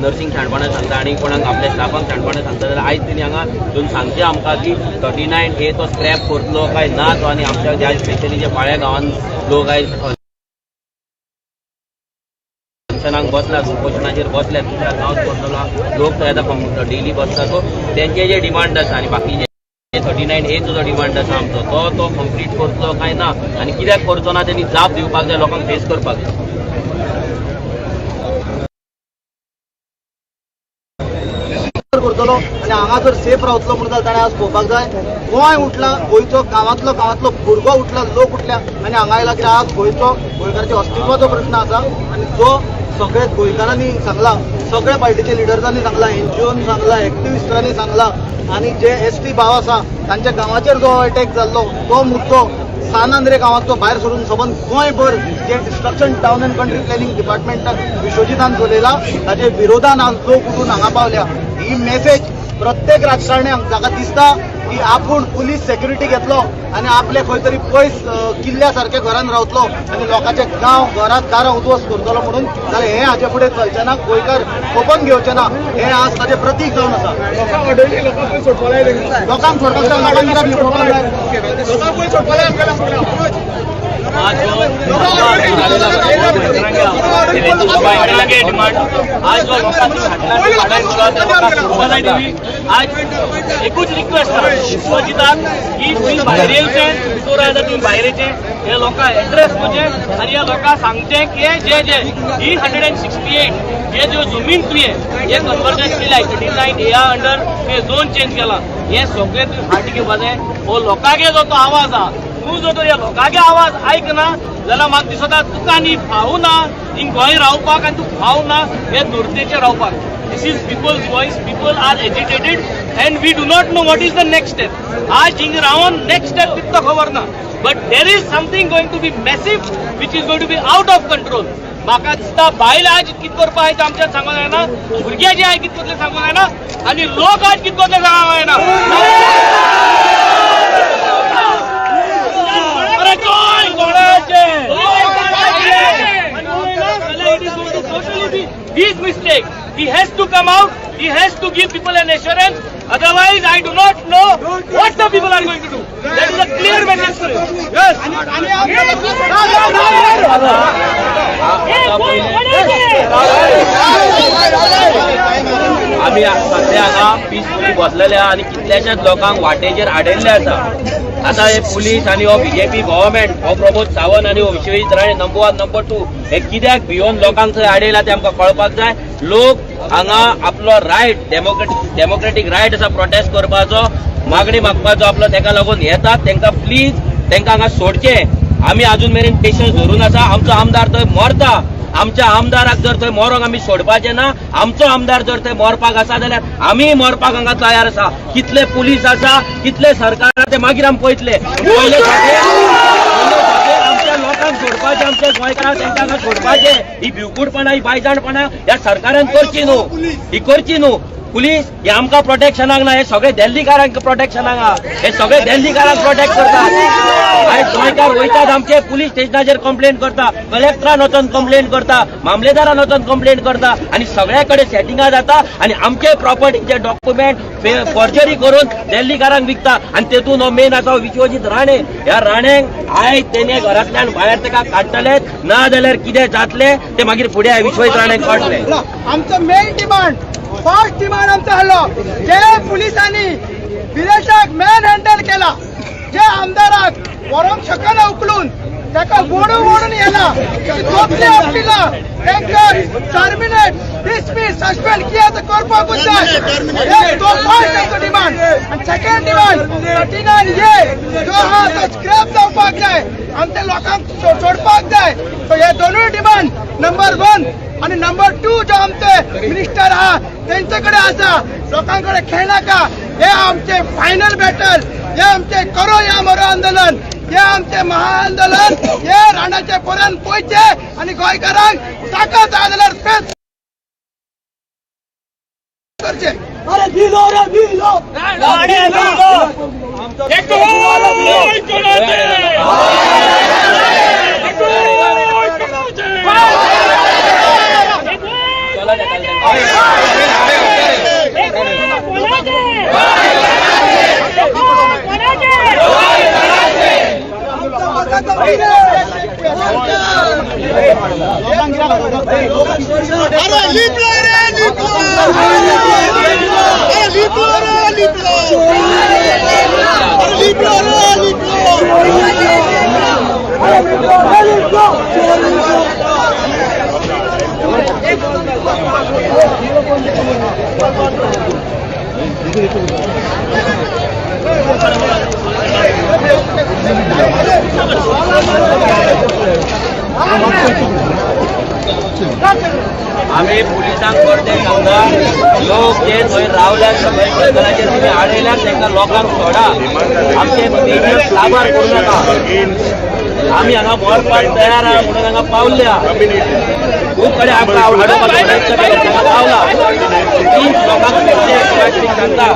नर्सींग शाणपणां सांगता, आनी कोणाक आपल्या स्टाफांक शाणपणां सांगता, जाल्यार आयज तेणी हांगा येवन सांगचें आमकां की 39A तो स्क्रॅप करतलो काय ना तो, आनी आमच्या ज्या स्पेशली जे पाळ्या गांवांत लोक आयज बसल्यात, उपोशनाचेर बसल्यात, तुमच्या गांवांत करतलो लोक थंय आतां डेली बसता. सो तेंचे जे डिमांड आसा आनी बाकीचे 39A जो डिमांड आसा आमचो तो कंप्लीट करतलो काय ना, आनी कित्याक करचो ना तेणी जाप दिवपाक जाय, लोकांक फेस करपाक जाय. करतलो आनी हांगा जर सेफ रावतलो म्हणून ताणें आज पळोवपाक जाय. गोंय उठला, गोंयचो गांवांतलो भुरगो उठला, लोक उठल्या आनी हांगा आयला की आज गोंयकारच्या अस्तित्वाचो प्रश्न आसा, आनी जो सगळे गोंयकारांनी सांगला, सगळ्या पार्टीच्या लिडर्सांनी सांगला, NGOन सांगला, एक्टिविस्टांनी सांगला, आनी जे ST भाव आसा तांच्या गांवाचेर जो अटॅक जाल्लो तो मुद्दो सान आंद्रे गांवांतलो भायर सरून सबंद गोंयभर जे destruction town and country planning डिपार्टमेंटान विश्वजितान चलयला ताचे विरोधान आज लोक उठून हांगा पावल्या. ही मेसेज प्रत्येक राजकारण्यांक जाका दिसता की आपूण पुलीस सेक्युरिटी घेतलो आनी आपले खंय तरी पयस किल्ल्या सारख्या घरान रावतलो आनी लोकांचे गांव घरांत दारां उद्ध्वस्त करतलो म्हणून, जाल्यार हे हाचे फुडें चलचें ना, गोंयकार कोंपन घेवचे ना, हे आज ताचें प्रतीक जावन आसा. लोकांक सोडपाक जाय, लोकांक आज एकूच रिक्वेस्ट विश्वजिताक की तुम्ही भायर येवचे, भितर आयला तुम्ही भायर येचे, हे लोकांक एड्रेस करचे आनी ह्या लोकांक सांगचे की हे जे ही 168 हे ज्यो जमीन तुये हे कन्वर्जन केल्या 39A अंडर हे झोन चेंज केला, हे सगळे तुम्ही फाटी घेवपा जाय. हो लोकांगे जो तो आवाज हा, तूं जो तो ह्या लोकांगे आवाज आयकना जाल्यार म्हाका दिसता तुका न्ही फावू ना हिंग गोंय रावपाक, आनी तूं फावू ना हे नोर्तेचेर रावपाक. This is people's voice. People are agitated and we do not know what is the next step. आज हिंग रावन next step कितलो खबर ना. But there is something going to be massive which is going to be out of control. म्हाका दिसता बायल आज कित करपा आयज आमच्यान सांगूंक जायना, भुरगे जे आय कित करतले सांगूंक जायना, आनी लोक आज कित करतले सांगूंक जायना. अरे गोंय गोंयचें. It is going to totally be his mistake. He has to come out. He has to give people an assurance. Otherwise, I do not know what the people are going to do. That is a clear message to you. Yes. आम्ही सध्या हांगा peacefully बसलेले आहा आनी कितल्याशाच लोकांक वाटेचेर आडयल्ले आसा. आता हे पुलीस आनी हो BJP गव्हर्मेंट, हो प्रमोद सावंत आनी हो विश्वजीत राणे नंबर 1 नंबर 2 हे कित्याक भिवून लोकांक थंय आडयला ते आमकां कळपाक जाय. लोक हांगा आपलो रायट डेमोक्रेटीक रायट आसा प्रोटेस्ट करपाचो, मागणी मागपाचो आपलो, तेका लागून येतात. तांकां प्लीज तांकां हांगा सोडचे. आमी अजून मेरेन पेशन्स धरून आसा. आमचो आमदार थंय मरता, आमच्या आमदाराक जर थंय मरोंक आमी सोडपाचे ना. आमचो आमदार जर थंय मरपाक आसा जाल्यार आमी मरपाक हांगा तयार आसा. कितले पुलीस आसा, कितले सरकार आसा ते मागीर आमी पळयतले. पयले आमच्या लोकांक सोडपाचे, आमच्या गोंयकारांक तांकां हांगा सोडपाचे. ही भिवकुडपणां, ही बायजाणपणां ह्या सरकारान करची न्हू, ही करची न्हू. पुलीस हे आमकां प्रोटेक्शनाक ना, हे सगळे दिल्लीकारांक प्रोटेक्शनाक आहा. हे सगळे दिल्लीकारांक प्रोटेक्ट करतात. आयज गोंयकार वयतात आमचे पुलीस स्टेशनाचेर कंप्लेंट करता, कलेक्टरान वचून कंप्लेंट करता, मामलेदारान वचून कंप्लेंट करता, आनी सगळ्या कडेन सेटिंगां जाता आनी आमचे प्रॉपर्टीचे डॉक्युमेंट फॉर्जरी करून दिल्लीकारांक विकता. आनी तेतून हो मेन आसा विश्वजीत राणे. ह्या राणेंक आयज तेणे घरांतल्यान भायर ताका काडटले, ना जाल्यार कितें जातलें ते मागीर फुडें विश्वजीत राणेंक कळटलें. आमचो मेन डिमांड, फर्स्ट डिमांड आमचो आसलो, जे पुलिसांनी विदेशाक मॅन हँडल केला, जे आमदाराक व्हरोंक शकना उखलून ताका ओडून येला, दोपले आपलीला तांकां टर्मिनेट, डिसमिस, सस्पेंड किया तर करपाकूच जाय. तो फर्स्ट आमचो डिमांड. आनी सेकंड डिमांड 39A जो आहा तो स्क्रॅप जावपाक जाय, आमच्या लोकांक सोडपाक जाय. सो हे दोनूय डिमांड नंबर 1 आणि नंबर 2 जो आमचे मिनिस्टर आहा त्यांचे कडेन आसा. लोकांकडे खेळनाका. हे आमचे फायनल बॅटल, हे आमचे करो या मरो आंदोलन, हे आमचे महाआंदोलन, हे राणाचे पर्यंत पोयचे आणि गोंयकारांक ताकद जाल्यार फेस करचे. अरे दिलो रे दिलो. आम्ही पुलिसांक करते सांगता लोक जे थंय रावल्यात सगळे शेतकारांचेर तुमी आडयल्यात तांकां लोकांक सोडा आमचे बिजनेस लाभार करूं नाका आमी हांगा मरपाक तयार आहा म्हणून हांगा पावल्या खूब कडेन आमकां आडोवपाचो प्रयत्न केलो तांकां पावला प्लीज लोकांक सांगता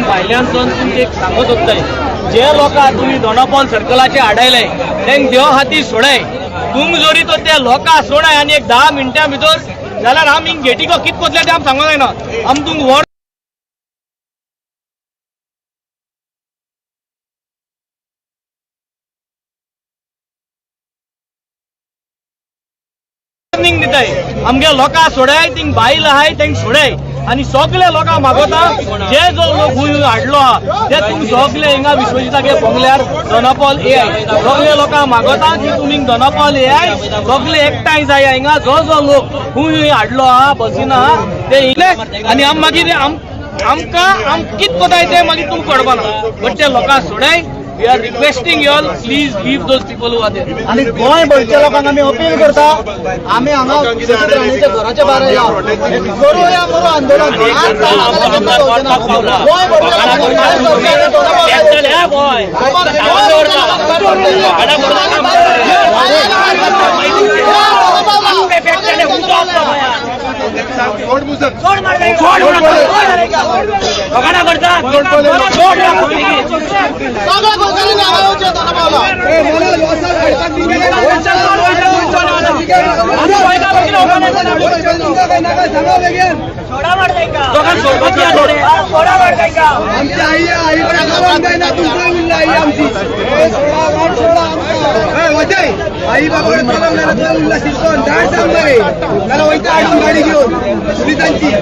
भायल्यानसून तुमचे एक सांगत होतय जे लोक तुम्ही दोनापावल सर्कलाचे आडायले तेंक देव हाती सोडाय तुम जोरी तो त्या लोकां सोडाय आणि एक 10 मिनिटां भितर जाल्यार आम हिंग गेटीको कित कोतले ते आम सांगो जायना आम तुमक वॉर्निंग दिताय आमगे लोकां सोडाय थिंग बायल आहाय तेंक सोडाय आणि सगळे लोकां मागोता जे जो लोक हुंय हाडलो हा ते तुम सगळे हिंगा विश्वजितागे बंगल्यार दोनापावल येयाय सगळे लोकां मागोता की तुमी दोनापावल येयाय सगळे एकठांय जाय हिंगा जो जो लोक हुंय हाडलो हा बसीन हा ते इले आणि आम मागीर आमकां कित कोताय ते मागीर तुमकां कळपाना बट ते लोकां सोडाय We are requesting you all, please leave those people who are there. आणि गोंय भरच्या लोकांक आमी अपील करता आमी हांगा सतीश राणेच्या घराच्या भायर आयला करूया मरो आंदोलन गोंय आई बाबा गाडी घेऊन सुविधांची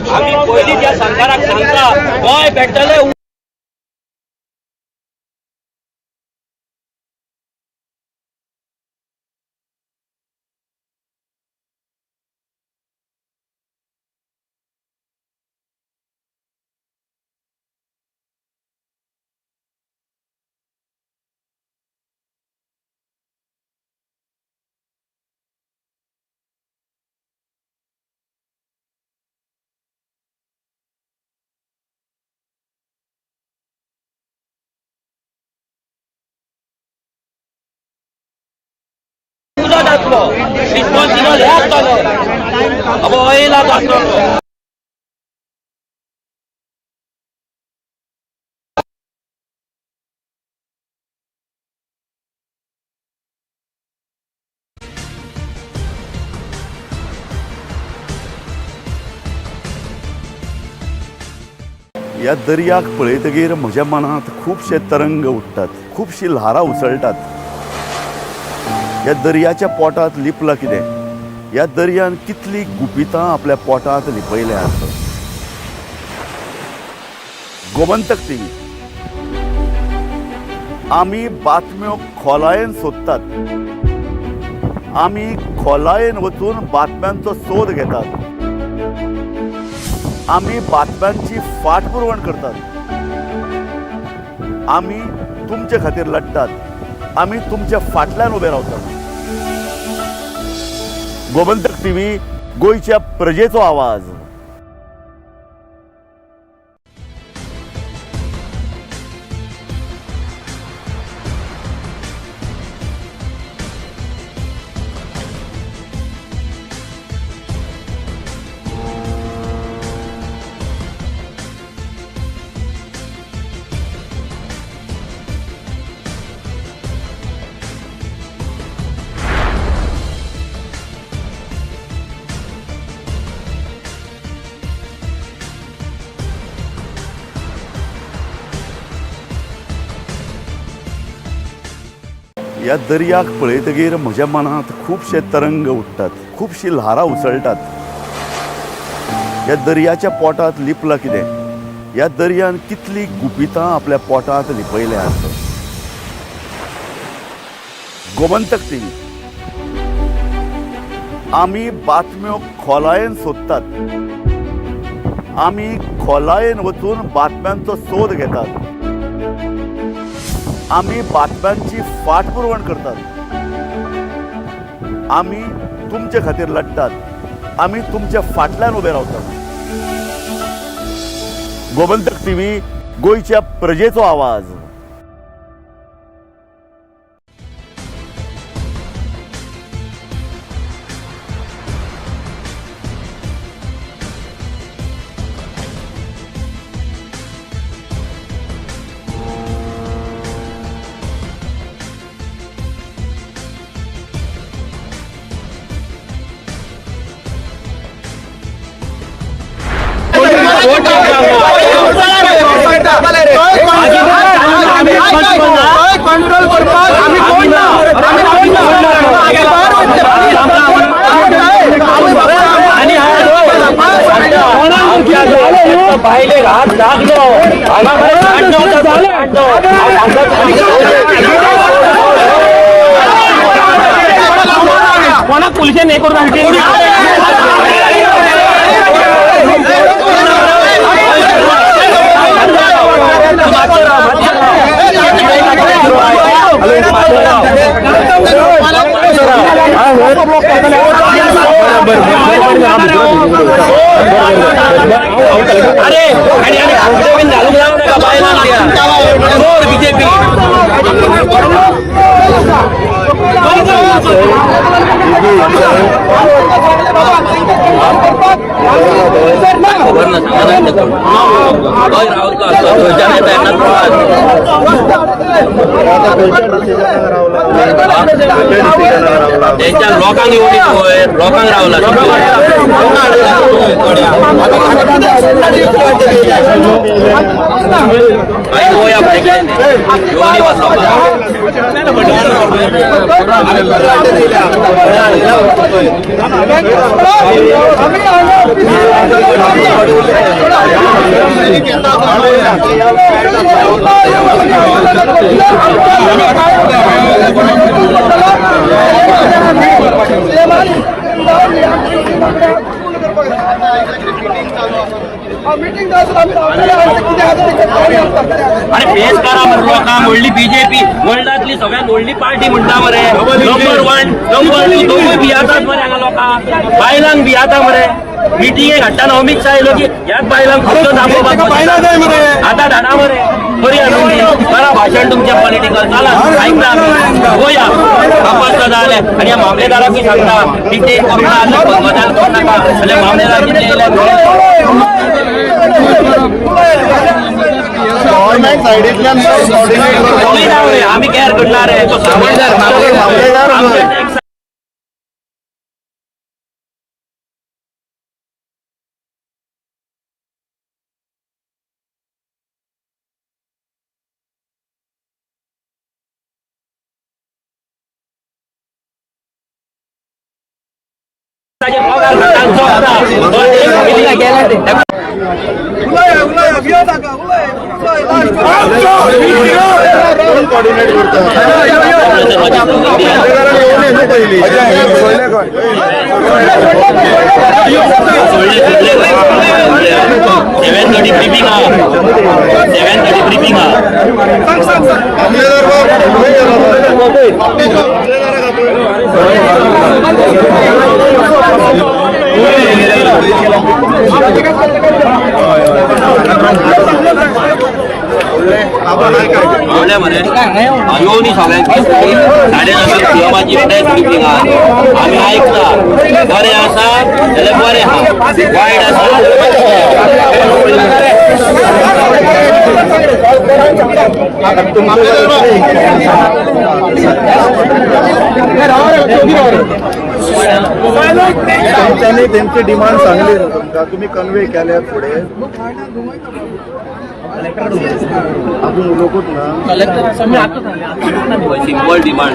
आम्ही पयलीं त्या सरकाराक सांगता गोंय भेटतले रिस्पॉन्सिबल हे आसतलो येयला आसतलो ह्या दर्याक पळयतकीर म्हज्या मनांत खुबशे तरंग उठतात, खुबशीं ल्हारां उसळटात. ह्या दर्याच्या पोटांत लिपलां कितें? ह्या दर्यान कितलीं गुपितां आपल्या पोटांत लिपयल्यात. गोमंतक टीव्ही. आमी बातम्यो खोलायेन सोदतात. आमी खोलायेन वचून बातम्यांचो सोद घेतात. आमी बातम्यांची फाटपुरवण करतात. आमी तुमचे खातीर लढटात. आमी तुमच्या फाटल्यान उबे रावतात. गोमंतक टीव्ही, गोंयच्या प्रजेचो आवाज. ह्या दर्याक पळयतकीर म्हज्या मनांत खुबशे तरंग उठतात, खुबशीं ल्हारां उसळटात. ह्या दर्याच्या पोटांत लिपलां कितें? ह्या दर्यान कितलीं गुपितां आपल्या पोटांत लिपयल्यात. गोमंतक टीव्ही. आमी बातम्यो खोलायेन सोदतात. आमी खोलायेन वचून बातम्यांचो सोद घेतात. आमी बातम्यांची फाटपुरवण करतात. आमी तुमचे खातीर लढटात. आमी तुमच्या फाटल्यान उबे रावतात. गोमंतक टीव्ही, गोंयच्या प्रजेचो आवाज. कोणाक पुलिशेन हे करून अरे बीजेपी त्यांच्या लोकांनी लोकांक रावला अरे फेस करा मरे लोकांक व्हडली बीजेपी वर्ल्डातली सगळ्यात व्हडली पार्टी म्हणटा मरे नंबर 1 नंबर 2 दोनूय भियातात मरे हांगा लोकांक बायलांक भियाता मरे मिटिंगे घडटाना अमित शाह येयलो की ह्याच बायलांक फक्त दाखोवपाक आतां धाडा मरे बरी करा भाषण तुमचे पॉलिटिकल चला ऐकता गोया वापस जाले आणि या मामलेदाराक सांगता डिटेन करून बदल करू नका जाल्यार मामलेदार कितें गव्हर्नमेंट सायडींतल्यान आमी केअर करणार आहे तो मामलेदार कोऑर्डिनेट येवनी सगळ्यांची साडे माझी प्रेस मिटींग आम्ही ऐकता बरें आसा जाल्यार बरें आहा वायट त्यांची डिमांड सांगली ना तुमकां तुम्ही कन्वे केल्या फुडें अजून उलोकूच ना सिंपल डिमांड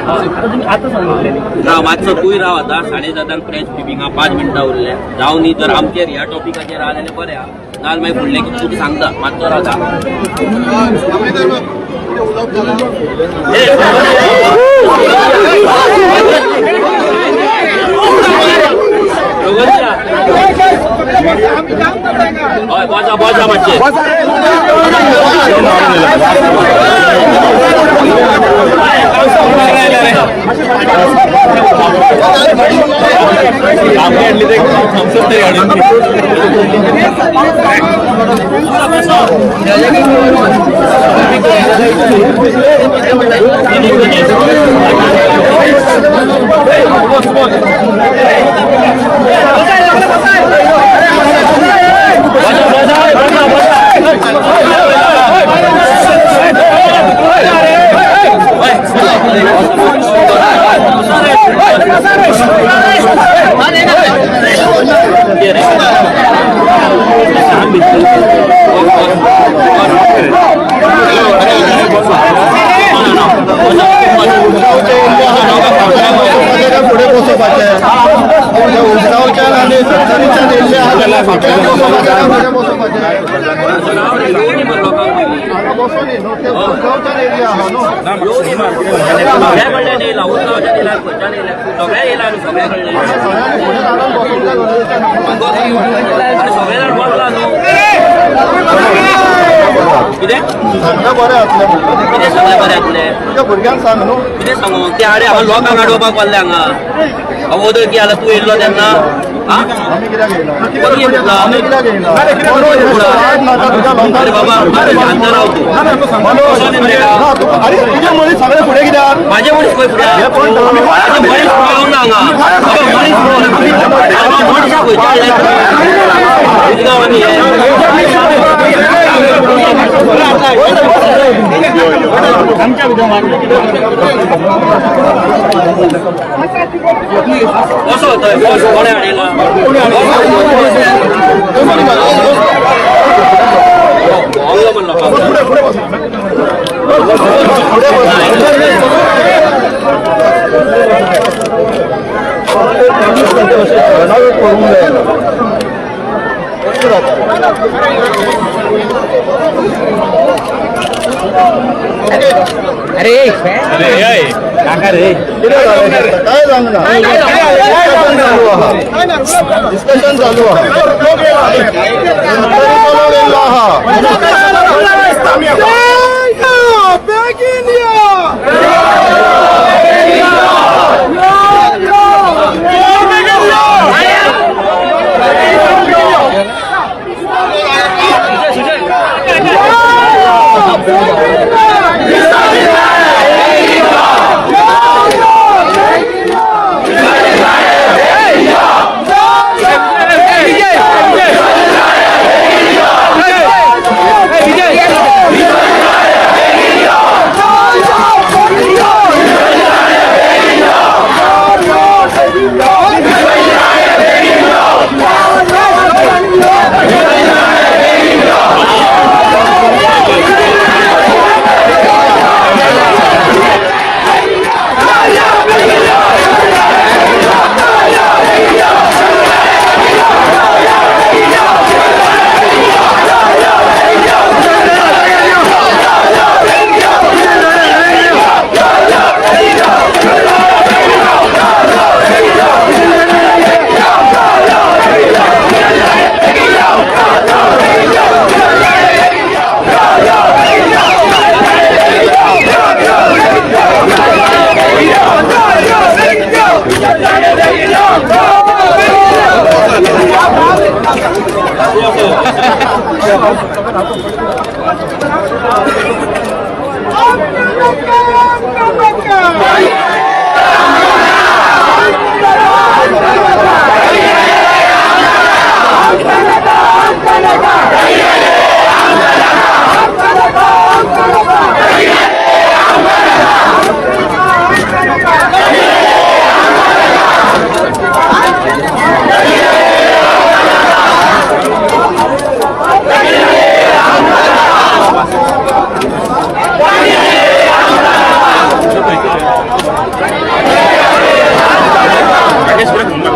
राव मातसो तूंय राव आतां 7:30 प्रेस ब्रिफिंगा 5 मिनटां उरल्या जावं न्ही जर आमचेर ह्या टॉपिकाचेर आलेलें बरें आहा नाजाल्यार मागीर फुडलें कितें तुका सांगता मातसो रावता हय बसा बसा मातशें पुढे पोचोवपाचे उंचावच्यान आनी सरकारीच्यान येयल्ले आहा जाल्यार फुडें पोचोवपाचे बसून उंचावच्यान येयल्ले आहा न्हू सगळ्या कडल्यान येयला उदकावच्यान येयला खंयच्यान येयला सगळ्या येयला आनी सगळ्या कडल्यान फुडें जाणां बसूंक जाय गरजेचें सगळे जाण बसला न्हू कितें सांगता बरें जातलें कितें सगळें बरें जातलें तुज्या भुरग्यांक सांग न्हू कितें सांगू ते हाडे हांगा लोकांक अडोवपाक पावले हांगा अगोदर की जाल्यार तूं येयल्लो तेन्ना आमी कित्याक येयना कोणी येयला आमी कित्याक येयना अरे बाबा शांत राव तूं अरे तुजे मनीस सगळे फुडें कित्याक माझे मनीस खंय फुडें माझे मनीस पावूंक ना हांगा मनीस खंयच्या गांवांनी कसो होतोय बस कोणे हाडयला अरे काका रे काय सांगना डिस्कशन चालू केस फुडें थांबला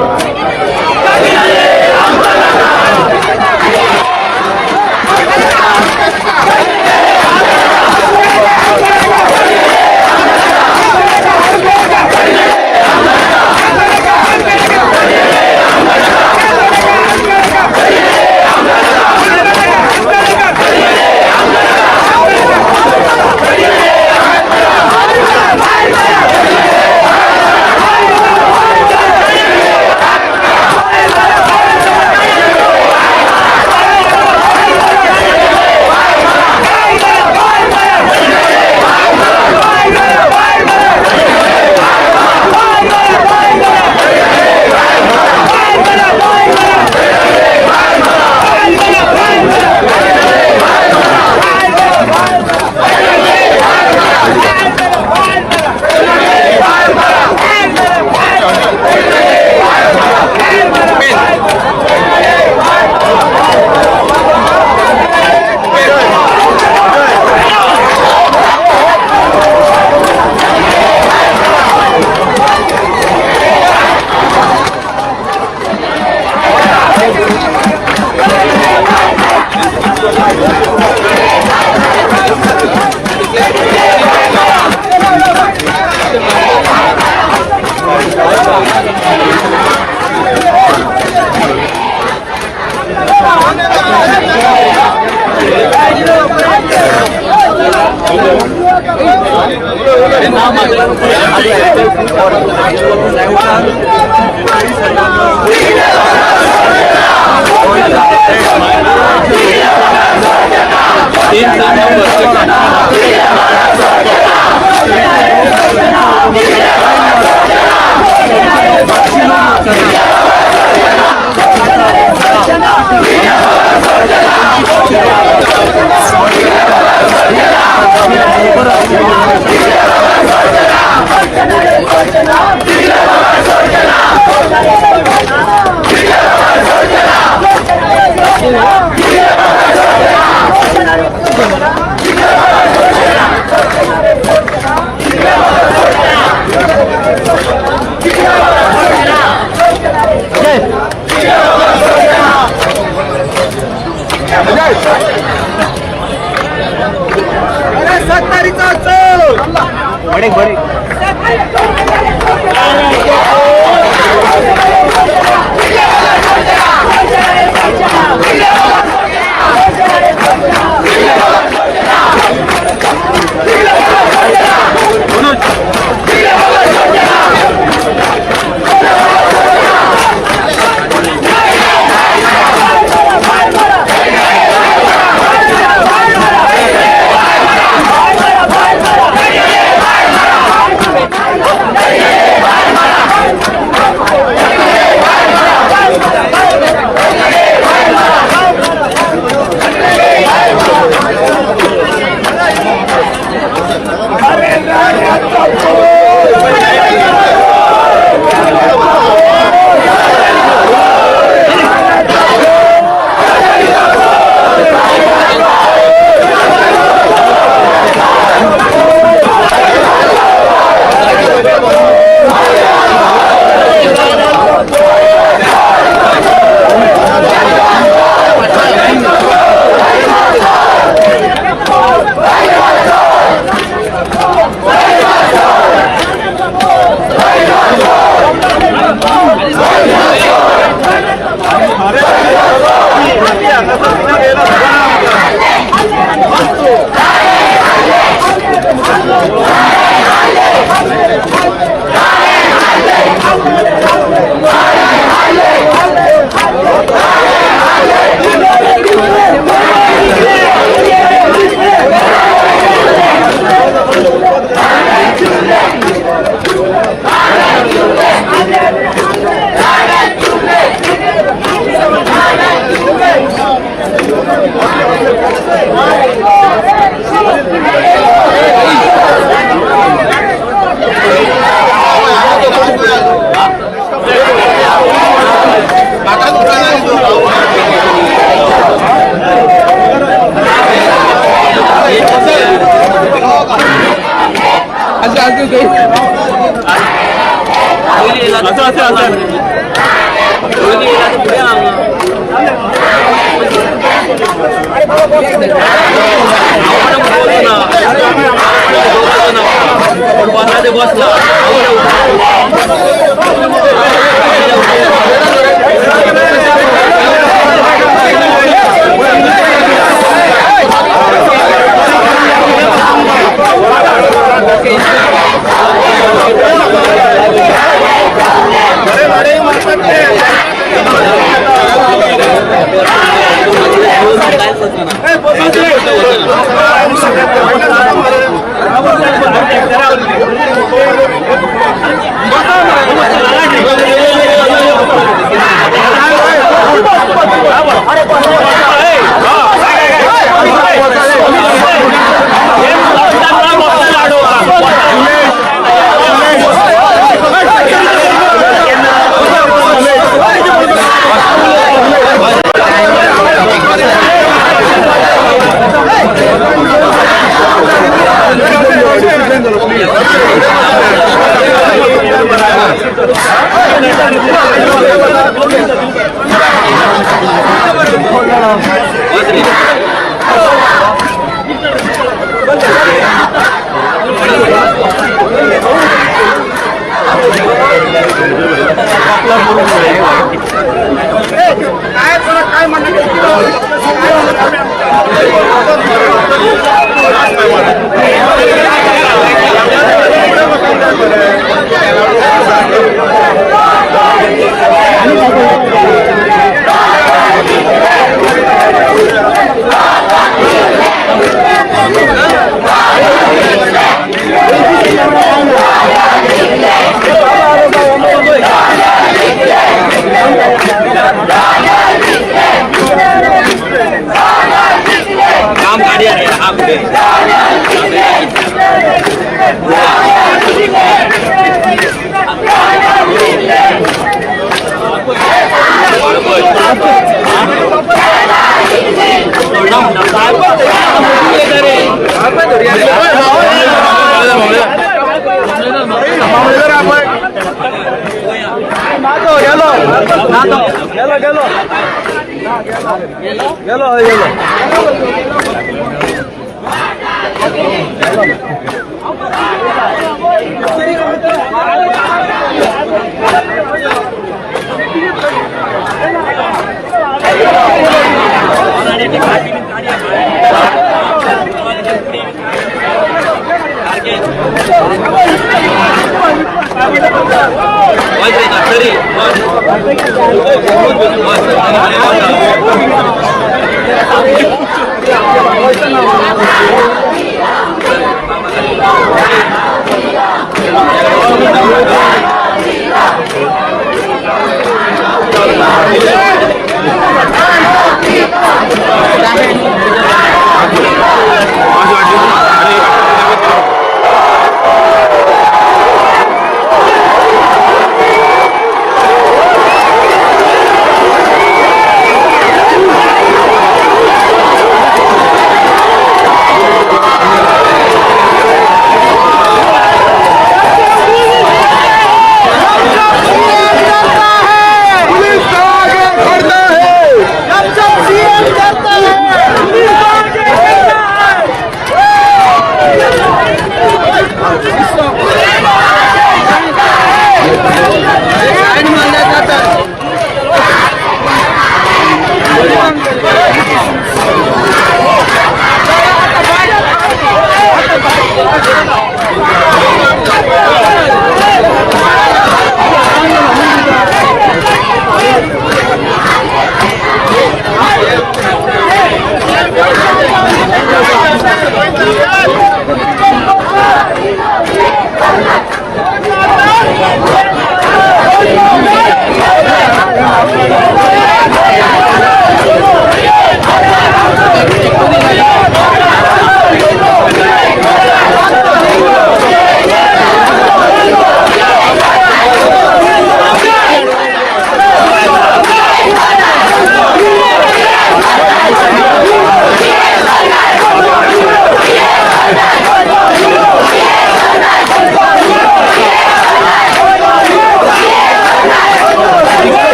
Sorry.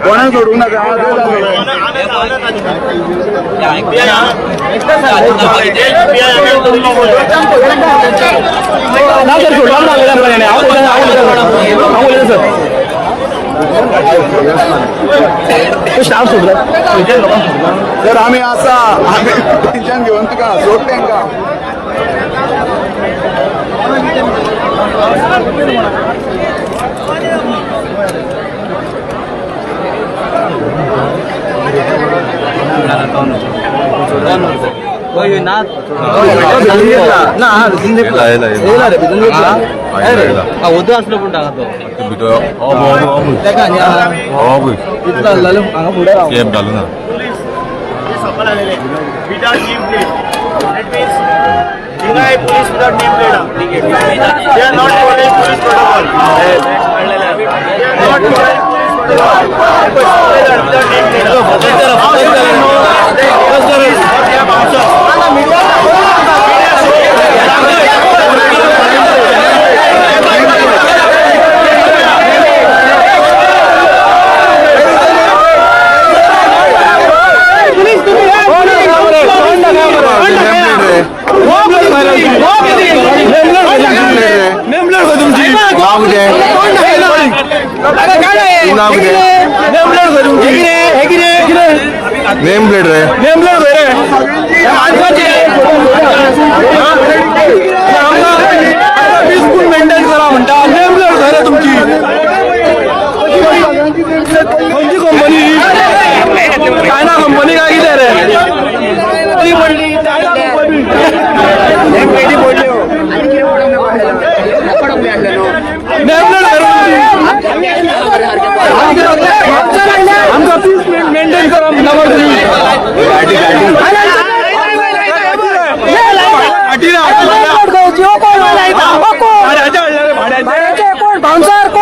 कोणा सोडू नका स्टाफ सोडला जर आम्ही असा आम्ही टेन्शन घेऊन तुका सोड तेंका होतो असलं पण टाका नेम प्लेट रे मेंटेन करा म्हणता नेम प्लेट घर तुमची कोणती कंपनी चायना कंपनी काय किती रे आमचा पीस मेंटेन करा साहेब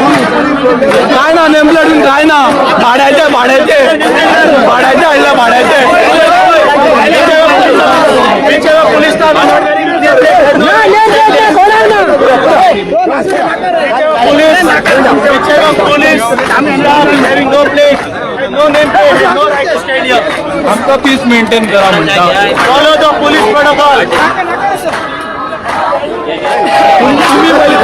काय ना नेमप्लेटून काय ना भाड्याचे आणलं भाड्याचे पोलीस आमचा पीस मेंटेन करा म्हणता फॉलो द पोलीस प्रोटोकॉल. तुम्ही पहिले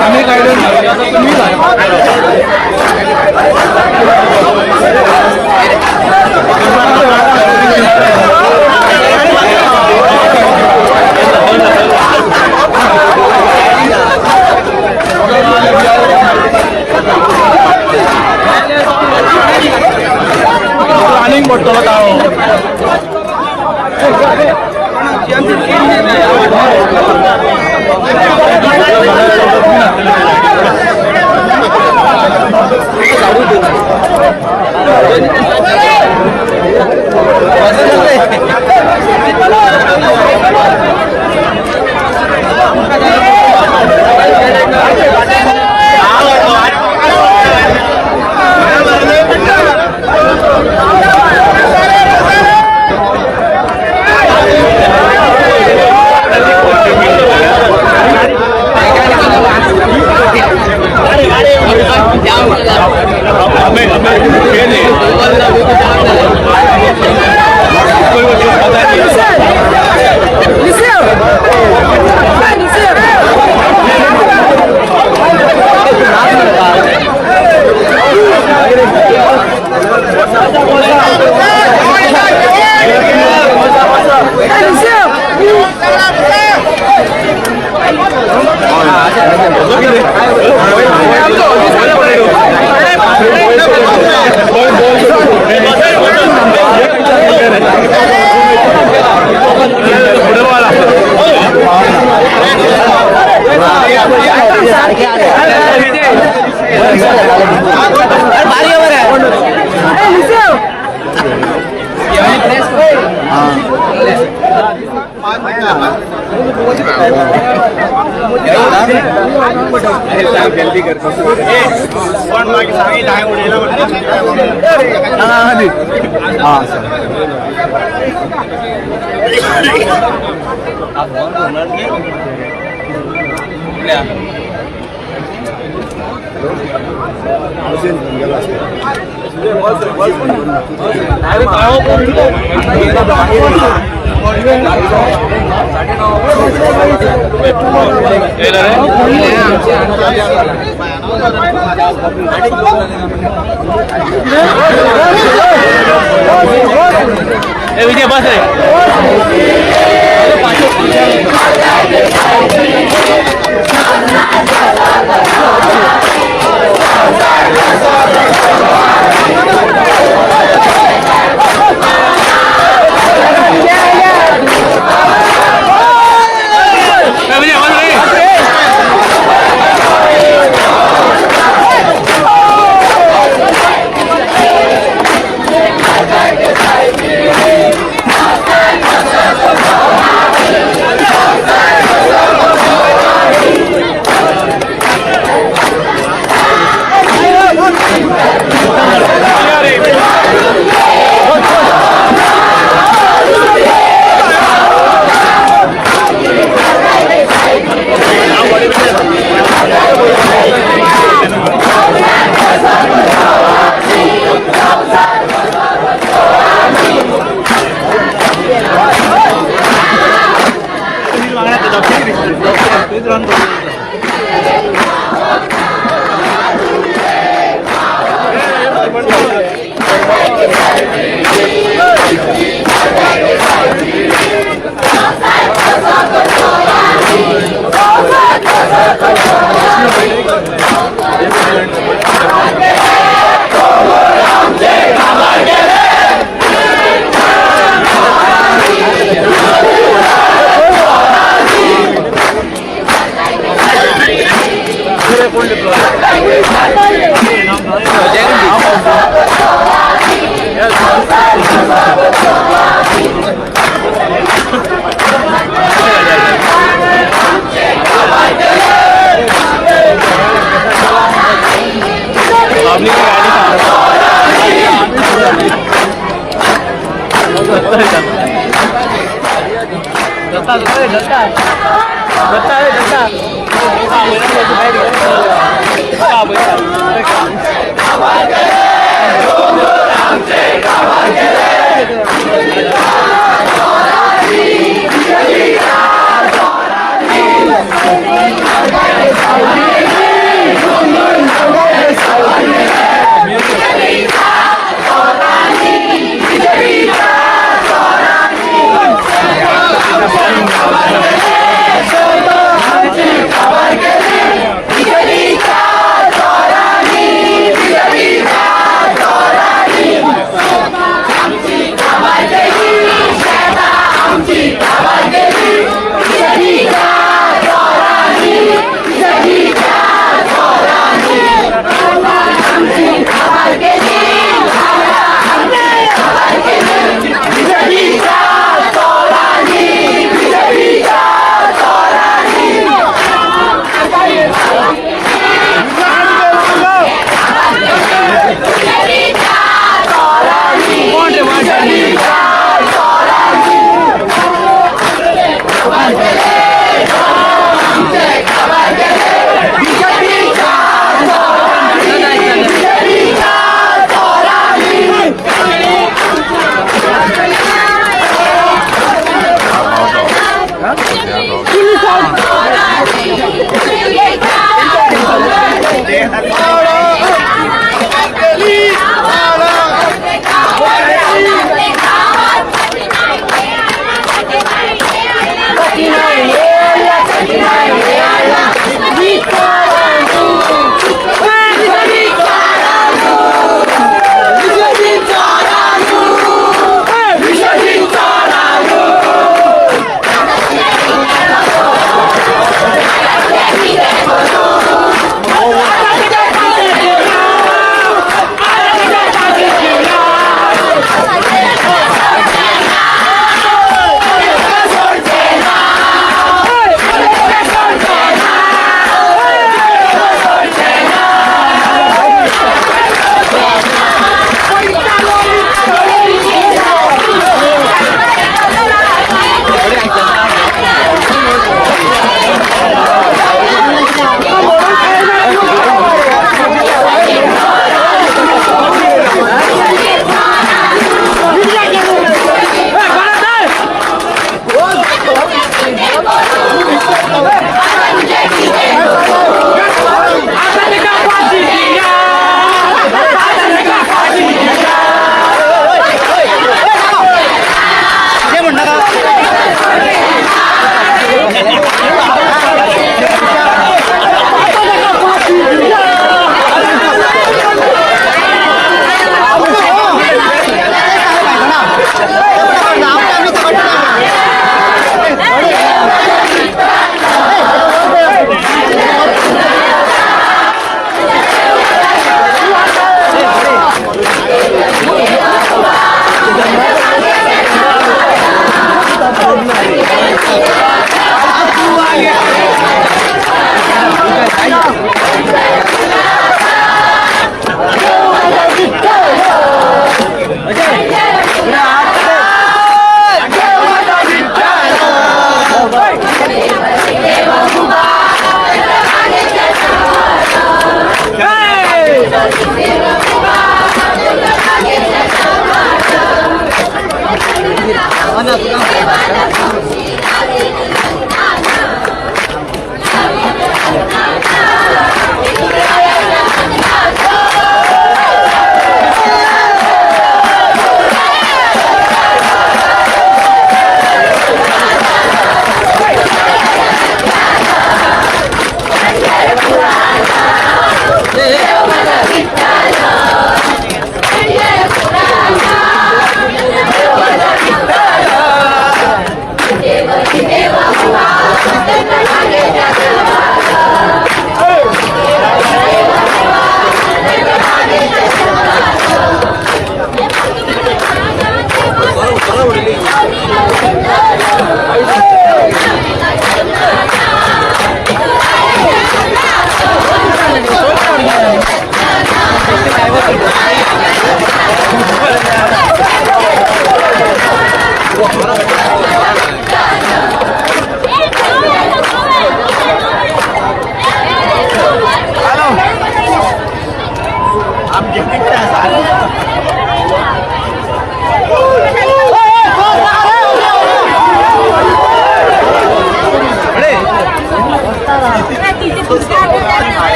आम्ही गायडन्स तुम्ही प्लॅनिंग पडतो का विजय बस रे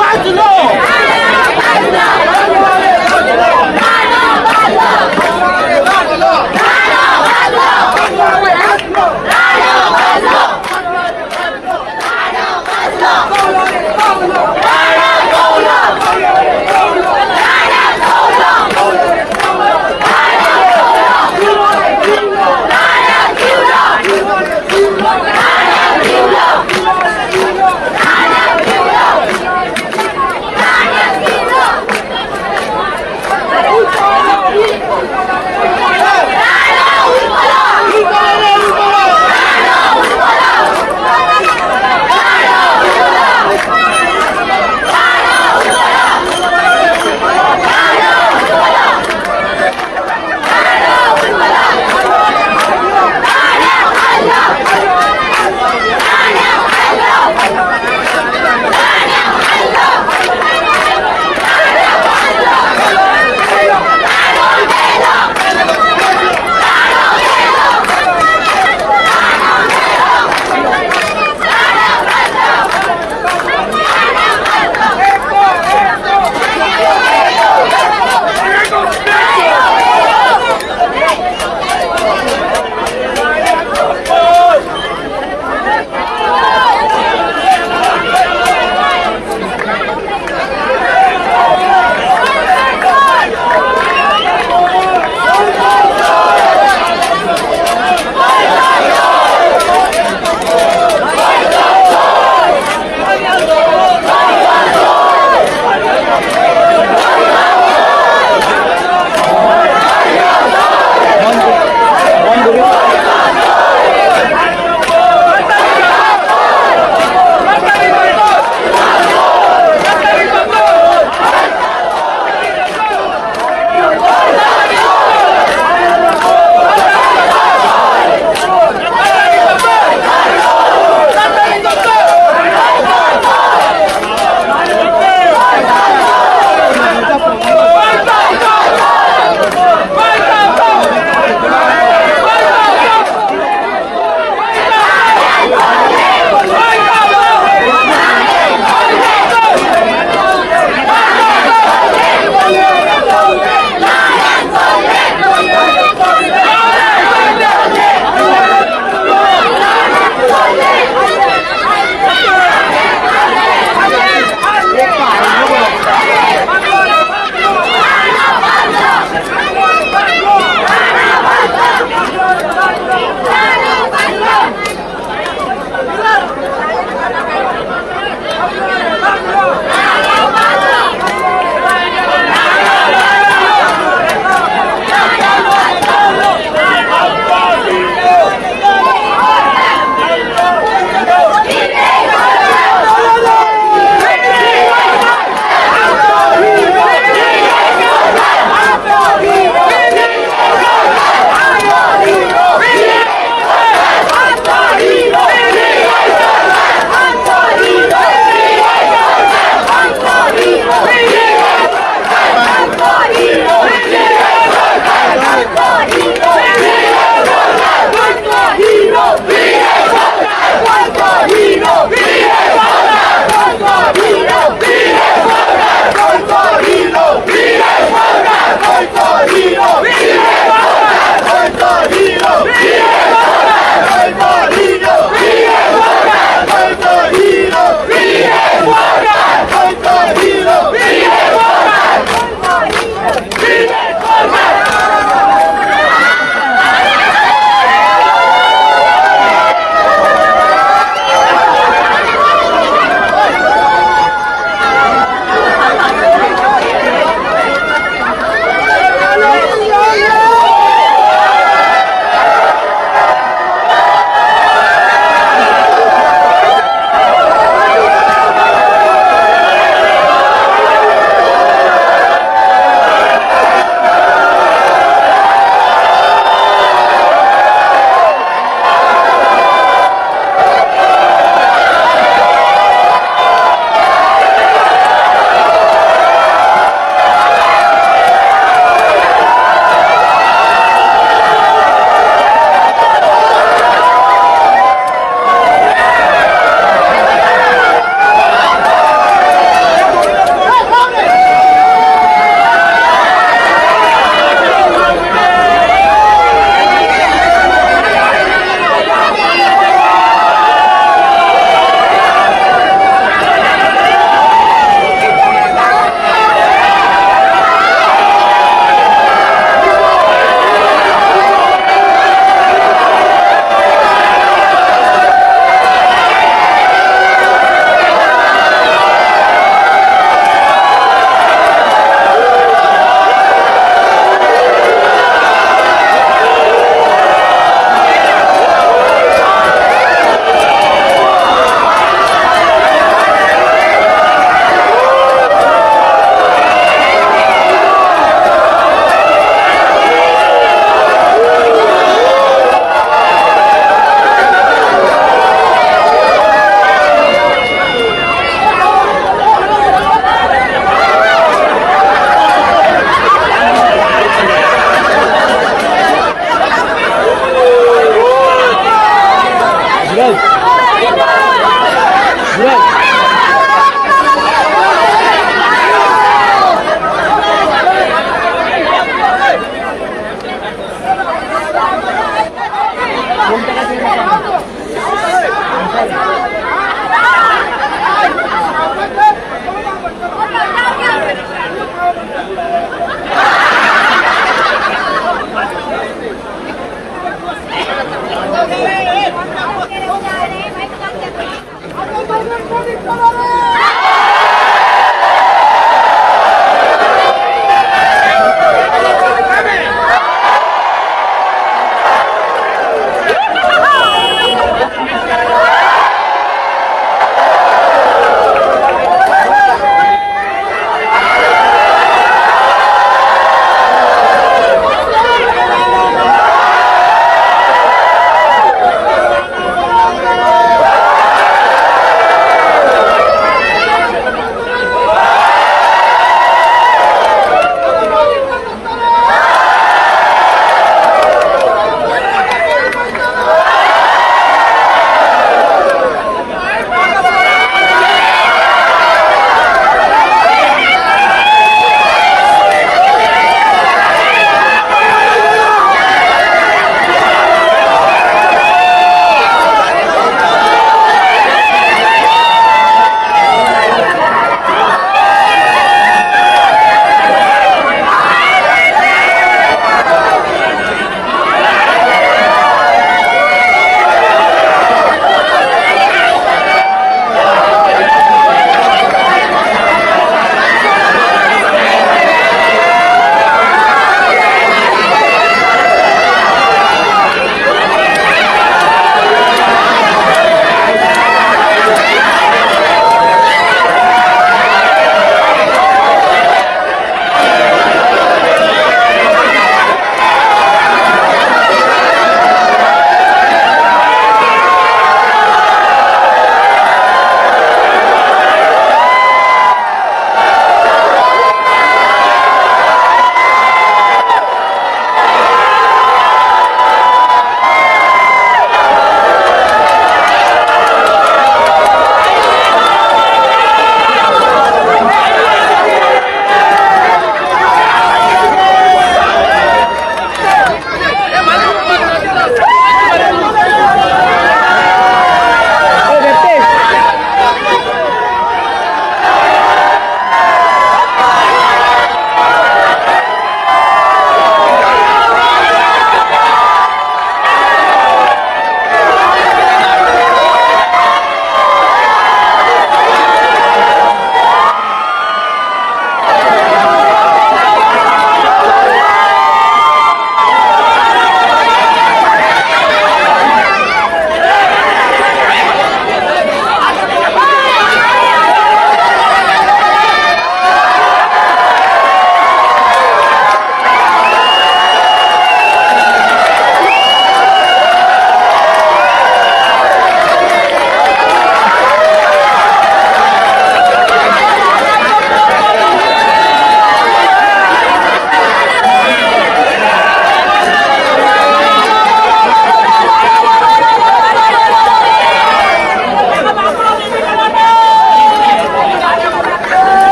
बाजलो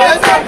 Viva!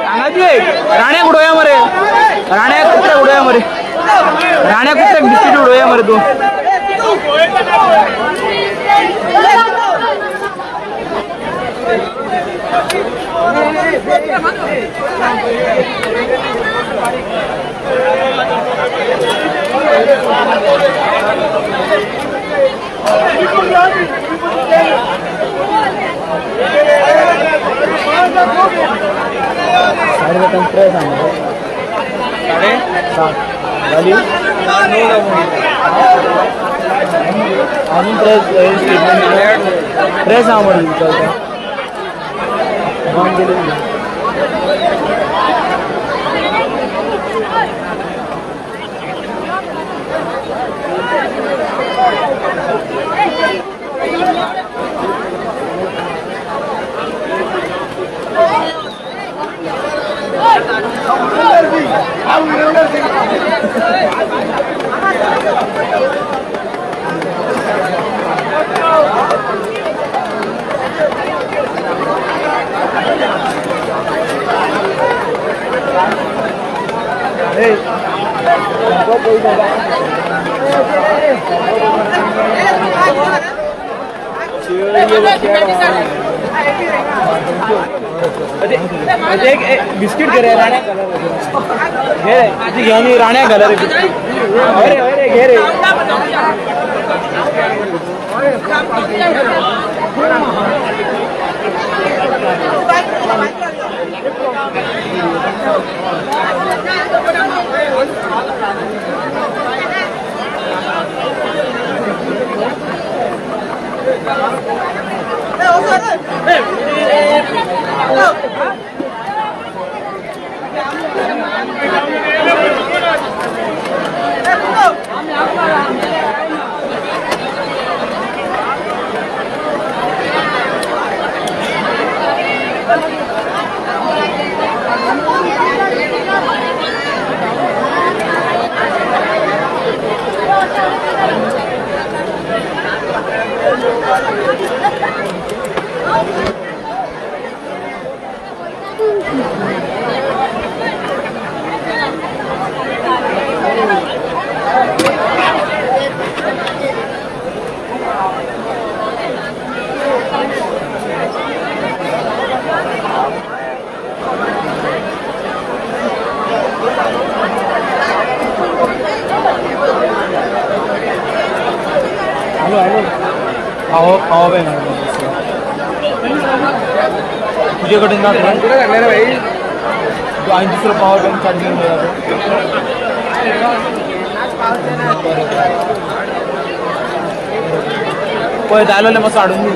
राण्या कुठे मरे राण्या कुठे उडया मरे राण्या कुठे बिस्किट उडया मरे तू सारे प्रेस आवडली बिस्किट घे रे राण्या घे घेऊन राण्या घाला रे बिस्किट घे रे खावा पे तुझ्याकडे ना भाई तू आणि दुसरं पॉवर बँक चार्जिंग पळत आलेलं मग साडून मी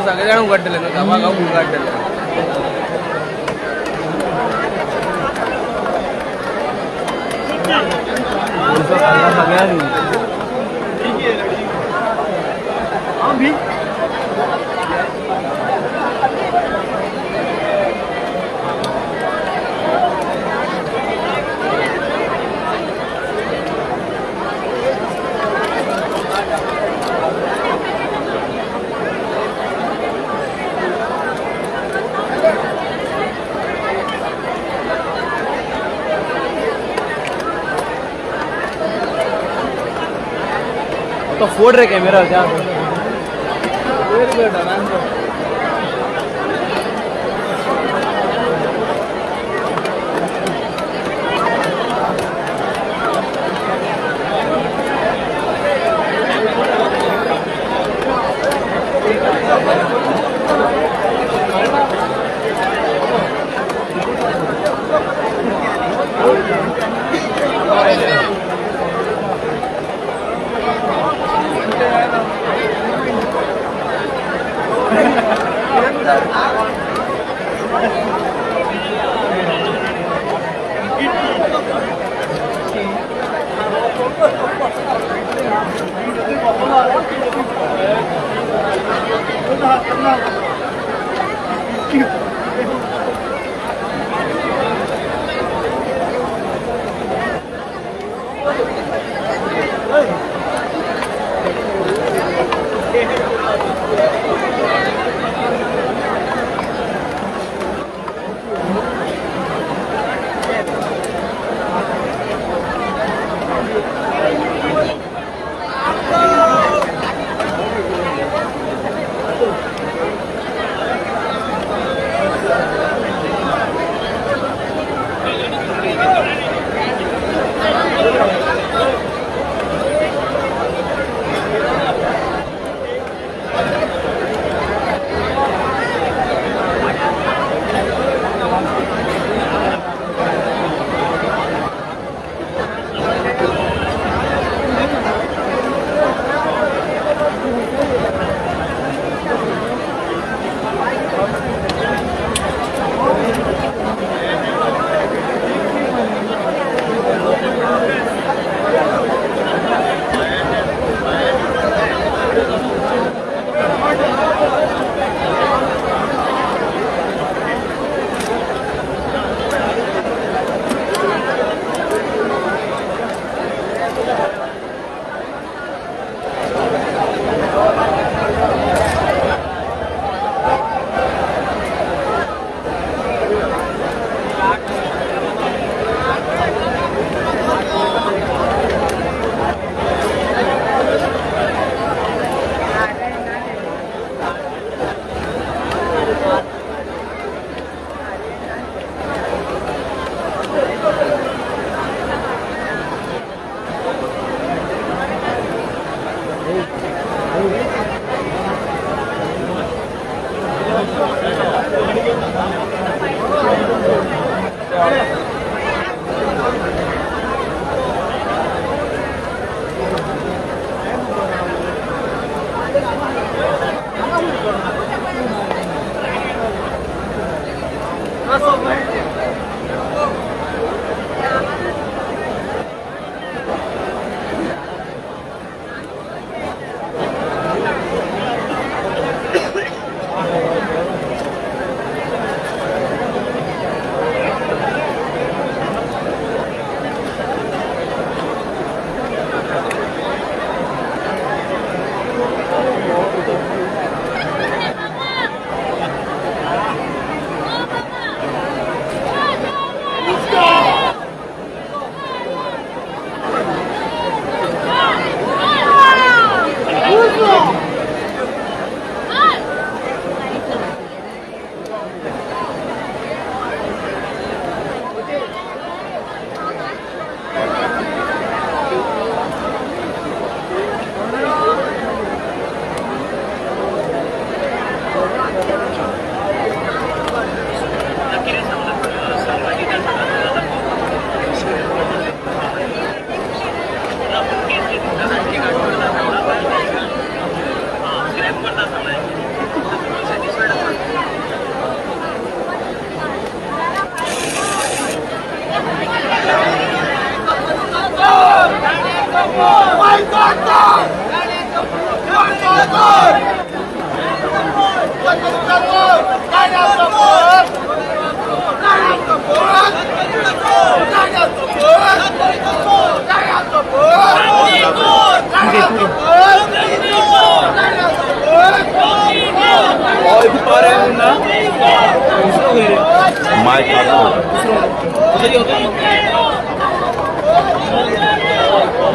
सगळेजण उघडले ना गावागाव उघडलेलं तो फोड़ रहे कैमरा क्या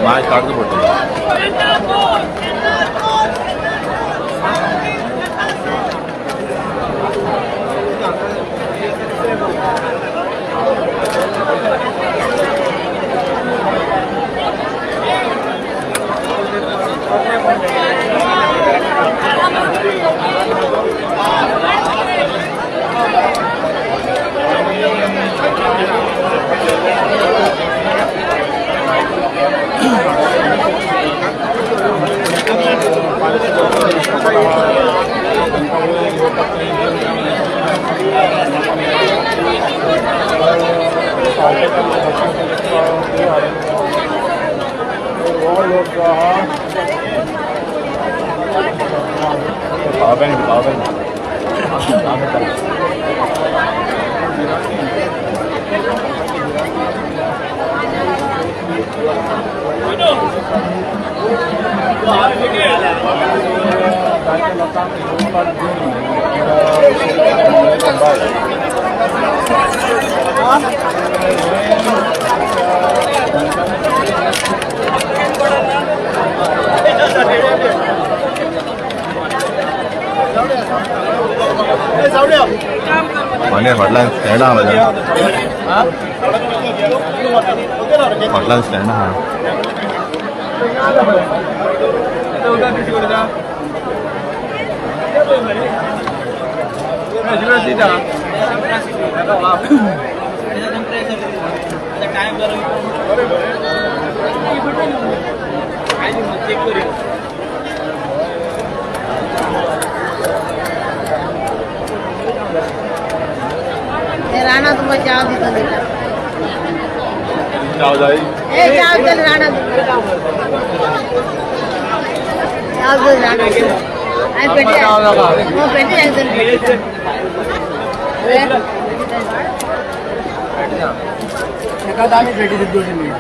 माय काढतो पडतो फाटल्यान स्टँड आहा फाटल्यान स्टँड आहा राणा तुम्हाला चाव दिसत चाव जाई चाव चल राणा चाव चल राणा आई पेटी वो पेटी एकदम एका दामी पेटी दिसतो मी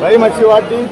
भाई मच्छी वाटी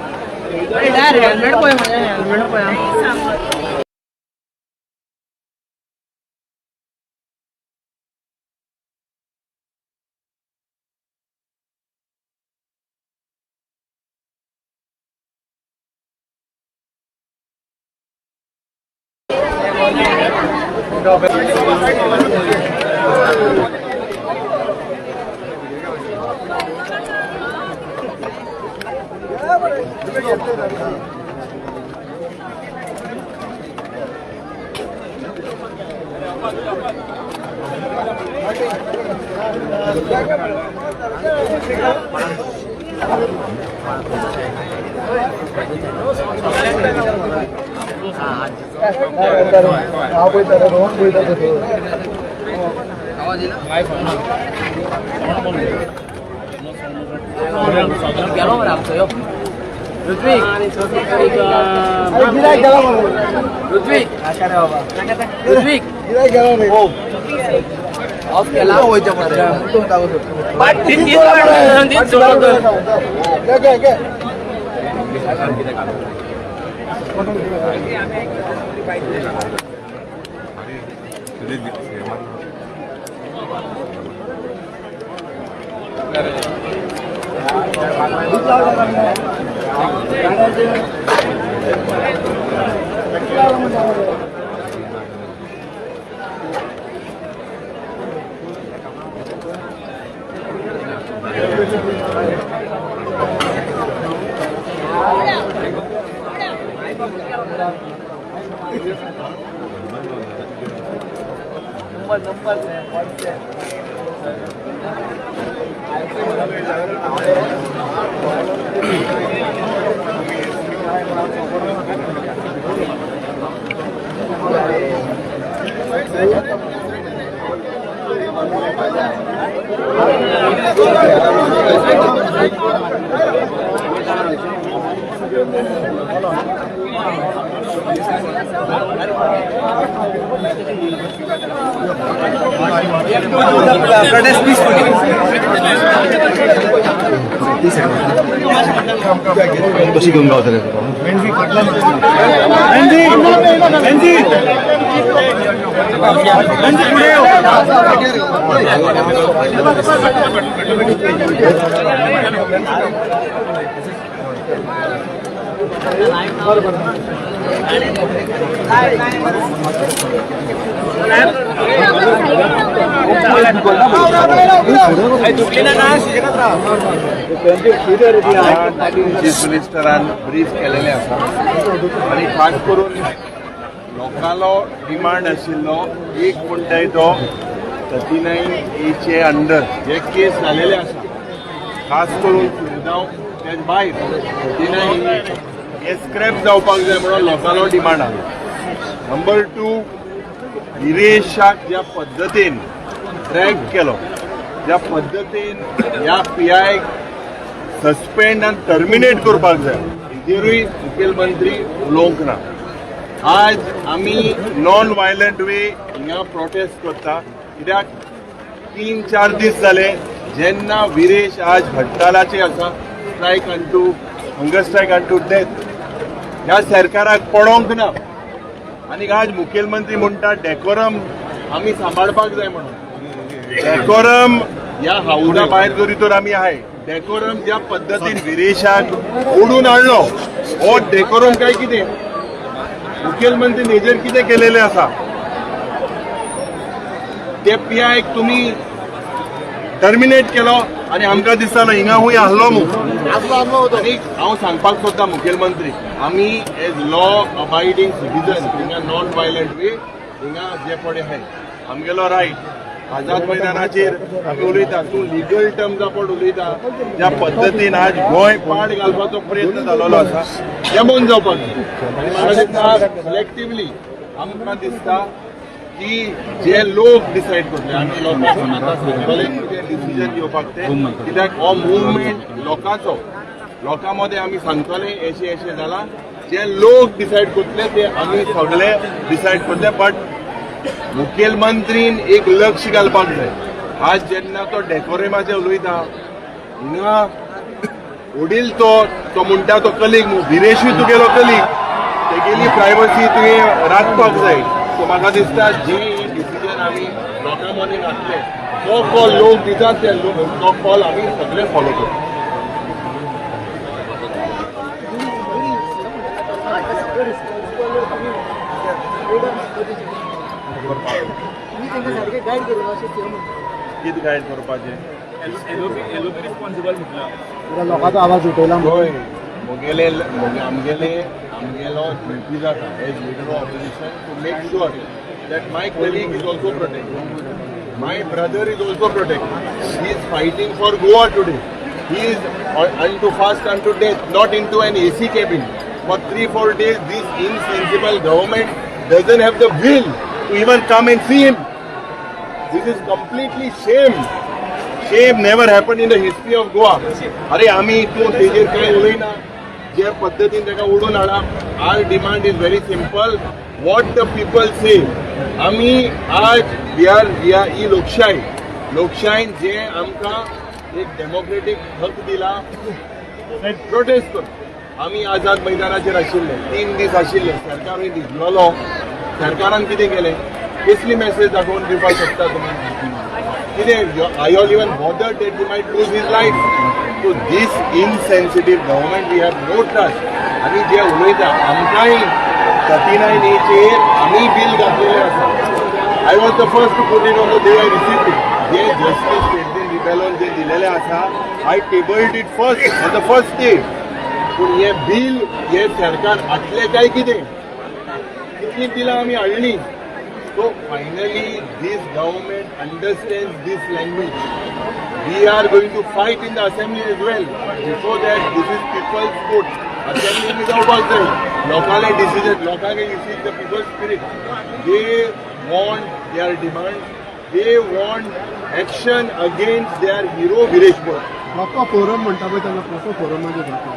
Protest peacefully. कशी घेऊन गावतले चीफ मिनिस्टरान ब्रीफ केलेले आसा आनी खास करून लोकांलो डिमांड आशिल्लो एक म्हणटाय तो 39A अंडर जे केस जालेले आसा खास करून सुरगांव तेज भायर 39 हे स्क्रॅप जावपाक जाय म्हणून लोकांलो डिमांड आहा. नंबर 2 विरेशाक ज्या पद्दतीन ट्रॅक केलो ज्या पद्दतीन ह्या PI सस्पेंड आनी टर्मिनेट करपाक जाय हेजेरूय मुखेलमंत्री उलोवंक ना. आज आमी नॉन वायलंट वे हिंगा प्रोटेस्ट करता कित्याक 3-4 दीस जाले जेन्ना विरेश आज हडतालाचे आसा strike unto hunger strike unto death ह्या सरकाराक पडोंक ना आनी आज मुखेलमंत्री म्हणटा डेकोरम आमी सांबाळपाक जाय म्हणून. डेकोरम ह्या हाऊसा भायर जरी तर आमी आहाय डेकोरम ज्या पद्दतीन विरेशाक ओडून हाडलो हो डेकोरम काय कितें मुखेलमंत्री हेजेर कितें केलेलें आसा ते PI तुमी टर्मिनेट केलो आनी आमकां दिसतालो हिंगा हूंय आहलो आनी हांव सांगपाक सोदता मुखेलमंत्री आमी एज लॉ अबायडिंग सिटीजन हिंगा नॉन वायलंट वे हिंगा जे पडे आहाय आमगेलो रायट आझाद मैदानाचेर आमी उलयता तूं लिगल टर्म्सा पड उलयता ज्या पद्दतीन आज गोंय पाड घालपाचो प्रयत्न जालोलो आसा ते बंद जावपाक जाय. आनी म्हाका दिसता कलेक्टिवली आमकां दिसता की जे लोक डिसायड करतले आमी लोकांक आतां सांगतले कितें डिसिजन घेवपाक ते कित्याक हो मुवमेंट लोकांचो लोकां मदें आमी सांगतले अशें जाला जे लोक डिसायड करतले ते आमी सगळे डिसायड करतले. बट मुखेलमंत्रीन एक लक्ष घालपाक जाय. आज जेन्ना तो डेकोरेमाचेर उलयता हिंगा वडील तो म्हणटा तो कलीग विरेशूय तुगेलो कलीग तेगेली प्रायवसी तुवें राखपाक जाय. सो म्हाका दिसता जी डिसिजन आमी लोकां मदीं घातले तो कॉल लोक दितात ते तो कॉल आमी सगळे फॉलो करता. कितें गायड करपाचें लोकांचो आवाज उठयला गोंय आमगेलो ड्युटी जाता as leader of opposition to make sure that my colleague is also protected my brother is also protected he is fighting for Goa today he is unto fast unto death not into an AC cabin for 3-4 days. This insensible government doesn't have the will to even come and see him. This is completely shame. Shame never happened in the history of Goa. अरे आमी तूं तेजेर कांय उलयना जे पद्दतीन ताका ओडून हाडा. Our demand is very simple. What the people say. आमी आज ही लोकशायेन जे आमकां एक डेमोक्रेटीक हक दिला प्रोटेस्ट कर. आमी आझाद मैदानाचेर आशिल्ले 3 दीस आशिल्ले सरकारूय न्हिदलोलो. सरकारान कितें केलें कसली मेसेज दाखोवन दिवपाक शकता तुमी कितें I all even bother that he might lose his life. So this insensitive government we have no trust. आमी जे उलयता आमकांय 39A आमी बील घातलेलें आसा. I was the first to put it on the day I received it. जे justice Ferdino रिबेलोन जे दिलेलें आसा I tabled it first on the first day. पूण हे बील हे सरकार हाडलें काय कितें कितली बिलां आमी हाडलीं. So finally this government understands this language. We are going to fight in the assembly as well. Before that, this is people's vote. Assembly is about that. Local decision, local you see the people's spirit. They want their demands. They want action against their hero Viresh Bora. Proper forum म्हणटा पळय तेन्ना proper फोरमाचेर जाता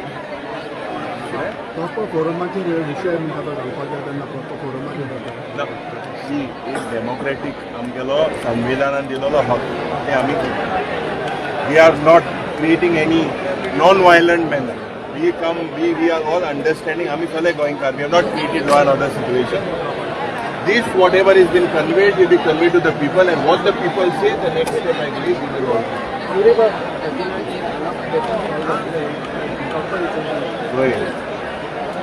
proper फोरमाचेर विशय म्हणटा घालपाचे तेन्ना proper फोरमाचेर जाता एक डेमोक्रेटीक आमगेलो संविधानान दिलेलो हक ते आमी we are not creating any non violent manner we are all understanding आमी सगळे गोंयकार we have not created law and order situation this whatever is been conveyed will be conveyed to the people and what the people say the next step I believe we will all do.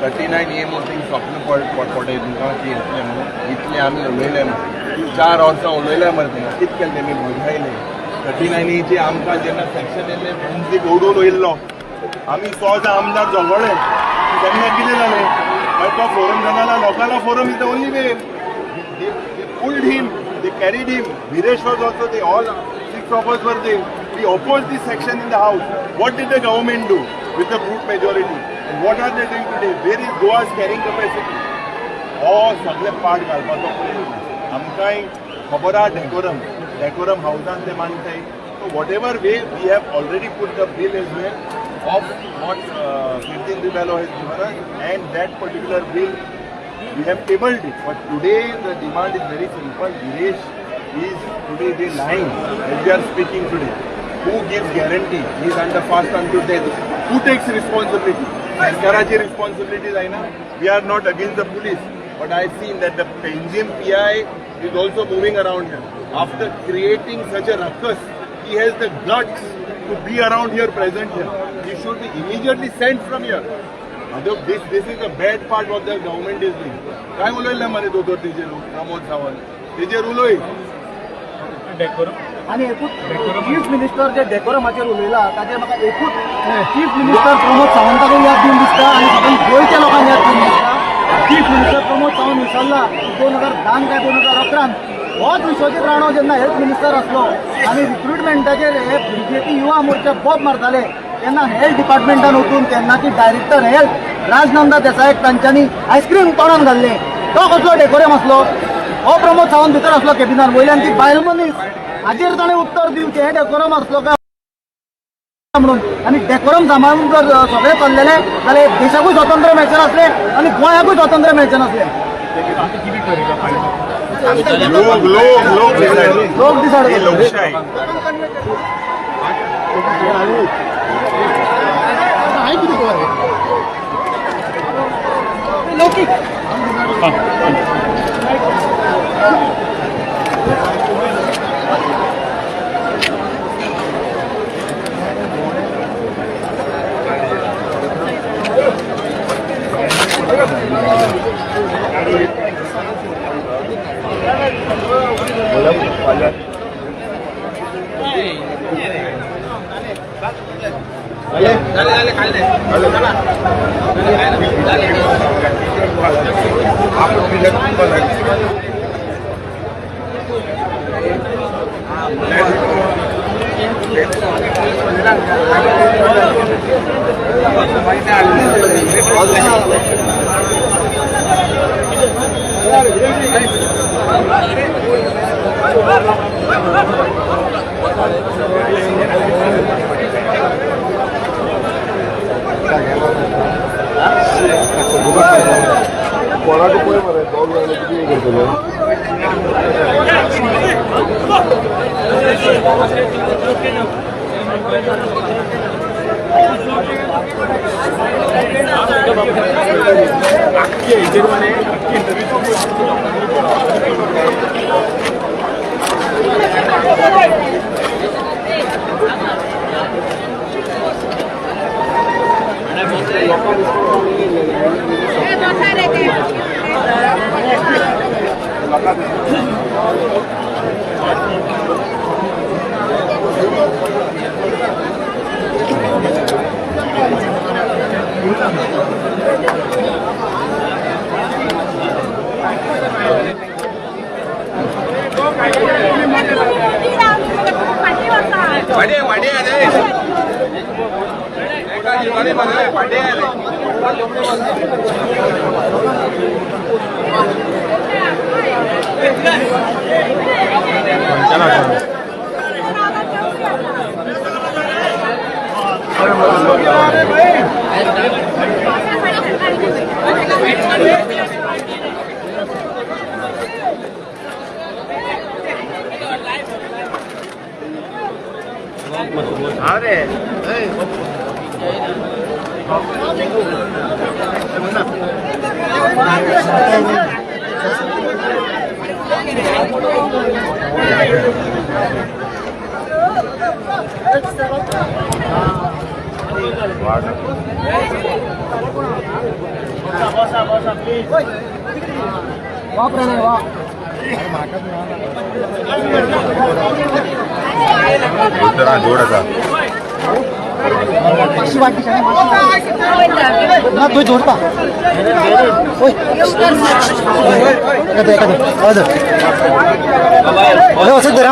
39 ये मोठीं स्वप्न पडटा तुमकां की इतले म्हणून इतले आमी उलयले 4 वर्सां उलयले मरे थिंगा कितें केलें तेमी भुरगायले 39चे आमकां जेन्ना सेक्शन येयलें मुंजीक ओडून वयल्लो आमी 100 आमदार झगडले तेन्ना कितें जालें मागीर तो फोरम जाणाला लोकांना forum is the only way they pulled him, they carried him. Viresh was also there. All 6 of us were there. We opposed this section in the house. What did the government do with the brute majority? And what are they doing today? Where is Goa's carrying capacity? Oh, सगळे part घालपाचो आमकांय खबर आहा decorum हाऊसान ते मानताय. So whatever way we have already put the bill as well of what 15 Ribello has given us and that particular bill. We have tabled it, but today the demand is very simple. Viresh is today lying as we are speaking today. Who gives guarantee? He is under fast until death. Who takes responsibility? Sarkarachi responsibilities, I know. We are not against the police, but I have seen that the Panjim PI is also moving around here. After creating such a ruckus, he has the guts to be around here, present here. He should be immediately sent from here. This is the bad part what the government is doing. काय उलयले मरे दोतोर तेजेर प्रमोद सावंत तेजेर उलय आणि एकूच chief minister जे डेकोरमाचेर उलयला ताचेर म्हाका एकूच चीफ मिनिस्टर प्रमोद सावंताकूय याद दिवन दिसता आनी सगळ्या गोंयच्या लोकांक याद दिवन दिसता. चीफ मिनिस्टर प्रमोद सावंत विसरला 2010 काय 2011 होच विश्वजीत राणो जेन्ना हेल्थ मिनिस्टर आसलो आनी रिक्रुटमेंटाचेर हे बीजेपी युवा मोर्चा बॉब मारताले तेन्ना हेल्थ डिपार्टमेंटान वचून तेन्नाची डायरेक्टर हेल्थ राजनंदा देसायक तांच्यांनी आयस्क्रीम तोंडान घाल्ले. तो कसलो डेकोरम आसलो? हो प्रमोद सावंत भितर आसलो कॅबिनान वयल्यान ती बायल मनीस हाचेर ताणें उत्तर दिवचें हे डेकोरम आसलो काय म्हणून. आनी डेकोरम सांबाळून जर सगळे चल्लेले जाल्यार देशाकूय स्वातंत्र्य मेळचें नासलें आनी गोंयाकूय स्वातंत्र्य मेळचें नासलें. लोक डिसायड लौकिक पोराको पळय मरे दोग जाले कितें करतले तू जोडता वसत धरा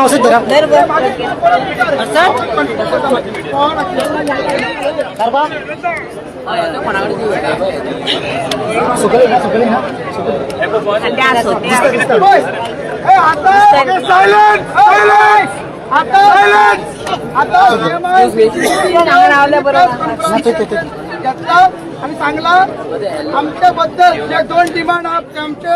आणि सांगला आमच्या बद्दल जे 2 डिमांड आमचे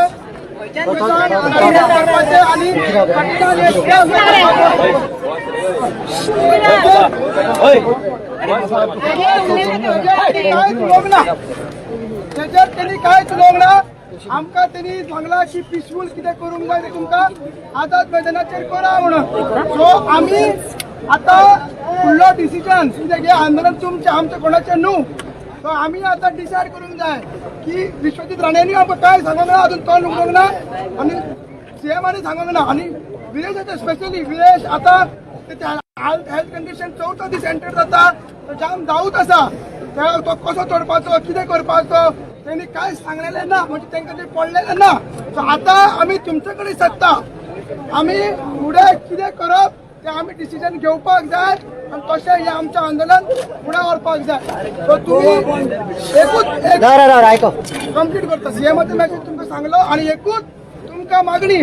त्यांनी काय चुलोवना आमकां त्यांनी सांगला की पीसफुल कितें करूंक जाय तुमकां आझाद मैदानाचेर करा म्हणून. सो आमी आता फुडलो डिसिजन कितें आंदोलन तुमचें आमचें कोणाचें न्हू. सो आमी आता डिसायड करूंक जाय की विश्वजीत राणेंनी आमकां काय सांगूंक ना, अजून तोंड उगडूंक ना आनी सीएमांनी सांगूंक ना. आनी विलेजाचें स्पेशली विलेज आता हेल्थ कंडिशन 4थो दीस एंटर जाता तो जाम डाऊट आसा तो कसो तोडपाचो कितें करपाचो त्यांनी काय सांगलेलें ना, म्हणजे तांकां ते पडलेलें ना. सो आता आमी तुमचे कडेन सत्ता आमी फुडें कितें करप ते आमी डिसिजन घेवपाक जाय आणि तशें हें आमचें आंदोलन फुडें व्हरपाक जाय. सो तुमी एकूच कंप्लीट करता सीएमाचो मॅसेज तुमकां सांगलो आणि एकूच तुमकां मागणी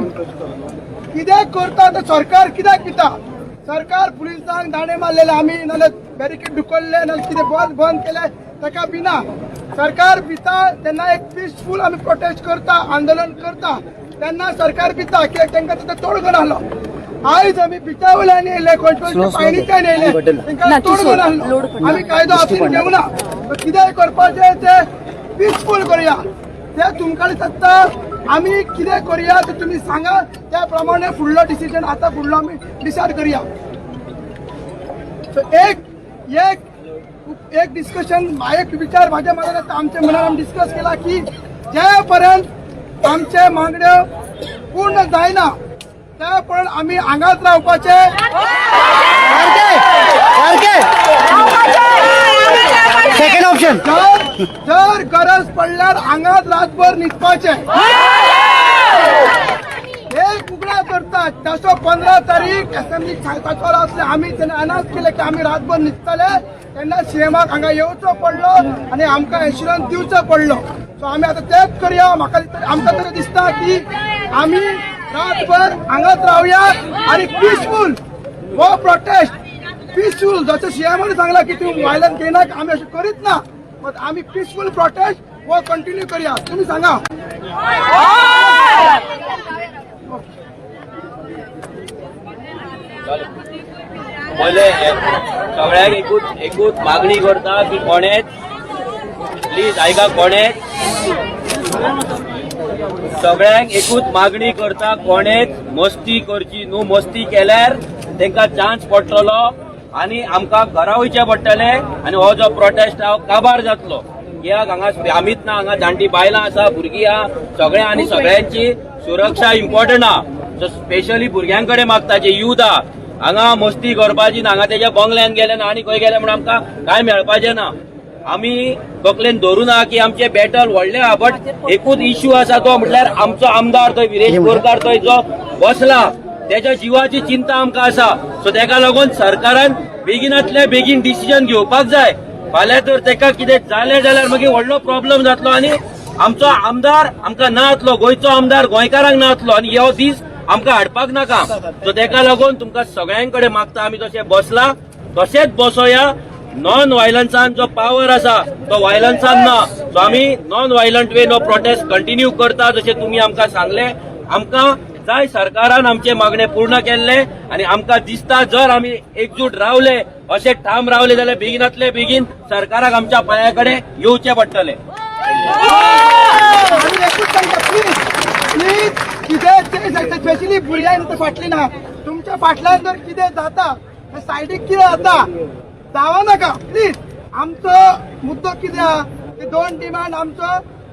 कितें करता तर सरकार कित्याक दिता. सरकार पुलिसांक दाणे मारलेले आमी नाल्यार बॅरिकेड ढुकल्ले नाल्यार कितें बंद केले ताका बिना. सरकार भिता तेन्ना एक पीसफूल आमी प्रोटेस्ट करता आंदोलन करता तेन्ना सरकार भिता कित्याक तांकां तिथं तोडगो नाहलो. आयज आमी बिचा वयल्यान येयले कॉन्स्टिट्युएन्सी पायणीच्यान येयले तांकां तोडगो नाहलो. आमी कायदो हातीन घेवना. कितें करपाचें तें पीसफूल करुया ते तुमकां सत्ता. आमी कितें करुया ते तुमी सांगा त्या प्रमाणे फुडलो डिसिजन आता फुडलो आमी डिसायड करुया. सो एक डिस्कशन एक विचार माझ्या मनात आता आमच्या मनात आमी डिस्कस केला की जे पर्यंत आमचे मागण्यो पूर्ण जायना त्या पर्यंत आमी हांगाच रावपाचे. सेकंड ऑप्शन जर गरज पडल्यार हांगाच रातभर न्हिदपाचे. एक उगडा करतात 15 तारीख असेंब्ली सांगपाचो आसले आमी तेन्ना अनाउन्स केले की आमी रातभर न्हिदतले तेन्ना सीएमाक हांगा येवचो पडलो आणि आमकां एश्युरन्स दिवचो पडलो. सो आमी आतां तेच करया. आमकां तरी दिसता की आमी रातभर हांगाच रावया आणि पीसफूल हो प्रोटेस्ट पीसफूल जसं सीएमाने सांगला की तुम्ही व्हायलन्स घेनाक आमी अशें करीत ना पण आमी पीसफूल प्रोटेस्ट हो कंटिन्यू करूया. तुम्ही सांगा. पहिले सगळ्यांक एकूच मागणी करता की कोणेच प्लीज आयका कोणेच सगळ्यांक एकूच मागणी करता कोणेच मस्ती करची न्हू. मस्ती केल्यार तांकां चान्स पडटलो आनी आमकां घरा वयचें पडटलें आनी हो जो प्रोटेस्ट काबार जातलो. कित्याक हांगा आमीच ना हांगा जाणटी बायलां आसा भुरगीं आहा सगळे आनी सगळ्यांची सुरक्षा इम्पॉर्टंट आहा. स्पेशली भुरग्यां कडेन मागता जे यूथ आहा हांगा मस्ती करपाची ना. हांगा तेज्या बंगल्यान गेले ना आनी खंय गेले म्हणून आमकां कांय मेळपाचें ना. आमी तकलेन धरून आहा की आमचे बॅटल व्हडले आहा बट एकूच इश्यू आसा तो म्हटल्यार आमचो आमदार थंय विरेश बोरकार थंय जो बसला त्याच्या जीवाची चिंता आमकां आसा. सो तेका लागून सरकारान बेगिनातले बेगीन डिसिजन घेवपाक जाय. फाल्यां तर तेका कितें जालें जाल्यार मागीर व्हडलो प्रॉब्लेम जातलो आनी आमचो आमदार आमकां ना जातलो. गोंयचो आमदार गोंयकारांक ना जातलो आनी हो दीस आमकां हाडपाक नाका. सो तेका लागून तुमकां सगळ्यां कडेन मागता आमी तशें बसला तशेंच बसोया. नॉन व्हायलन्सान जो पावर आसा तो व्हायलन्सान ना. सो आमी नॉन व्हायलंट वे नो प्रोटेस्ट कंटिन्यू करता जशें तुमी आमकां सांगले. आमकां जाय सरकारान आमचे मागणे पूर्ण केल्ले आनी आमकां दिसता जर आमी एकजूट रावले अशें ठाम रावले जाल्यार बेगिनातले बेगीन सरकाराक आमच्या पांया कडेन येवचे पडटले. स्पेशली भुरग्यांक फाटली ना तुमच्या फाटल्यान जर कितें जाता सायडीक कितें जाता जावं नाका प्लीज. आमचो मुद्दो कितें आहा ते 2 डिमांड आमचो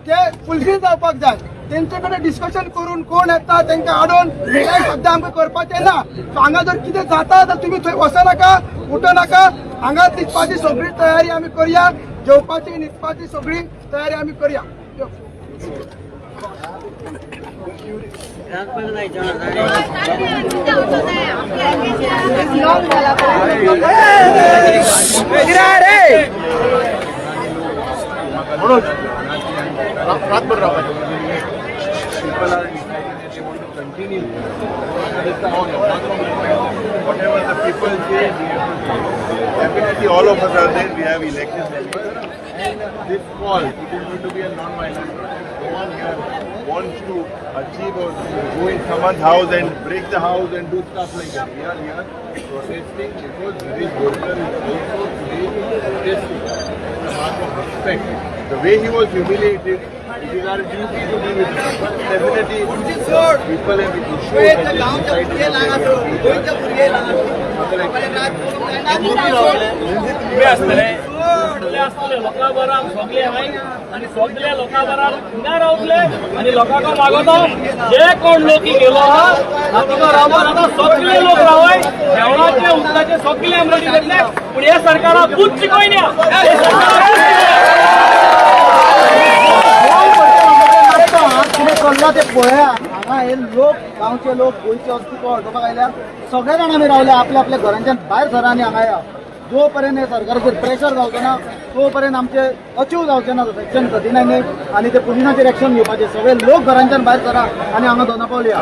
ते फुलफील जावपाक जाय. तेंचे कडेन डिस्कशन करून कोण येता तेंका हाडून सद्या आमकां करपाचें ना. सो हांगा जर कितें जाता जाल्यार तुमी थंय वचनाका उठनाका. हांगा न्हिदपाची सगळी तयारी आमी करया. जेवपाची न्हिदपाची सगळी तयारी आमी करया. People are deciding that they want to continue. Whatever the people say, we have to say. Definitely all of us are there. We have elected members. This call, it is going to be a non-violent protest. No one here wants to achieve or go in someone's house and break the house and do stuff like that. We are here protesting because Girish Borkar is also today protesting. It's a mark of respect. The way he was humiliated, it is our duty to be with him. But definitely, people have issued that they असतले लोकां बरोबर सगळे हाय आणि सगळ्या लोकां बरोबर हिंगा रावतले आणि लोकांका मागोतो जे कोण लोक गेलो हा ताका रावपाक आता सगळे लोक रावय. जेवणाचे उदकाचे सगळे आमी रेडी केले पूण हे सरकाराक पूच शिकयना. कितें करला ते पळया. हांगा हे लोक गांवचे लोक गोंयचे अस्तित्व हटोवपाक आयल्या. सगळे जाण आमी रावले आपल्या आपल्या घरांच्यान भायर सरा आनी हांगा या. जो पर्यंत हे सरकाराचेर प्रेशर जावचो ना तो पर्यंत आमचे अचीव जावचे ना सेक्शन 39 आनी ते पुलिसांचेर एक्शन घेवपाचे. सगळे लोक घरांच्यान भायर सरा आनी हांगा दोनापावली या.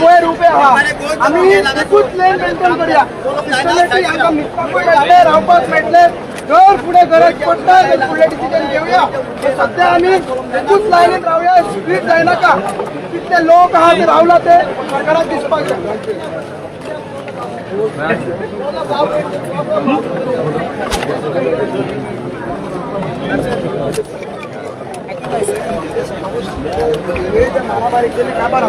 वयर उबे आहा आमी एकूच लेन मेंटेन करया. सिस्टमॅटिक हांगा न्हिदपाक रावपाक मेळटले. जर फुडें गरज पडटा तर फुडले डिसिजन घेवया. सध्या आमी एकूच लायनीन रावया. स्प्लीट जायनाका. कितले लोक आहा ते रावला ते सरकाराक दिसपाक जाय. महामारी केली काबार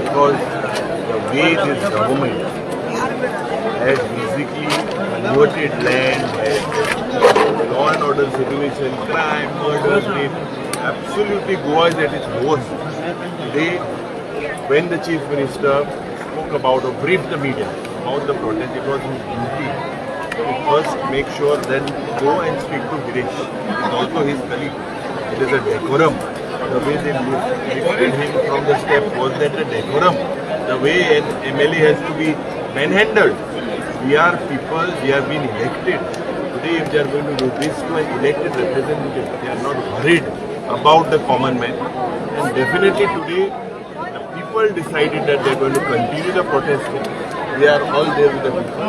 Because the way this government has basically converted land, has law and order situation, crime, murder rate. Absolutely, Goa is at its worst. Today, when the Chief Minister spoke about or briefed the media about the protest, it was his duty to first make sure then go and speak to Girish. It's also his colleague. It is a decorum. The way they lifted him from the step, was that a decorum? The way an MLA has to be manhandled. We are people, we have been elected. Today, if they are going to do this to an elected representative, they are not worried about the common man. And definitely today, the people decided that they are going to continue the protest. They are all there with the people.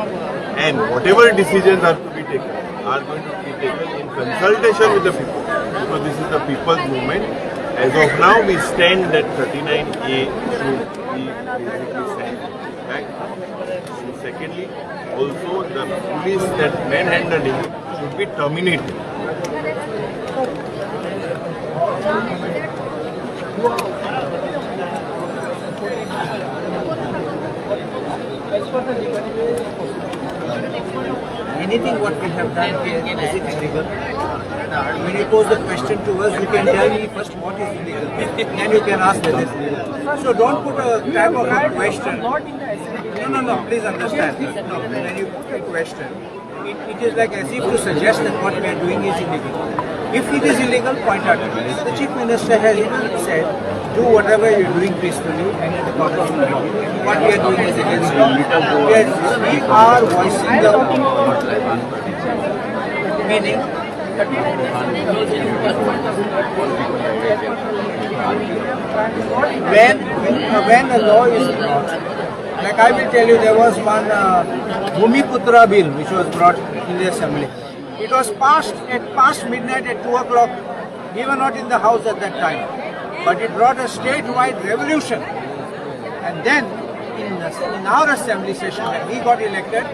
And whatever decisions are to be taken are going to be taken in consultation with the people. Because this is the people's movement. As of now, we stand that 39A should be basically sent back. And secondly, also the police that manhandling should be terminated. Anything what we have done here is it illegal? When you pose the question to us, you can tell me first what is illegal, then you can ask whether it's legal. So don't put a type of a question. No, please understand. No, when you put a question, it is like as if to suggest that what we are doing is illegal. If it is illegal, point out to it. The Chief Minister has even said, do whatever you are doing peacefully and in the court of law. What we are doing is against law. We are voicing the meaning. When a law is brought, like I will tell you, there was one Bhumiputra bill which was brought in the assembly. It was passed at past midnight at 2 o'clock. We were not in the house at that time, but it brought a statewide revolution. And then in our assembly session, when we got elected,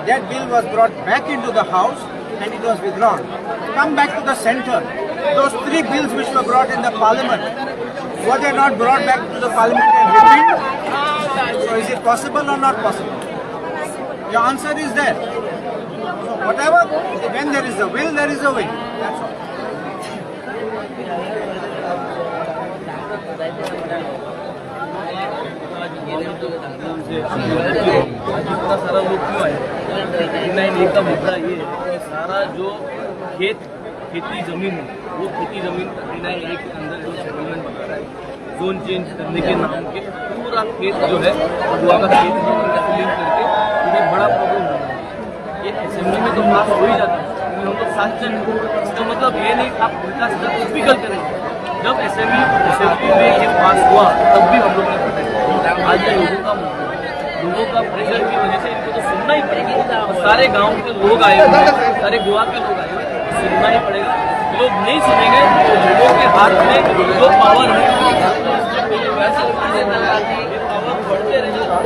that bill was brought back into the house and it was withdrawn. Come back to the center. Those 3 bills which were brought in the parliament, were they not brought back to the parliament and repealed? So is it possible or not possible? Your answer is there. So whatever, when there is a will, there is a way. That's all. सारा लोग क्यों आए? 39A का मुद्दा ये है कि सारा जो खेती जमीन है वो खेती जमीन 39A के अंदर जो सेटलमेंट बना रहा है, जोन चेंज करने के नाम के पूरा खेत जो है गोवा का खेत जो उनका फिलिंग करके उन्हें बड़ा प्रॉब्लम हो रहा है। ये असेंबली में तो पास हो ही जाता है, हम लोग 7 जन, इसका मतलब ये नहीं आप उल्टा सीधा कुछ भी गलत करेंगे। जब असेंबली में ये पास हुआ तब भी हम लोग ने प्रोटेस्ट किया। आज लोगों का प्रेशर की वजह से इनको तो सुनना ही पड़ेगा। सारे गांव के लोग आए हुए हैं, सारे गोवा के लोग आए हुए हैं, सुनना ही पड़ेगा। लोग नहीं सुनेंगे तो लोगों के हाथ में जो पावर है पावर बढ़ते रहेगा।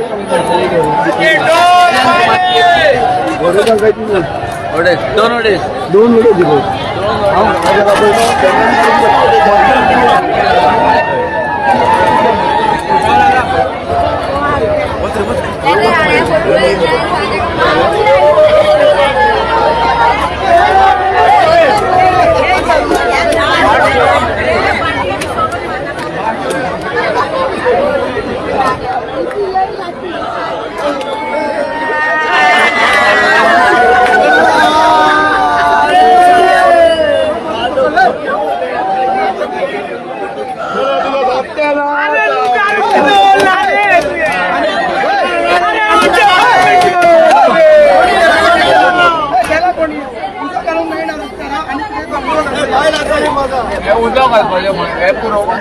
एवढा पण होती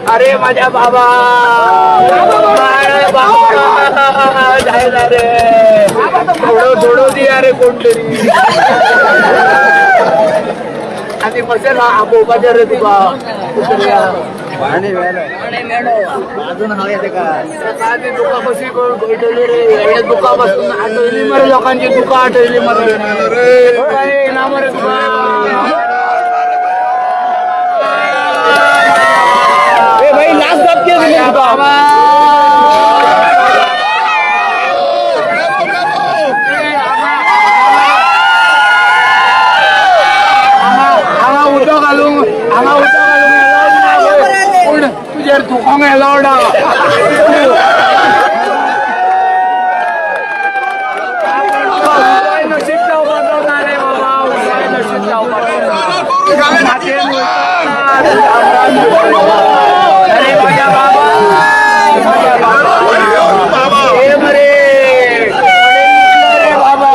अरे माझ्या बाबा जायला रे थोडं दे अरे कोणतरी आणि बसेल आपोबाच्या रे तुका अजून हवे का दुका कशी गोठवली रे दुका बसून आठवली मरे लोकांची दुका आठवली मरे ना मरे भाई लास्ट बात क्या उठो घालून तुझ्या दुखांग एलावडा नशीब लावता रे बाबा नशीब अरे माझ्या बाबा हे मरे बाबा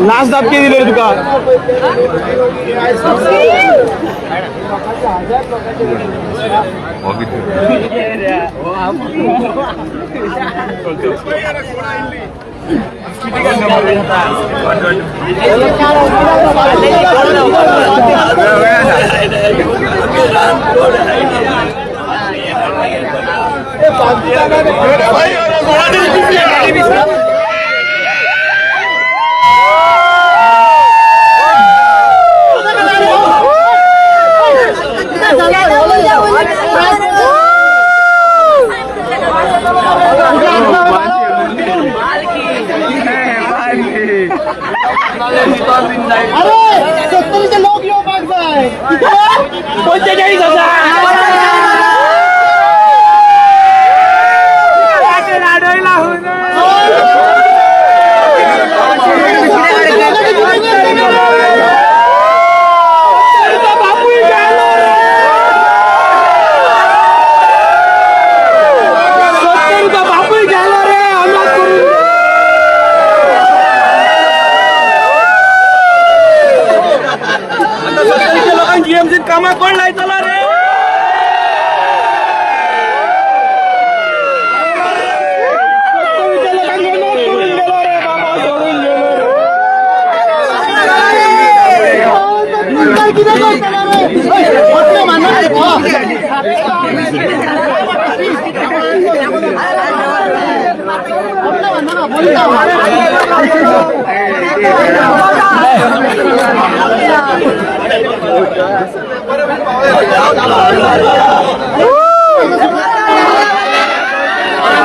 लास्ट दाबके दिले तुका लोक येऊ मागताय 45,000 कामा कोण नाही चला रे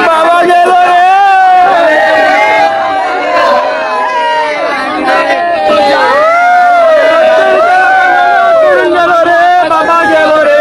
बाबा गेलो रे बाबा गेलो रे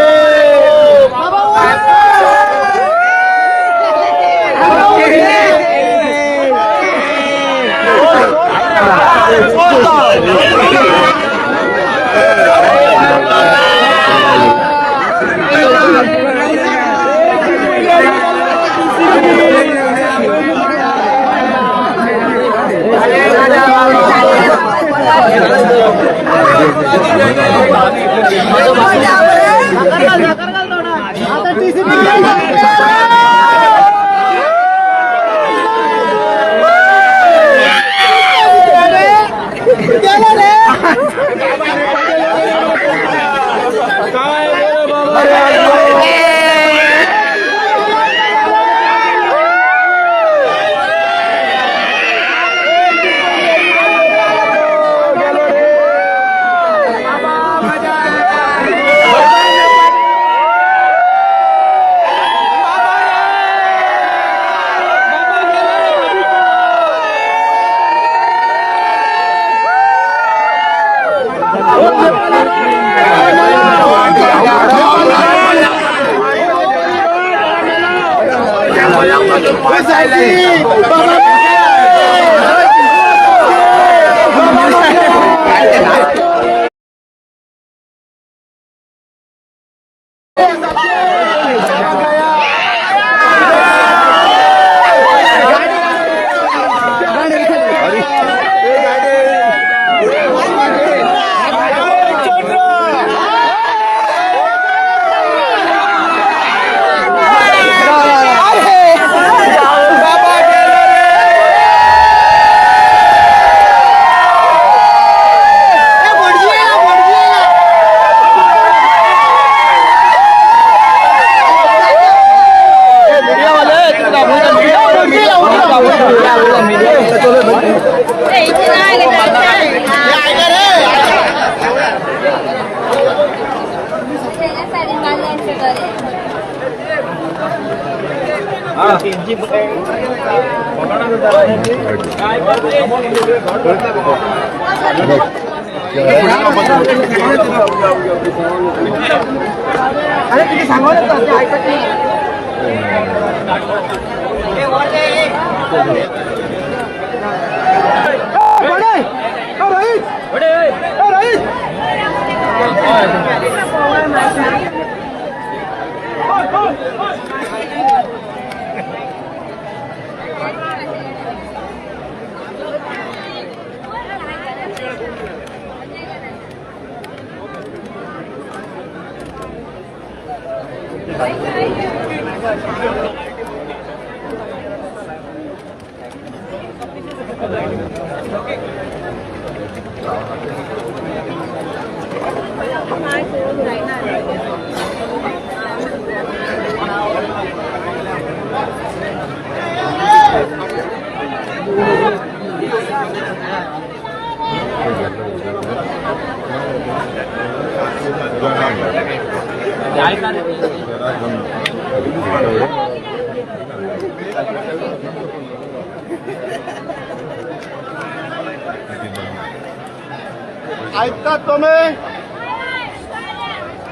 ऐकतात तुम्ही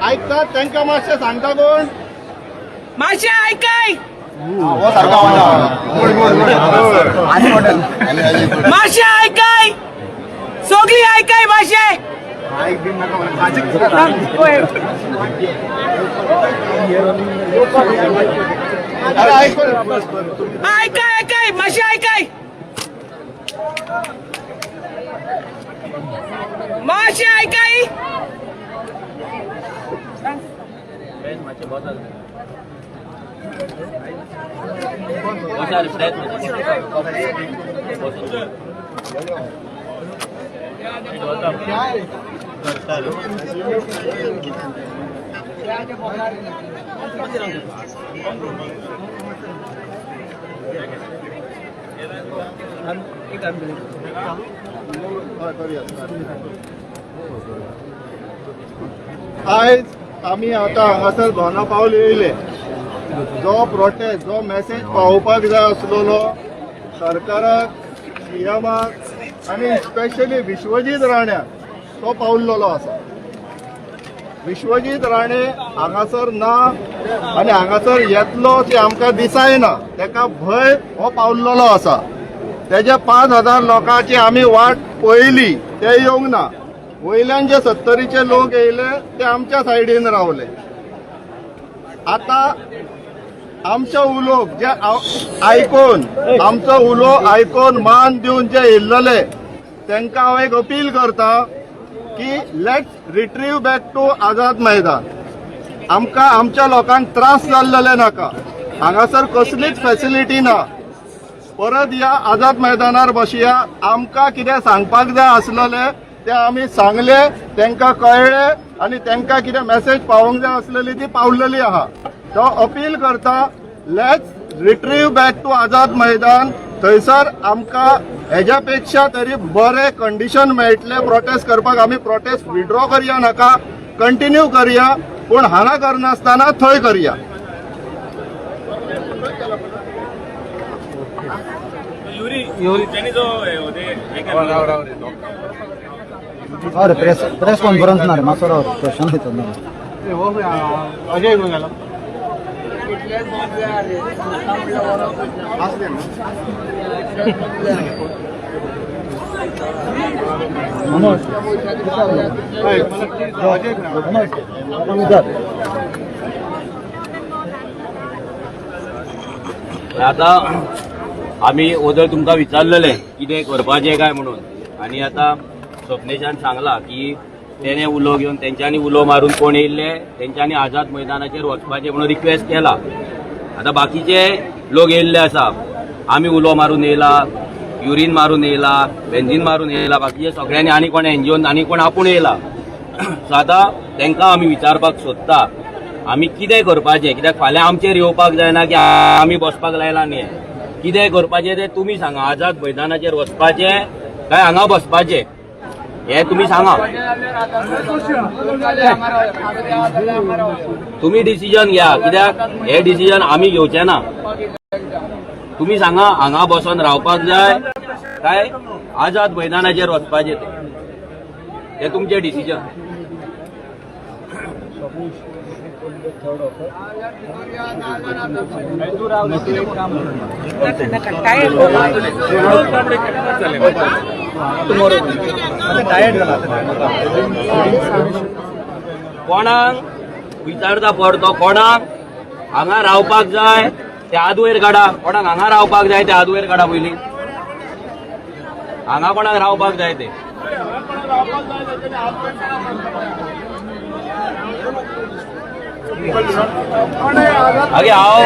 ऐकतात त्यांना मातशें सांगता कोण मातशें ऐकाय मातशें ऐकाय सगळी ऐकाय मातशें ऐकाय ऐकाय मातशें ऐकाय मातशें ऐकाय आयज आमी आतां हांगासर दोना पावल येयले जो प्रोटेस्ट जो मेसेज पावोवपाक जाय आसलेलो सरकाराक सीएमाक आनी स्पेशली विश्वजीत राण्याक तो पावल्लो आसा. विश्वजीत राणे हांगासर ना आनी हांगासर येतलो ती आमकां दिसायना तेका भंय हो पावल्लो आसा. तेजे 5,000 लोकांची आमी वाट पळयली ते येवंक ना. वयल्यान जे 70चे लोक येयले ते आमच्या सायडीन रावले. आता आमचे उलोवप जे आयकोन आमचो उलो आयकोन मान दिवन जे येयल्ले तांकां हांव एक अपील करता की let's retrieve back to Azad Maidan. आमकां आमच्या लोकांक त्रास जाल्ले नाका. हांगासर कसलीच फॅसिलिटी ना. परत या आझाद मैदानार बसया. आमकां कितें सांगपाक जाय आसलेले ते आमी सांगले तांकां कळ्ळे आनी तांकां कितें मेसेज पावोवंक जाय आसलेली ती पावलेली आहा. तो अपील करता let's retrieve back to Azad Maidan. थंयसर आमकां हेज्या पेक्षा तरी बरे कंडिशन मेळटले प्रोटेस्ट करपाक. आमी प्रोटेस्ट विड्रॉ करया नाका कंटिन्यू करया पूण हांगा करनासतना थंय करया. प्रेस कॉन्फरन्स ना रे मासो क्वेश्चन घेतो अजय आता आम्ही ओदळ तुमकां विचारलेले कितें करपाचें काय म्हणून, आणि आता स्वप्नेशान सांगला की तेणे उलो घेवन तेंच्यांनी उलो मारून कोण येयल्ले तेंच्यांनी आझाद मैदानाचेर वचपाचें म्हणून रिक्वेस्ट केला. आता बाकीचे लोक येयल्ले आसा, आमी उलो मारून येयला, युरीन मारून येयला, बेन्झीन मारून येयला, बाकीचे सगळ्यांनी आनी कोण एनजीओन आनी कोण आपूण येयला. सो आता तांकां आमी विचारपाक सोदता आमी कितें करपाचें, कित्याक फाल्यां आमचेर येवपाक जायना की आमी बसपाक लायला न्ही. कितें करपाचें तें तुमी सांगा. आझाद मैदानाचेर वचपाचें काय हांगा बसपाचें हे तुमी सांगा. तुमी डिसिजन घ्या, कित्याक हे डिसिजन आमी घेवचें ना. तुमी सांगा हांगा बसून रावपाक जाय काय आझाद मैदानाचेर वचपाचें ते तुमचें डिसिजन. कोणाक विचारता पडतो, कोणाक हांगा रावपाक जाय ते हात वयर काडा, कोणाक हांगा रावपाक जाय ते हात वयर काडा. पयलीं हांगा कोणाक रावपाक जाय ते आगे हांव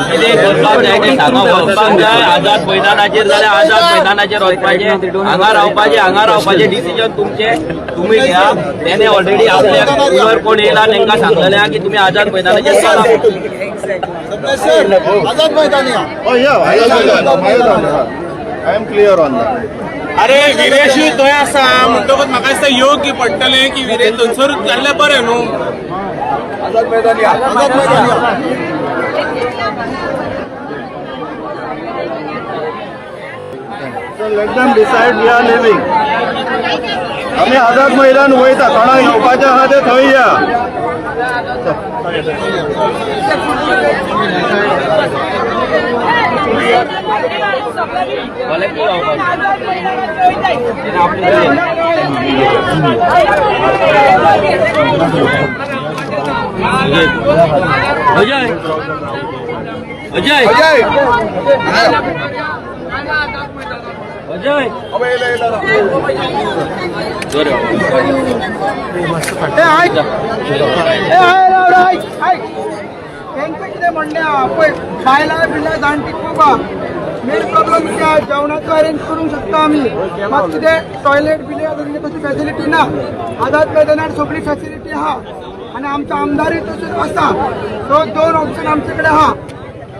कितें करपाक जाय तें सांगा. वचपाक जाय आझाद मैदानाचेर जाल्यार आझाद मैदानाचेर वचपाचें, हांगा रावपाचें डिसिजन तुमचें तुमी घ्या. तेणे ऑलरेडी आपल्या उलोर कोण येयला तांकां सांगलेलें आहा की तुमी आझाद मैदानाचेर चला. Azad Maidan I am clear on that. अरे विरेशूय थंय आसा म्हणटकच म्हाका दिसता योग्य पडटलें की विरेश थंयसर जाल्लें बरें न्हू. आझाद मैदान या, आझाद मैदान या. So let them decide, we are leaving. आम्ही आझाद मैदान वयता, कोणाक येवपाचें आहा ते थंय या. अजय अजय अजय कितें म्हणलें पळय बायलां बियलां जाणटी खूब आहा. मेन प्रॉब्लम कितें जेवणाचो अरेंज करूंक शकता आमी, मात कितें टॉयलेट बिलेट तशी फॅसिलिटी ना. आझाद मैदानार सगळी फॅसिलिटी आहा आनी आमचो आमदारूय तसोच आसा. सो दोन ऑप्शन आमचे कडेन आहा.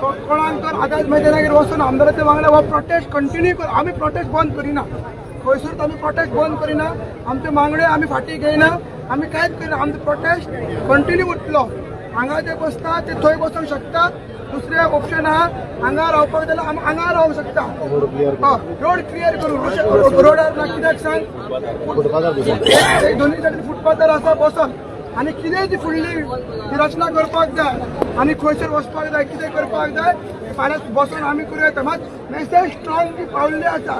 कोणाक तर आझाद मैदानाचेर वचून आमदाराच्या वांगडा हो प्रोटेस्ट कंटिन्यू कर. आमी प्रोटेस्ट बंद करिना, खंयसरूच आमी प्रोटेस्ट बंद करिना. आमचे मागण्यो आमी फाटीं घेयना, आमी कांयच करिना. आमचो प्रोटेस्ट कंटिन्यू उरतलो. हांगा जे बसता ते थंय बसूंक शकता. दुसरें ऑप्शन आहा हांगा रावपाक जाल्यार आमी हांगा रावूंक शकता. रोड क्लियर करून रोडार ना कित्याक सांग, दोनूय सायडीन फुटपाथार आसा बसून. आनी कितेंय ती फुडली ती रचना करपाक जाय आनी खंयसर वचपाक जाय, कितें करपाक जाय फाल्यां बसून आमी करूं येता. मात मेसेज स्ट्रॉंग बी पावल्ली आसा.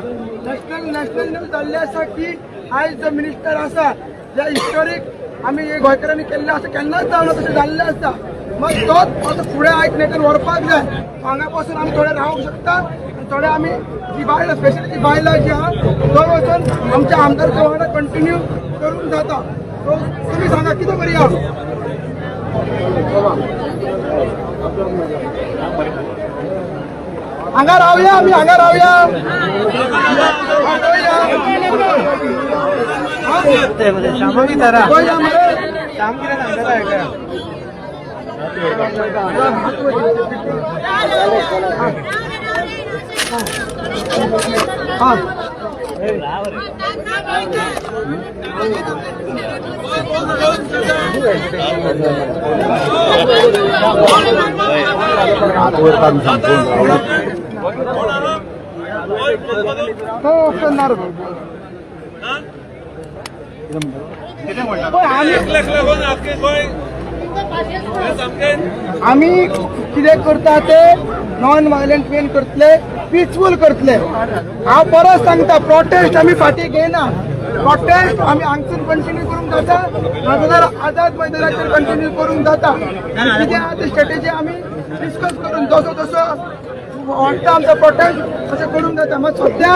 नॅशनल न्यूज जाल्ली आसा की आयज जो मिनिस्टर आसा जे हिस्टोरीक आमी गोंयकारांनी केल्ले आसा, केन्नाच जावना तशें जाल्लें आसा. मग तोच असं फुडें आयकनेटर व्हरपाक जाय. हांगा पासून आमी थोडे रावूंक शकता आनी थोडे आमी जी बायलां स्पेशली ती बायलां जी आहा थंय वचून आमच्या आमदारच्या वांगडा कंटिन्यू करूंक जाता. सो तुमी सांगा कितें करया. हांगा रावया आमी, हांगा रावया. श्याम कितें सांगता हेका हो करणार आम्ही कितें करता ते नॉन व्हायलंट वेन करतले पीसफूल करतले हांव परत सांगता प्रोटेस्ट आमी फाटी घेयना प्रोटेस्ट आमी हांगसून कंटिन्यू करूंक जाता नाजाल्यार आझाद मैदानाचेर कंटिन्यू करूंक जाता कितें आहा ते स्ट्रॅटेजी आमी डिस्कस करून जसो जसो वाडटा आमचो प्रोटेस्ट तशें करूंक जाता मात सद्या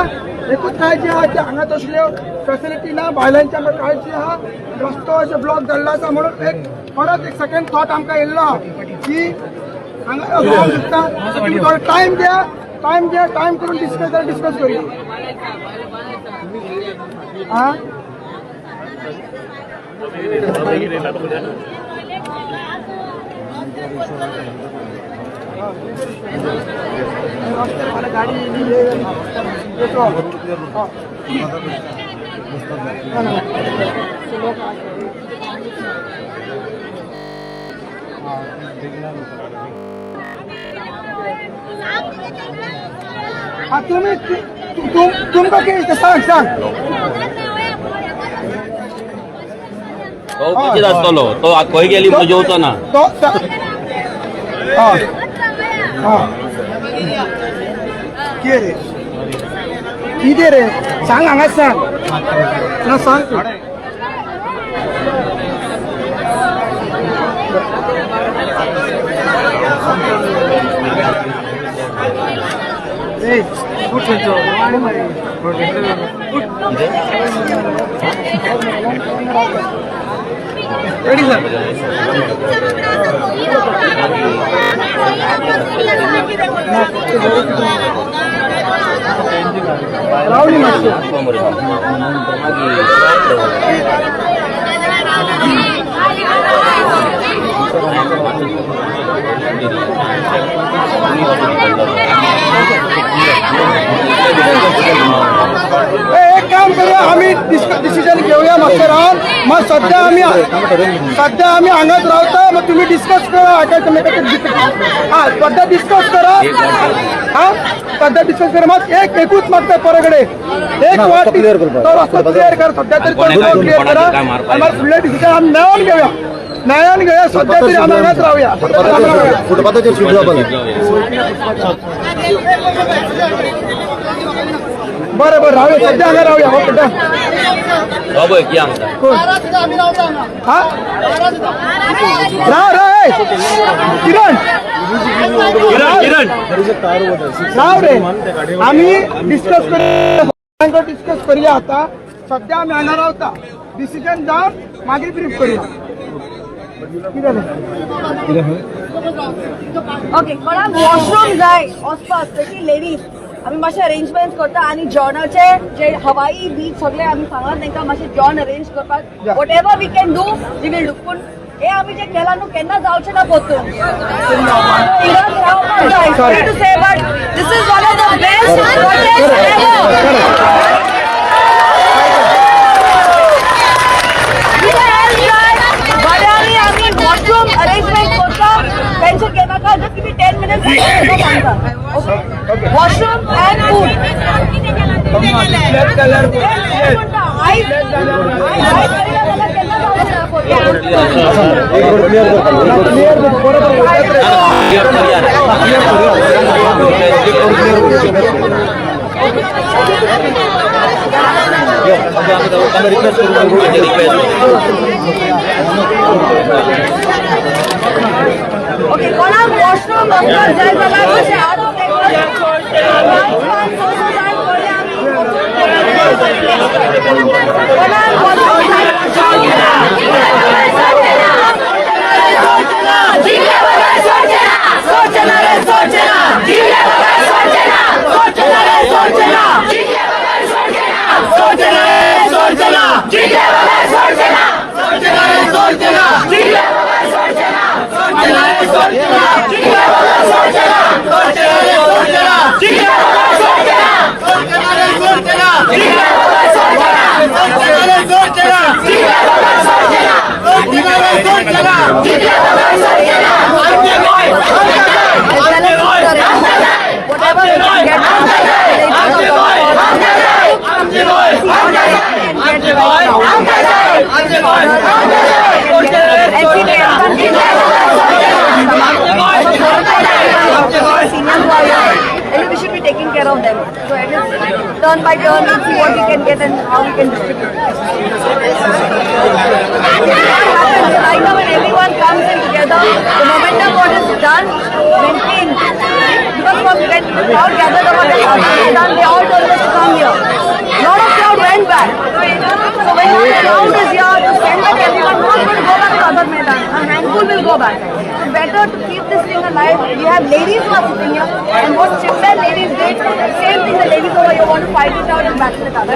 एकूच काळजी आहा की हांगा तसल्यो फॅसिलिटी ना भायल्यांची आमकां काळजी आहा रस्तो अशें ब्लॉक जाल्लो आसा म्हणून परत एक सेकंड थॉट आमकां येयल्लो की हांगा जावंक शकता तुमी थोडो टायम द्या टायम करून डिस्कस करूया आं गाडी तुम्ही तुमकां कितें सांग तो उपाशीच आसतलो तो खंय गेली तो जेवचो ना कितें रे सांग हांगाच सांग ना सांग रेडी सर रावली एक काम करूया आम्ही डिसिजन घेऊया मागच्या राहून मग सध्या आम्ही हांगाच रावता मग तुम्ही डिस्कस करा हा सध्या डिस्कस करा मग एकूच मागता परगडे एक वाट क्लिअर करा सध्या तरी क्लिअर करा आम्हाला फुडले डिसिजन आम्ही न्यायान घेऊया सध्या तरी आम्ही हांगाच रावया फुटपाथाचेर बरं रावया सध्या हांगा रावया किरण राव रे आम्ही डिस्कस करूया आता सध्या आम्ही हांगा रावता डिसिजन जावन मागीर ब्रीफ करूया ओके कोणाक वॉशरूम जाय वचपाक स्पेशली लेडीज आमी मातशे अरेंजमेंट करता आणि जॉर्नाचे जे हवाई बीच सगळे आमी सांगला तांकां मातशे जॉर्न अरेंज करपाक whatever we can do we will do पूण हे आमी जे केला न्हू केन्ना जावचें ना परतून to say but this is one of the best protest washroom arrangement करता टेंशन घेऊ नका just give me 10 minutes washroom and food okay कोणाक वॉशरूम जाय जाल्यार मातशें हात Sochana! We should be taking care of them. So it is turn by turn, we see what we can get and how we can distribute. Right now when everyone comes in together, the momentum what is done, maintained. Because when the crowd gathered over the done, they all told us to come here. A lot of crowd went back. So when the crowd is here to send back everyone, who is going to go back to other Maidan? A handful will go back. So better to keep this thing alive. We have ladies who are sitting here, and what Chipman ladies did, same thing the ladies over here want to fight it out and battle it out.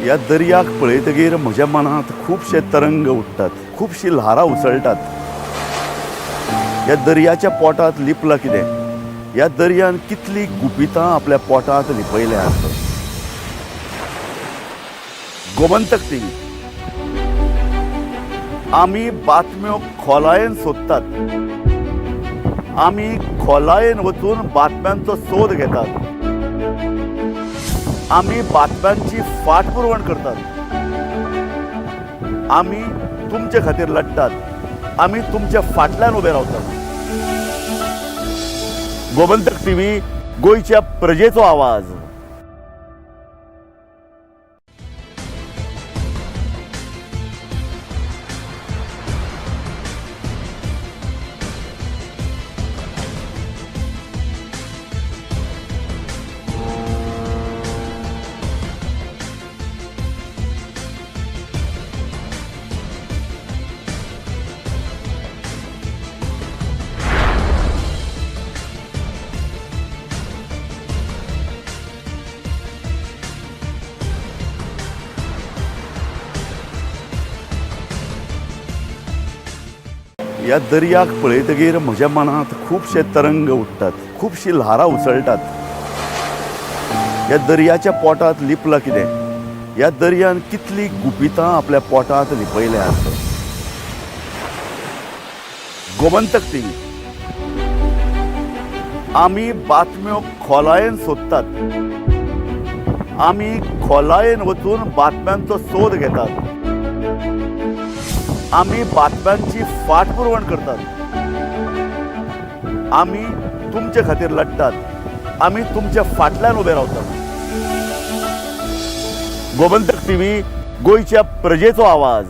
ह्या दर्याक पळयतकीर म्हज्या मनांत खुबशे तरंग उठतात, खुबशी ल्हारां उसळटात. ह्या दर्याच्या पोटांत लिपलां कितें? ह्या दर्यान कितली गुपितां आपल्या पोटांत लिपयल्यात. गोमंतक टीव्ही आमी बातम्यो खोलायेन सोदतात. आमी खोलायेन वचून बातम्यांचो सोद घेतात. आमी बातम्यांची फाटपुरवण करतात. आमी तुमचे खातीर लढटात. आमी तुमच्या फाटल्यान उबे रावतात. गोमंतक टीव्ही, गोंयच्या प्रजेचो आवाज. ह्या दर्याक पळयतकीर म्हज्या मनांत खुबशे तरंग उठतात, खुबशी ल्हारां उसळटात. ह्या दर्याच्या पोटांत लिपलां कितें? ह्या दर्यान कितली गुपितां आपल्या पोटांत लिपयल्यात. गोमंतक टीव्ही आमी बातम्यो खोलायेन सोदतात. आमी खोलायेन वचून बातम्यांचो सोद घेतात. आमी बातम्यांची फाटपुरवण करतात. आमी तुमचे खातीर लढटात. आमी तुमच्या फाटल्यान उबे रावतात. गोमंतक टीव्ही, गोंयच्या प्रजेचो आवाज.